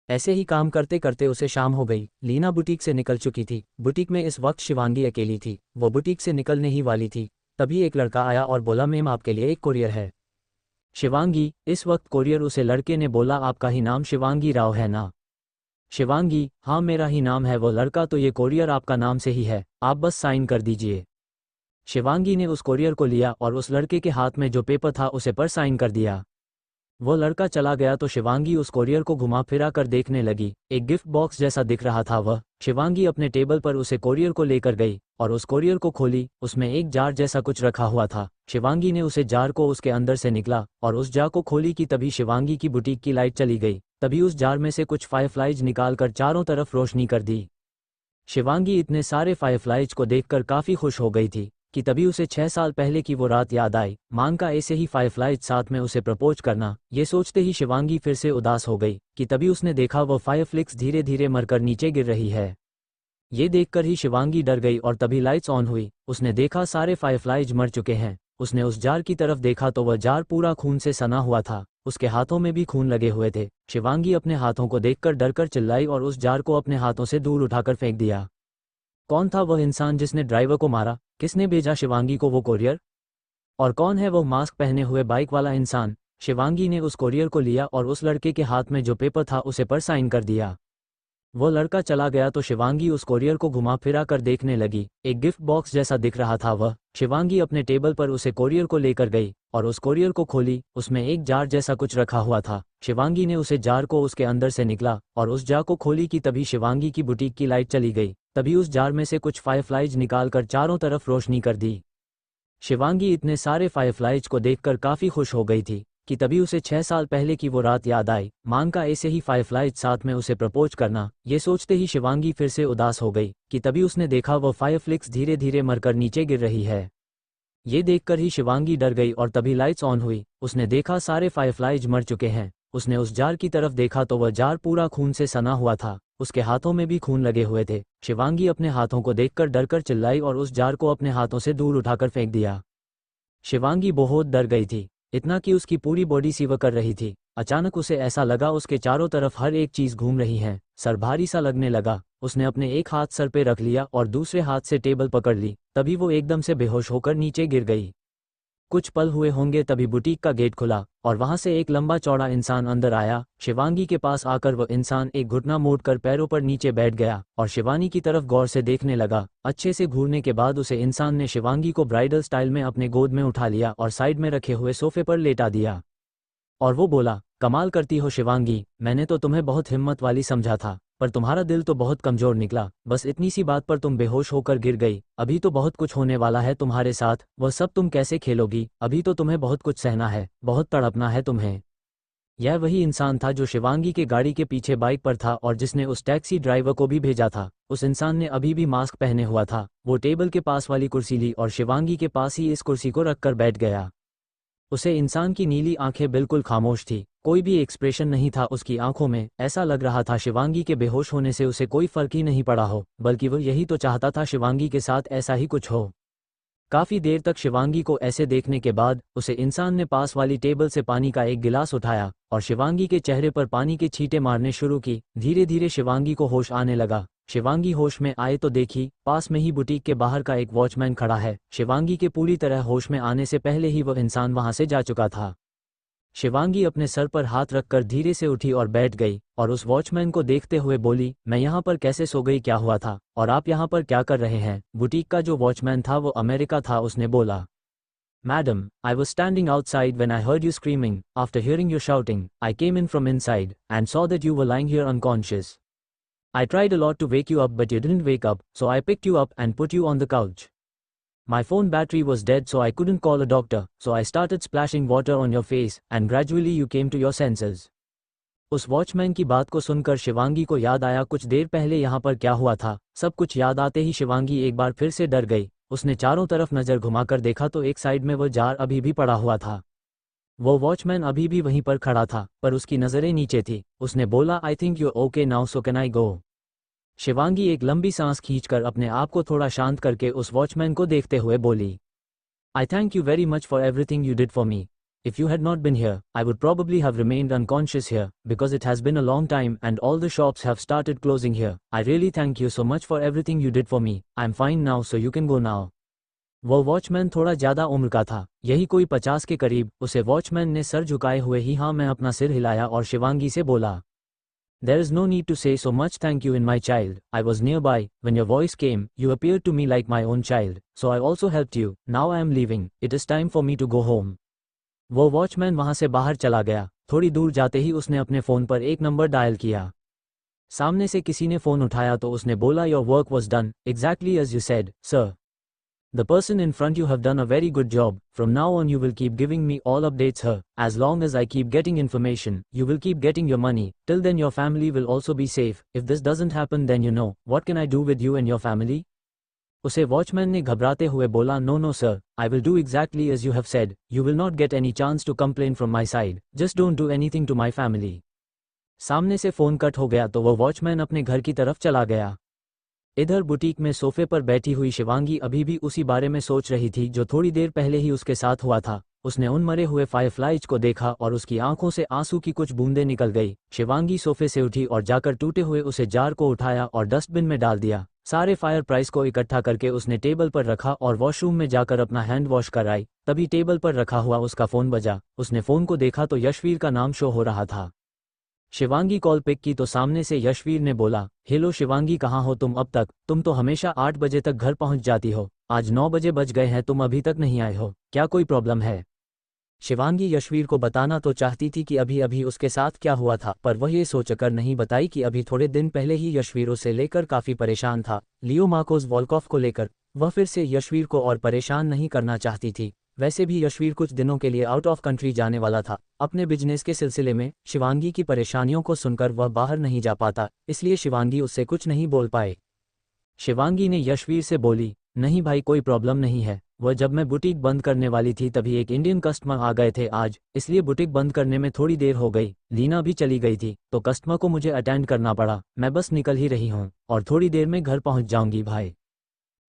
ऐसे ही काम करते करते उसे शाम हो गई। लीना बुटीक से निकल चुकी थी। बुटीक में इस वक्त शिवांगी अकेली थी। वो बुटीक से निकलने ही वाली थी, तभी एक लड़का आया और बोला, मैम आपके लिए एक कोरियर है। शिवांगी, इस वक्त कोरियर उसे लड़के ने बोला, आपका ही नाम शिवांगी राव है ना? शिवांगी, हाँ मेरा ही नाम है। वो लड़का, तो ये कोरियर आपका नाम से ही है, आप बस साइन कर दीजिए। शिवांगी ने उस कोरियर को लिया और उस लड़के के हाथ में जो पेपर था उसे पर साइन कर दिया। वो लड़का चला गया तो शिवांगी उस कोरियर को घुमा फिरा कर देखने लगी। एक गिफ्ट बॉक्स जैसा दिख रहा था वह। शिवांगी अपने टेबल पर उसे कोरियर को लेकर गई और उस कोरियर को खोली। उसमें एक जार जैसा कुछ रखा हुआ था। शिवांगी ने उसे जार को उसके अंदर से निकला और उस जार को खोली कि तभी शिवांगी की बुटीक की लाइट चली गई। तभी उस जार में से कुछ फायरफ्लाइज निकालकर चारों तरफ रोशनी कर दी। शिवांगी इतने सारे फायरफ्लाइज को देखकर काफ़ी खुश हो गई थी कि तभी उसे 6 साल पहले की वो रात याद आई। मांग का ऐसे ही फायरफ्लाइज साथ में उसे प्रपोज करना। ये सोचते ही शिवांगी फिर से उदास हो गई कि तभी उसने देखा वो फायरफ्लिक्स धीरे धीरे मरकर नीचे गिर रही है। ये देखकर ही शिवांगी डर गई और तभी लाइट्स ऑन हुई। उसने देखा सारे फायरफ्लाइज मर चुके हैं। उसने उस जार की तरफ देखा तो वह जार पूरा खून से सना हुआ था। उसके हाथों में भी खून लगे हुए थे। शिवांगी अपने हाथों को देखकर डरकर चिल्लाई और उस जार को अपने हाथों से दूर उठाकर फेंक दिया। कौन था वह इंसान जिसने ड्राइवर को मारा? किसने भेजा शिवांगी को वो कोरियर? और कौन है वो मास्क पहने हुए बाइक वाला इंसान? शिवांगी ने उस कोरियर को लिया और उस लड़के के हाथ में जो पेपर था उसे पर साइन कर दिया। वो लड़का चला गया तो शिवांगी उस कोरियर को घुमा फिरा कर देखने लगी। एक गिफ्ट बॉक्स जैसा दिख रहा था वह। शिवांगी अपने टेबल पर उसे कोरियर को लेकर गई और उस कोरियर को खोली। उसमें एक जार जैसा कुछ रखा हुआ था। शिवांगी ने उसे जार को उसके अंदर से निकला और उस जार को खोली कि तभी शिवांगी की बुटीक की लाइट चली गई। तभी उस जार में से कुछ फायरफ्लाइज निकालकर चारों तरफ रोशनी कर दी। शिवांगी इतने सारे फायरफ्लाइज को देखकर काफ़ी खुश हो गई थी कि तभी उसे 6 साल पहले की वो रात याद आई। मांग का ऐसे ही फायरफ्लाइज साथ में उसे प्रपोज करना। ये सोचते ही शिवांगी फिर से उदास हो गई कि तभी उसने देखा वो फायरफ्लिक्स धीरे धीरे मरकर नीचे गिर रही है। ये देखकर ही शिवांगी डर गई और तभी लाइट्स ऑन हुई। उसने देखा सारे फायरफ्लाइज मर चुके हैं। उसने उस जार की तरफ देखा तो वह जार पूरा खून से सना हुआ था। उसके हाथों में भी खून लगे हुए थे। शिवांगी अपने हाथों को देखकर डरकर चिल्लाई और उस जार को अपने हाथों से दूर उठाकर फेंक दिया। शिवांगी बहुत डर गई थी, इतना कि उसकी पूरी बॉडी शिवर कर रही थी। अचानक उसे ऐसा लगा उसके चारों तरफ हर एक चीज़ घूम रही है। सर भारी सा लगने लगा। उसने अपने एक हाथ सर पे रख लिया और दूसरे हाथ से टेबल पकड़ ली, तभी वो एकदम से बेहोश होकर नीचे गिर गई। कुछ पल हुए होंगे तभी बुटीक का गेट खुला और वहां से एक लंबा चौड़ा इंसान अंदर आया। शिवांगी के पास आकर वह इंसान एक घुटना मोड़कर पैरों पर नीचे बैठ गया और शिवानी की तरफ गौर से देखने लगा। अच्छे से घूरने के बाद उसे इंसान ने शिवांगी को ब्राइडल स्टाइल में अपने गोद में उठा लिया और साइड में रखे हुए सोफे पर लेटा दिया। और वो बोला, कमाल करती हो शिवांगी, मैंने तो तुम्हें बहुत हिम्मत वाली समझा था, पर तुम्हारा दिल तो बहुत कमजोर निकला। बस इतनी सी बात पर तुम बेहोश होकर गिर गई। अभी तो बहुत कुछ होने वाला है तुम्हारे साथ, वह सब तुम कैसे खेलोगी? अभी तो तुम्हें बहुत कुछ सहना है, बहुत तड़पना है तुम्हें। यह वही इंसान था जो शिवांगी के गाड़ी के पीछे बाइक पर था और जिसने उस टैक्सी ड्राइवर को भी भेजा था। उस इंसान ने अभी भी मास्क पहने हुआ था। वो टेबल के पास वाली कुर्सी ली और शिवांगी के पास ही इस कुर्सी को रखकर बैठ गया। उसे इंसान की नीली आंखें बिल्कुल खामोश थी, कोई भी एक्सप्रेशन नहीं था उसकी आंखों में। ऐसा लग रहा था शिवांगी के बेहोश होने से उसे कोई फर्क ही नहीं पड़ा हो, बल्कि वो यही तो चाहता था शिवांगी के साथ ऐसा ही कुछ हो। काफी देर तक शिवांगी को ऐसे देखने के बाद उसे इंसान ने पास वाली टेबल से पानी का एक गिलास उठाया और शिवांगी के चेहरे पर पानी के छींटे मारने शुरू की। धीरे धीरे शिवांगी को होश आने लगा। शिवांगी होश में आए तो देखी पास में ही बुटीक के बाहर का एक वॉचमैन खड़ा है। शिवांगी के पूरी तरह होश में आने से पहले ही वह इंसान वहां से जा चुका था। शिवांगी अपने सर पर हाथ रखकर धीरे से उठी और बैठ गई और उस वॉचमैन को देखते हुए बोली, मैं यहाँ पर कैसे सो गई? क्या हुआ था? और आप यहाँ पर क्या कर रहे हैं? बुटीक का जो वॉचमैन था वो अमेरिका था। उसने बोला, madam, I was standing outside when I heard you screaming. After hearing your shouting, I came in from inside and saw that you were lying here unconscious. I tried a lot to wake you up but you didn't wake up, so I picked you up and put you on the couch. My phone battery was dead so I couldn't call a doctor, so I started splashing water on your face and gradually you came to your senses. उस watchman की बात को सुनकर शिवांगी को याद आया कुछ देर पहले यहाँ पर क्या हुआ था। सब कुछ याद आते ही शिवांगी एक बार फिर से डर गई। उसने चारों तरफ नज़र घुमाकर देखा तो एक साइड में वो जार अभी भी पड़ा हुआ था। वो वॉचमैन अभी भी वहीं पर खड़ा था पर उसकी नज़रें नीचे थी। उसने बोला, I think you okay now so can I go? Shivangi एक लंबी सांस खींचकर अपने आप को थोड़ा शांत करके उस वॉचमैन को देखते हुए बोली, आई thank you very much for everything you did for me. If you had not been here, I would probably have remained unconscious here, because it has been a long time and all the shops have started closing here. I really thank you so much for everything you did for me. I'm fine now so you can go now. वो watchman थोड़ा ज़्यादा उम्र का था, यही कोई 50 के करीब। उसे वॉचमैन ने सर झुकाए हुए ही हाँ मैं अपना सिर हिलाया और शिवांगी से बोला, There is no need to say so much thank you in my child. I was nearby when your voice came. You appeared to me like my own child, so I also helped you. Now I am leaving. It is time for me to go home. वो watchman वहां से बाहर चला गया। थोड़ी दूर जाते ही उसने अपने फ़ोन पर एक नंबर डायल किया। सामने से किसी ने फ़ोन उठाया तो उसने बोला, Your work was done, exactly as you said, sir. The person in front you have done a very good job. From now on you will keep giving me all updates her. As long as I keep getting information, you will keep getting your money. Till then your family will also be safe. If this doesn't happen then you know, what can I do with you and your family? उसे watchman ने घबराते हुए बोला, No no sir, I will do exactly as you have said. You will not get any chance to complain from my side. Just don't do anything to my family. सामने से phone cut हो गया तो वो watchman अपने घर की तरफ चला गया। इधर बुटीक में सोफे पर बैठी हुई शिवांगी अभी भी उसी बारे में सोच रही थी जो थोड़ी देर पहले ही उसके साथ हुआ था। उसने उन मरे हुए फायरफ्लाइज को देखा और उसकी आंखों से आंसू की कुछ बूंदें निकल गई। शिवांगी सोफे से उठी और जाकर टूटे हुए उसे जार को उठाया और डस्टबिन में डाल दिया। सारे फायर प्राइस को इकट्ठा करके उसने टेबल पर रखा और वॉशरूम में जाकर अपना हैंड वॉश कराई। तभी टेबल पर रखा हुआ उसका फ़ोन बजा। उसने फ़ोन को देखा तो यशवीर का नाम शो हो रहा था। शिवांगी कॉल पिक की तो सामने से यशवीर ने बोला, हेलो शिवांगी, कहाँ हो तुम अब तक? तुम तो हमेशा 8 बजे तक घर पहुंच जाती हो, आज 9 बजे बज गए हैं, तुम अभी तक नहीं आए हो, क्या कोई प्रॉब्लम है? शिवांगी यशवीर को बताना तो चाहती थी कि अभी अभी उसके साथ क्या हुआ था, पर वह ये सोचकर नहीं बताई कि अभी थोड़े दिन पहले ही यशवीर उसे लेकर काफ़ी परेशान था, लियो मार्कोस वॉल्कॉफ को लेकर। वह फिर से यशवीर को और परेशान नहीं करना चाहती थी। वैसे भी यशवीर कुछ दिनों के लिए आउट ऑफ कंट्री जाने वाला था। अपने बिजनेस के सिलसिले में शिवांगी की परेशानियों को सुनकर वह बाहर नहीं जा पाता, इसलिए शिवांगी उससे कुछ नहीं बोल पाए। शिवांगी ने यशवीर से बोली, नहीं भाई कोई प्रॉब्लम नहीं है, वह जब मैं बुटीक बंद करने वाली थी तभी एक इंडियन कस्टमर आ गए थे आज, इसलिए बुटीक बंद करने में थोड़ी देर हो गई। लीना भी चली गई थी तो कस्टमर को मुझे अटेंड करना पड़ा, मैं बस निकल ही रही हूँ और थोड़ी देर में घर पहुँच जाऊँगी भाई।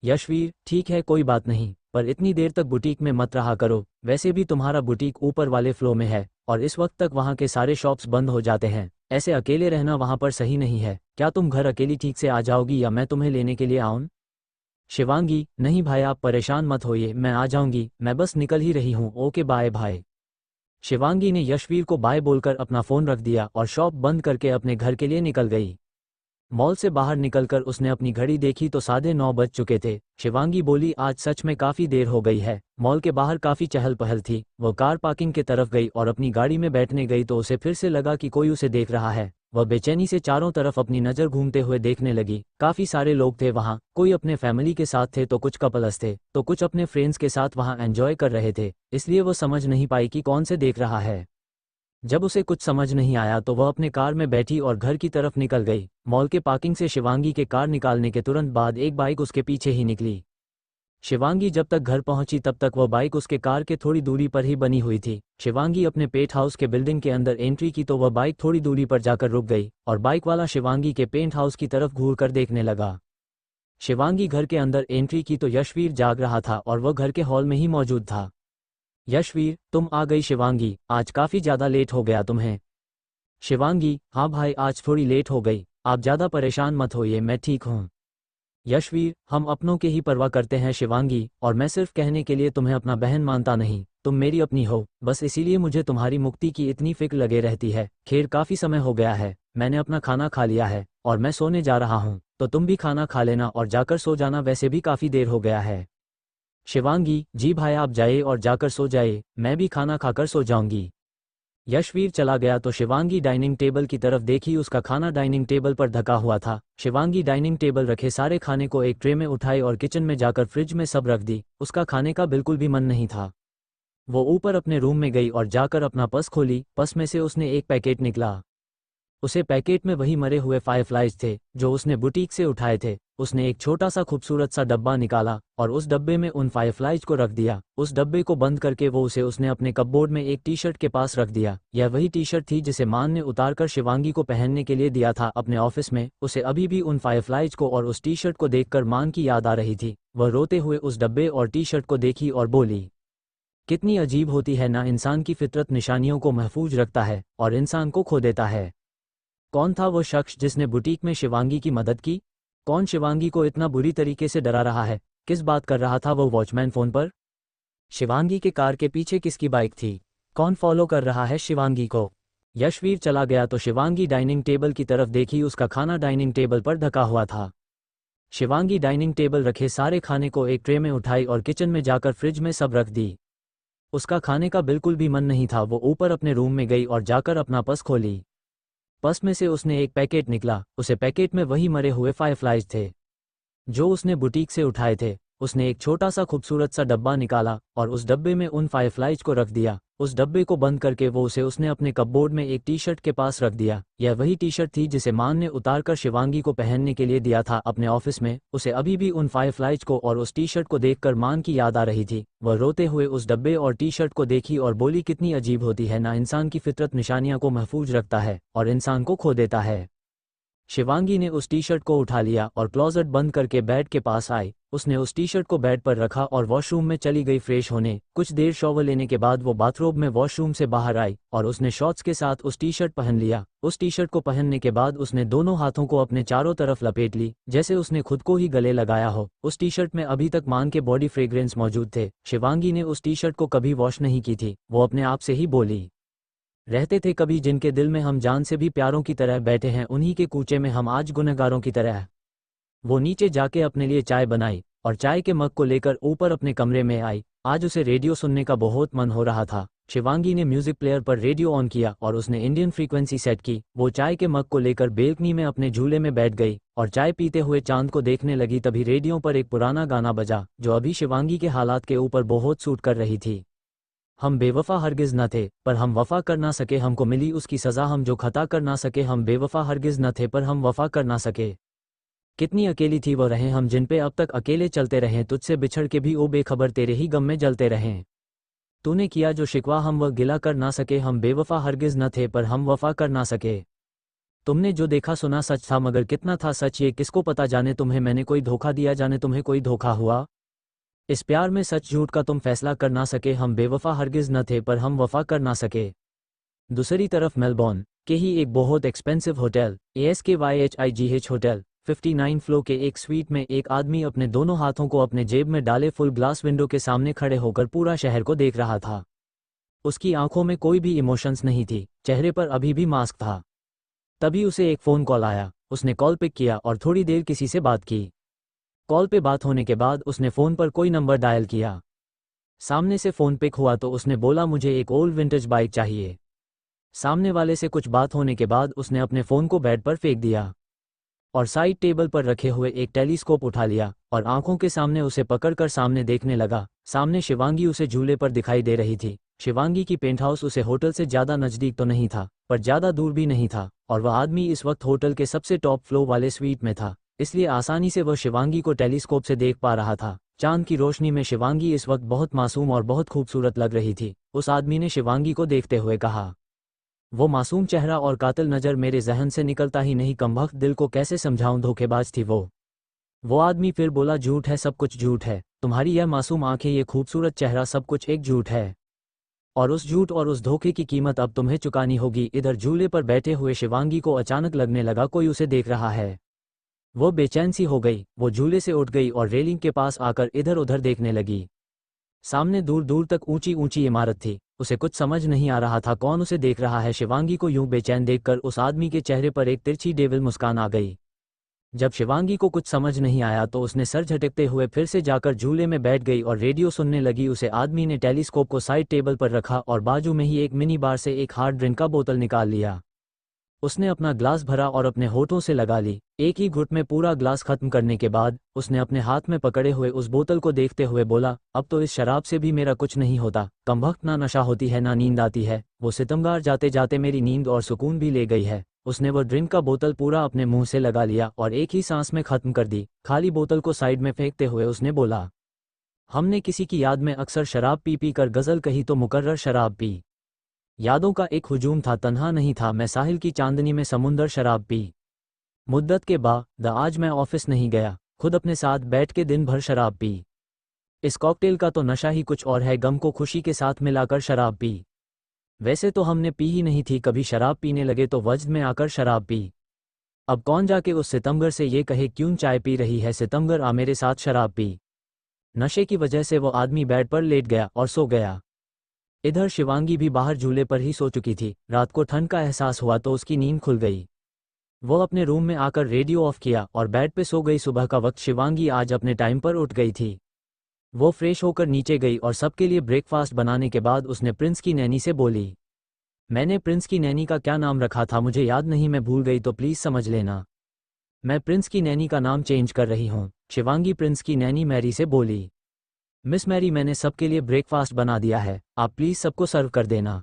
यशवीर, ठीक है कोई बात नहीं, पर इतनी देर तक बुटीक में मत रहा करो, वैसे भी तुम्हारा बुटीक ऊपर वाले फ्लोर में है और इस वक्त तक वहाँ के सारे शॉप्स बंद हो जाते हैं। ऐसे अकेले रहना वहां पर सही नहीं है। क्या तुम घर अकेली ठीक से आ जाओगी या मैं तुम्हें लेने के लिए आऊं? शिवांगी, नहीं भाई आप परेशान मत होइए, मैं आ जाऊंगी, मैं बस निकल ही रही हूँ, ओके बाय भाई। शिवांगी ने यशवीर को बाय बोलकर अपना फ़ोन रख दिया और शॉप बंद करके अपने घर के लिए निकल गई। मॉल से बाहर निकलकर उसने अपनी घड़ी देखी तो 9:30 बज चुके थे। शिवांगी बोली आज सच में काफ़ी देर हो गई है। मॉल के बाहर काफ़ी चहल पहल थी। वह कार पार्किंग के तरफ गई और अपनी गाड़ी में बैठने गई तो उसे फिर से लगा कि कोई उसे देख रहा है। वह बेचैनी से चारों तरफ अपनी नज़र घूमते हुए देखने लगी। काफ़ी सारे लोग थे वहाँ, कोई अपने फैमिली के साथ थे तो कुछ कपल्स थे तो कुछ अपने फ्रेंड्स के साथ वहाँ एंजॉय कर रहे थे, इसलिए वह समझ नहीं पाई कि कौन से देख रहा है। जब उसे कुछ समझ नहीं आया तो वह अपने कार में बैठी और घर की तरफ निकल गई। मॉल के पार्किंग से शिवांगी के कार निकालने के तुरंत बाद एक बाइक उसके पीछे ही निकली। शिवांगी जब तक घर पहुंची तब तक वह बाइक उसके कार के थोड़ी दूरी पर ही बनी हुई थी। शिवांगी अपने पेंट हाउस के बिल्डिंग के अंदर एंट्री की तो वह बाइक थोड़ी दूरी पर जाकर रुक गई और बाइक वाला शिवांगी के पेंट हाउस की तरफ घूर कर देखने लगा। शिवांगी घर के अंदर एंट्री की तो यशवीर जाग रहा था और वह घर के हॉल में ही मौजूद था। यशवीर, तुम आ गई शिवांगी, आज काफ़ी ज़्यादा लेट हो गया तुम्हें। शिवांगी, हाँ भाई आज थोड़ी लेट हो गई, आप ज़्यादा परेशान मत होइए, मैं ठीक हूँ। यशवीर, हम अपनों के ही परवाह करते हैं शिवांगी, और मैं सिर्फ कहने के लिए तुम्हें अपना बहन मानता नहीं, तुम मेरी अपनी हो, बस इसीलिए मुझे तुम्हारी मुक्ति की इतनी फिक्र लगे रहती है। खैर काफ़ी समय हो गया है, मैंने अपना खाना खा लिया है और मैं सोने जा रहा हूँ, तो तुम भी खाना खा लेना और जाकर सो जाना, वैसे भी काफ़ी देर हो गया है। शिवांगी, जी भाई आप जाइए और जाकर सो जाइए, मैं भी खाना खाकर सो जाऊंगी। यशवीर चला गया तो शिवांगी डाइनिंग टेबल की तरफ देखी, उसका खाना डाइनिंग टेबल पर ढका हुआ था। शिवांगी डाइनिंग टेबल रखे सारे खाने को एक ट्रे में उठाई और किचन में जाकर फ्रिज में सब रख दी। उसका खाने का बिल्कुल भी मन नहीं था। वो ऊपर अपने रूम में गई और जाकर अपना पर्स खोली। पर्स में से उसने एक पैकेट निकला। उसे पैकेट में वही मरे हुए फायरफ्लाइज थे जो उसने बुटीक से उठाए थे। उसने एक छोटा सा खूबसूरत सा डब्बा निकाला और उस डब्बे में उन फायरफ्लाइज को रख दिया। उस डब्बे को बंद करके वो उसने अपने कपबोर्ड में एक टी शर्ट के पास रख दिया। यह वही टी शर्ट थी जिसे मान ने उतारकर शिवांगी को पहनने के लिए दिया था अपने ऑफिस में। उसे अभी भी उन फायरफ्लाइज को और उस टी शर्ट को देखकर मान की याद आ रही थी। वह रोते हुए उस डब्बे और टी शर्ट को देखी और बोली, कितनी अजीब होती है ना, इंसान की फितरत निशानियों को महफूज रखता है और इंसान को खो देता है। कौन था वो शख्स जिसने बुटीक में शिवांगी की मदद की? कौन शिवांगी को इतना बुरी तरीके से डरा रहा है? किस बात कर रहा था वो वॉचमैन फोन पर? शिवांगी के कार के पीछे किसकी बाइक थी? कौन फॉलो कर रहा है शिवांगी को? यशवीर चला गया तो शिवांगी डाइनिंग टेबल की तरफ देखी, उसका खाना डाइनिंग टेबल पर ढका हुआ था। शिवांगी डाइनिंग टेबल रखे सारे खाने को एक ट्रे में उठाई और किचन में जाकर फ्रिज में सब रख दी। उसका खाने का बिल्कुल भी मन नहीं था। वो ऊपर अपने रूम में गई और जाकर अपना पर्स खोली। पर्स में से उसने एक पैकेट निकला। उसे पैकेट में वही मरे हुए फायरफ्लाइज थे जो उसने बुटीक से उठाए थे। उसने एक छोटा सा खूबसूरत सा डब्बा निकाला और उस डब्बे में उन फायरफ्लाइज को रख दिया। उस डब्बे को बंद करके वो उसने अपने कपबोर्ड में एक टी शर्ट के पास रख दिया। यह वही टी शर्ट थी जिसे मान ने उतारकर शिवांगी को पहनने के लिए दिया था अपने ऑफिस में। उसे अभी भी उन फायरफ्लाइज को और उस टी शर्ट को देखकर मान की याद आ रही थी। वह रोते हुए उस डब्बे और टी शर्ट को देखी और बोली, कितनी अजीब होती है ना, इंसान की फितरत निशानियां को महफूज रखता है और इंसान को खो देता है। शिवांगी ने उस टी शर्ट को उठा लिया और क्लोजेट बंद करके बेड के पास आई। उसने उस टी शर्ट को बेड पर रखा और वॉशरूम में चली गई फ्रेश होने। कुछ देर शॉवर लेने के बाद वो बाथरोब में वॉशरूम से बाहर आई और उसने शॉर्ट्स के साथ उस टी शर्ट पहन लिया। उस टी शर्ट को पहनने के बाद उसने दोनों हाथों को अपने चारों तरफ लपेट ली जैसे उसने खुद को ही गले लगाया हो। उस टी शर्ट में अभी तक मान के बॉडी फ्रेग्रेंस मौजूद थे। शिवांगी ने उस टी शर्ट को कभी वॉश नहीं की थी। वो अपने आप से ही बोली, रहते थे कभी जिनके दिल में हम जान से भी प्यारों की तरह बैठे हैं, उन्हीं के कूचे में हम आज गुनहगारों की तरह। वो नीचे जाके अपने लिए चाय बनाई और चाय के मग को लेकर ऊपर अपने कमरे में आई। आज उसे रेडियो सुनने का बहुत मन हो रहा था। शिवांगी ने म्यूजिक प्लेयर पर रेडियो ऑन किया और उसने इंडियन फ्रीक्वेंसी सेट की। वो चाय के मग को लेकर बेलकनी में अपने झूले में बैठ गई और चाय पीते हुए चांद को देखने लगी। तभी रेडियो पर एक पुराना गाना बजा जो अभी शिवांगी के हालात के ऊपर बहुत सूट कर रही थी। हम बेवफा हरगिज न थे पर हम वफा कर ना सके, हमको मिली उसकी सज़ा, हम जो खता कर ना सके। हम बेवफा हरगिज न थे पर हम वफा कर ना सके। कितनी अकेली थी वो रहें हम, जिन पे अब तक अकेले चलते रहें। तुझसे बिछड़ के भी ओ बेखबर तेरे ही गम में जलते रहें। तूने किया जो शिकवा हम वह गिला कर ना सके। हम बेवफा हरगिज न थे पर हम वफा कर ना सके। तुमने जो देखा सुना सच था, मगर कितना था सच ये किसको पता। जाने तुम्हें मैंने कोई धोखा दिया, जाने तुम्हें कोई धोखा हुआ। इस प्यार में सच झूठ का तुम फैसला कर ना सके। हम बेवफा हरगिज न थे पर हम वफा कर ना सके। दूसरी तरफ मेलबॉर्न के ही एक बहुत expensive hotel ASKYHIGH hotel 59 flow के एक स्वीट में एक आदमी अपने दोनों हाथों को अपने जेब में डाले फुल ग्लास विंडो के सामने खड़े होकर पूरा शहर को देख रहा था। उसकी आंखों में कोई भी इमोशंस नहीं थी, चेहरे पर अभी भी मास्क था। तभी उसे एक फ़ोन कॉल आया। उसने कॉल पिक किया और थोड़ी देर किसी से बात की। कॉल पे बात होने के बाद उसने फ़ोन पर कोई नंबर डायल किया। सामने से फ़ोन पिक हुआ तो उसने बोला, मुझे एक ओल्ड विंटेज बाइक चाहिए। सामने वाले से कुछ बात होने के बाद उसने अपने फ़ोन को बेड पर फेंक दिया और साइड टेबल पर रखे हुए एक टेलीस्कोप उठा लिया और आंखों के सामने उसे पकड़कर सामने देखने लगा। सामने शिवांगी उसे झूले पर दिखाई दे रही थी। शिवांगी की पेंट हाउस उसे होटल से ज़्यादा नज़दीक तो नहीं था, पर ज़्यादा दूर भी नहीं था, और वह आदमी इस वक्त होटल के सबसे टॉप फ्लोर वाले स्वीट में था, इसलिए आसानी से वह शिवांगी को टेलीस्कोप से देख पा रहा था। चांद की रोशनी में शिवांगी इस वक्त बहुत मासूम और बहुत खूबसूरत लग रही थी। उस आदमी ने शिवांगी को देखते हुए कहा। वो मासूम चेहरा और कातिल नज़र मेरे जहन से निकलता ही नहीं, कमबख्त, दिल को कैसे समझाऊं, धोखेबाज थी वो आदमी फिर बोला, झूठ है, सब कुछ झूठ है, तुम्हारी यह मासूम आंखें, ये खूबसूरत चेहरा, सब कुछ एक झूठ है, और उस झूठ और उस धोखे की कीमत अब तुम्हें चुकानी होगी। इधर झूले पर बैठे हुए शिवांगी को अचानक लगने लगा कोई उसे देख रहा है। वो बेचैन सी हो गई। वो झूले से उठ गई और रेलिंग के पास आकर इधर उधर देखने लगी। सामने दूर दूर तक ऊंची ऊंची इमारत थी। उसे कुछ समझ नहीं आ रहा था कौन उसे देख रहा है। शिवांगी को यूं बेचैन देखकर उस आदमी के चेहरे पर एक तिरछी डेविल मुस्कान आ गई। जब शिवांगी को कुछ समझ नहीं आया तो उसने सर झटकते हुए फिर से जाकर झूले में बैठ गई और रेडियो सुनने लगी। उसे आदमी ने टेलीस्कोप को साइड टेबल पर रखा और बाजू में ही एक मिनी बार से एक हार्ड ड्रिंक का बोतल निकाल लिया। उसने अपना ग्लास भरा और अपने होठों से लगा ली। एक ही घुट में पूरा ग्लास खत्म करने के बाद उसने अपने हाथ में पकड़े हुए उस बोतल को देखते हुए बोला, अब तो इस शराब से भी मेरा कुछ नहीं होता। कमबख्त, ना नशा होती है ना नींद आती है। वो सितमगार जाते जाते मेरी नींद और सुकून भी ले गई है। उसने वो ड्रिंक का बोतल पूरा अपने मुंह से लगा लिया और एक ही सांस में खत्म कर दी। खाली बोतल को साइड में फेंकते हुए उसने बोला, हमने किसी की याद में अक्सर शराब पी पी कर गज़ल कही तो मुकर्रर शराब पी। यादों का एक हुजूम था, तन्हा नहीं था मैं, साहिल की चांदनी में समुंदर शराब पी। मुद्दत के बाद आज मैं ऑफिस नहीं गया, खुद अपने साथ बैठ के दिन भर शराब पी। इस कॉकटेल का तो नशा ही कुछ और है, गम को खुशी के साथ मिलाकर शराब पी। वैसे तो हमने पी ही नहीं थी, कभी शराब पीने लगे तो वज्द में आकर शराब पी। अब कौन जाके उस सितमगर से ये कहे क्यों चाय पी रही है, सितमगर आ मेरे साथ शराब पी। नशे की वजह से वो आदमी बेड पर लेट गया और सो गया। इधर शिवांगी भी बाहर झूले पर ही सो चुकी थी। रात को ठंड का एहसास हुआ तो उसकी नींद खुल गई। वो अपने रूम में आकर रेडियो ऑफ किया और बेड पे सो गई। सुबह का वक्त, शिवांगी आज अपने टाइम पर उठ गई थी। वो फ्रेश होकर नीचे गई और सबके लिए ब्रेकफास्ट बनाने के बाद उसने प्रिंस की नैनी से बोली, मैंने प्रिंस की नैनी का क्या नाम रखा था मुझे याद नहीं, मैं भूल गई तो प्लीज़ समझ लेना। मैं प्रिंस की नैनी का नाम चेंज कर रही हूँ। शिवांगी प्रिंस की नैनी मैरी से बोली, मिस मैरी, मैंने सबके लिए ब्रेकफास्ट बना दिया है, आप प्लीज़ सबको सर्व कर देना।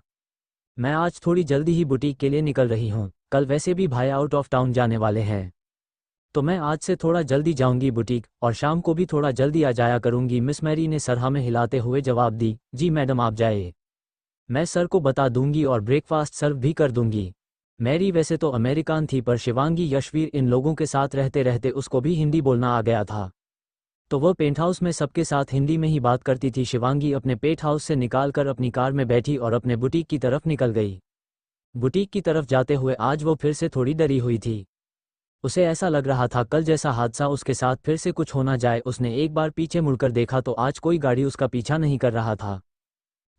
मैं आज थोड़ी जल्दी ही बुटीक के लिए निकल रही हूँ, कल वैसे भी भाई आउट ऑफ टाउन जाने वाले हैं, तो मैं आज से थोड़ा जल्दी जाऊंगी बुटीक और शाम को भी थोड़ा जल्दी आ जाया करूंगी। मिस मैरी ने सर में हिलाते हुए जवाब दी, जी मैडम आप जाइए, मैं सर को बता दूंगी और ब्रेकफास्ट सर्व भी कर दूंगी। मैरी वैसे तो अमेरिकन थी, पर शिवांगी यशवीर इन लोगों के साथ रहते रहते उसको भी हिंदी बोलना आ गया था, तो वह पेंट हाउस में सबके साथ हिंदी में ही बात करती थी। शिवांगी अपने पेंट हाउस से निकालकर अपनी कार में बैठी और अपने बुटीक की तरफ निकल गई। बुटीक की तरफ जाते हुए आज वो फिर से थोड़ी डरी हुई थी। उसे ऐसा लग रहा था कल जैसा हादसा उसके साथ फिर से कुछ होना जाए। उसने एक बार पीछे मुड़कर देखा तो आज कोई गाड़ी उसका पीछा नहीं कर रहा था,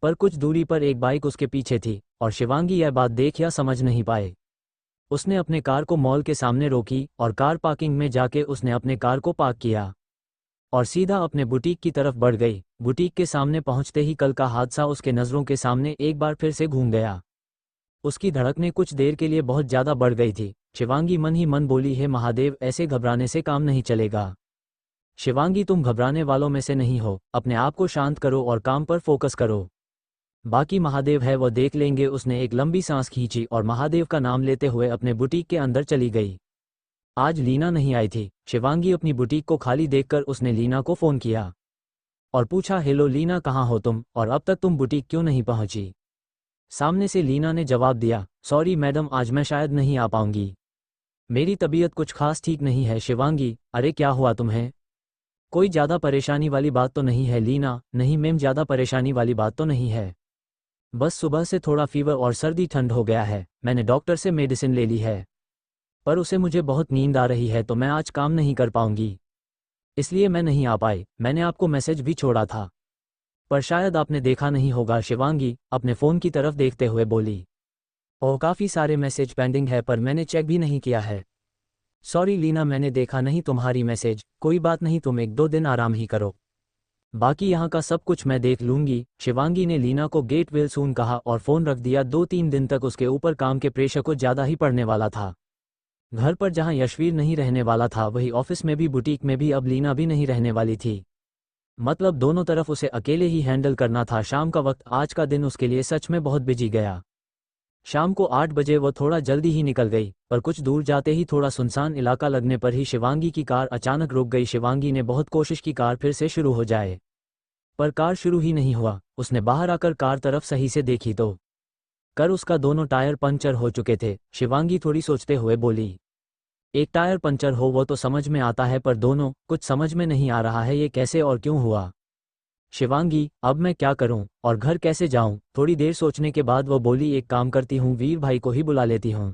पर कुछ दूरी पर एक बाइक उसके पीछे थी और शिवांगी यह बात देख या समझ नहीं पाए। उसने अपने कार को मॉल के सामने रोकी और कार पार्किंग में जाके उसने अपने कार को पार्क किया और सीधा अपने बुटीक की तरफ बढ़ गई। बुटीक के सामने पहुंचते ही कल का हादसा उसके नज़रों के सामने एक बार फिर से घूम गया। उसकी धड़कनें कुछ देर के लिए बहुत ज़्यादा बढ़ गई थी। शिवांगी मन ही मन बोली, हे महादेव, ऐसे घबराने से काम नहीं चलेगा। शिवांगी, तुम घबराने वालों में से नहीं हो, अपने आप को शांत करो और काम पर फोकस करो, बाकी महादेव है वो देख लेंगे। उसने एक लंबी सांस खींची और महादेव का नाम लेते हुए अपने बुटीक के अंदर चली गई। आज लीना नहीं आई थी। शिवांगी अपनी बुटीक को खाली देखकर उसने लीना को फ़ोन किया और पूछा, हेलो लीना, कहाँ हो तुम और अब तक तुम बुटीक क्यों नहीं पहुंची। सामने से लीना ने जवाब दिया, सॉरी मैडम, आज मैं शायद नहीं आ पाऊंगी, मेरी तबीयत कुछ खास ठीक नहीं है। शिवांगी, अरे क्या हुआ तुम्हें, कोई ज़्यादा परेशानी वाली बात तो नहीं है। लीना, नहीं मैम, ज़्यादा परेशानी वाली बात तो नहीं है, बस सुबह से थोड़ा फीवर और सर्दी ठंड हो गया है। मैंने डॉक्टर से मेडिसिन ले ली है, पर उसे मुझे बहुत नींद आ रही है तो मैं आज काम नहीं कर पाऊंगी, इसलिए मैं नहीं आ पाई। मैंने आपको मैसेज भी छोड़ा था, पर शायद आपने देखा नहीं होगा। शिवांगी अपने फ़ोन की तरफ देखते हुए बोली। ओह, काफ़ी सारे मैसेज पेंडिंग है पर मैंने चेक भी नहीं किया है। सॉरी लीना, मैंने देखा नहीं तुम्हारी मैसेज। कोई बात नहीं, तुम 1-2 दिन आराम ही करो, बाकी यहाँ का सब कुछ मैं देख लूंगी। शिवांगी ने लीना को गेट विल सून कहा और फ़ोन रख दिया। 2-3 दिन तक उसके ऊपर काम के प्रेशर को ज़्यादा ही पड़ने वाला था। घर पर जहाँ यशवीर नहीं रहने वाला था, वही ऑफिस में भी बुटीक में भी अब लीना भी नहीं रहने वाली थी। मतलब दोनों तरफ उसे अकेले ही हैंडल करना था। शाम का वक्त आज का दिन उसके लिए सच में बहुत बिजी गया। शाम को 8 बजे वो थोड़ा जल्दी ही निकल गई, पर कुछ दूर जाते ही थोड़ा सुनसान इलाका लगने पर ही शिवांगी की कार अचानक रुक गई। शिवांगी ने बहुत कोशिश की कार फिर से शुरू हो जाए, पर कार शुरू ही नहीं हुआ। उसने बाहर आकर कार तरफ सही से देखी तो कर उसका दोनों टायर पंचर हो चुके थे। शिवांगी थोड़ी सोचते हुए बोली, एक टायर पंचर हो वो तो समझ में आता है, पर दोनों कुछ समझ में नहीं आ रहा है, ये कैसे और क्यों हुआ। शिवांगी, अब मैं क्या करूं और घर कैसे जाऊं। थोड़ी देर सोचने के बाद वो बोली, एक काम करती हूं, वीर भाई को ही बुला लेती हूं,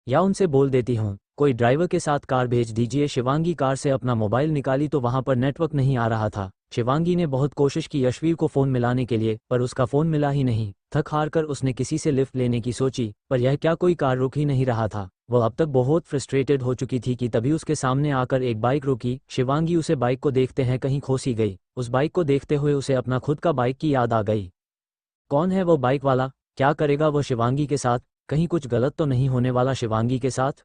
या उनसे बोल देती हूं कोई ड्राइवर के साथ कार भेज दीजिए। शिवांगी कार से अपना मोबाइल निकाली तो वहां पर नेटवर्क नहीं आ रहा था। शिवांगी ने बहुत कोशिश की यशवीर को फ़ोन मिलाने के लिए, पर उसका फ़ोन मिला ही नहीं। थक हार कर उसने किसी से लिफ्ट लेने की सोची, पर यह क्या, कोई कार रुक ही नहीं रहा था। वह अब तक बहुत फ्रस्ट्रेटेड हो चुकी थी कि तभी उसके सामने आकर एक बाइक रुकी। शिवांगी उसे बाइक को देखते हैं कहीं खो सी गई। उस बाइक को देखते हुए उसे अपना खुद का बाइक की याद आ गई। कौन है वो बाइक वाला, क्या करेगा वो शिवांगी के साथ, कहीं कुछ गलत तो नहीं होने वाला शिवांगी के साथ।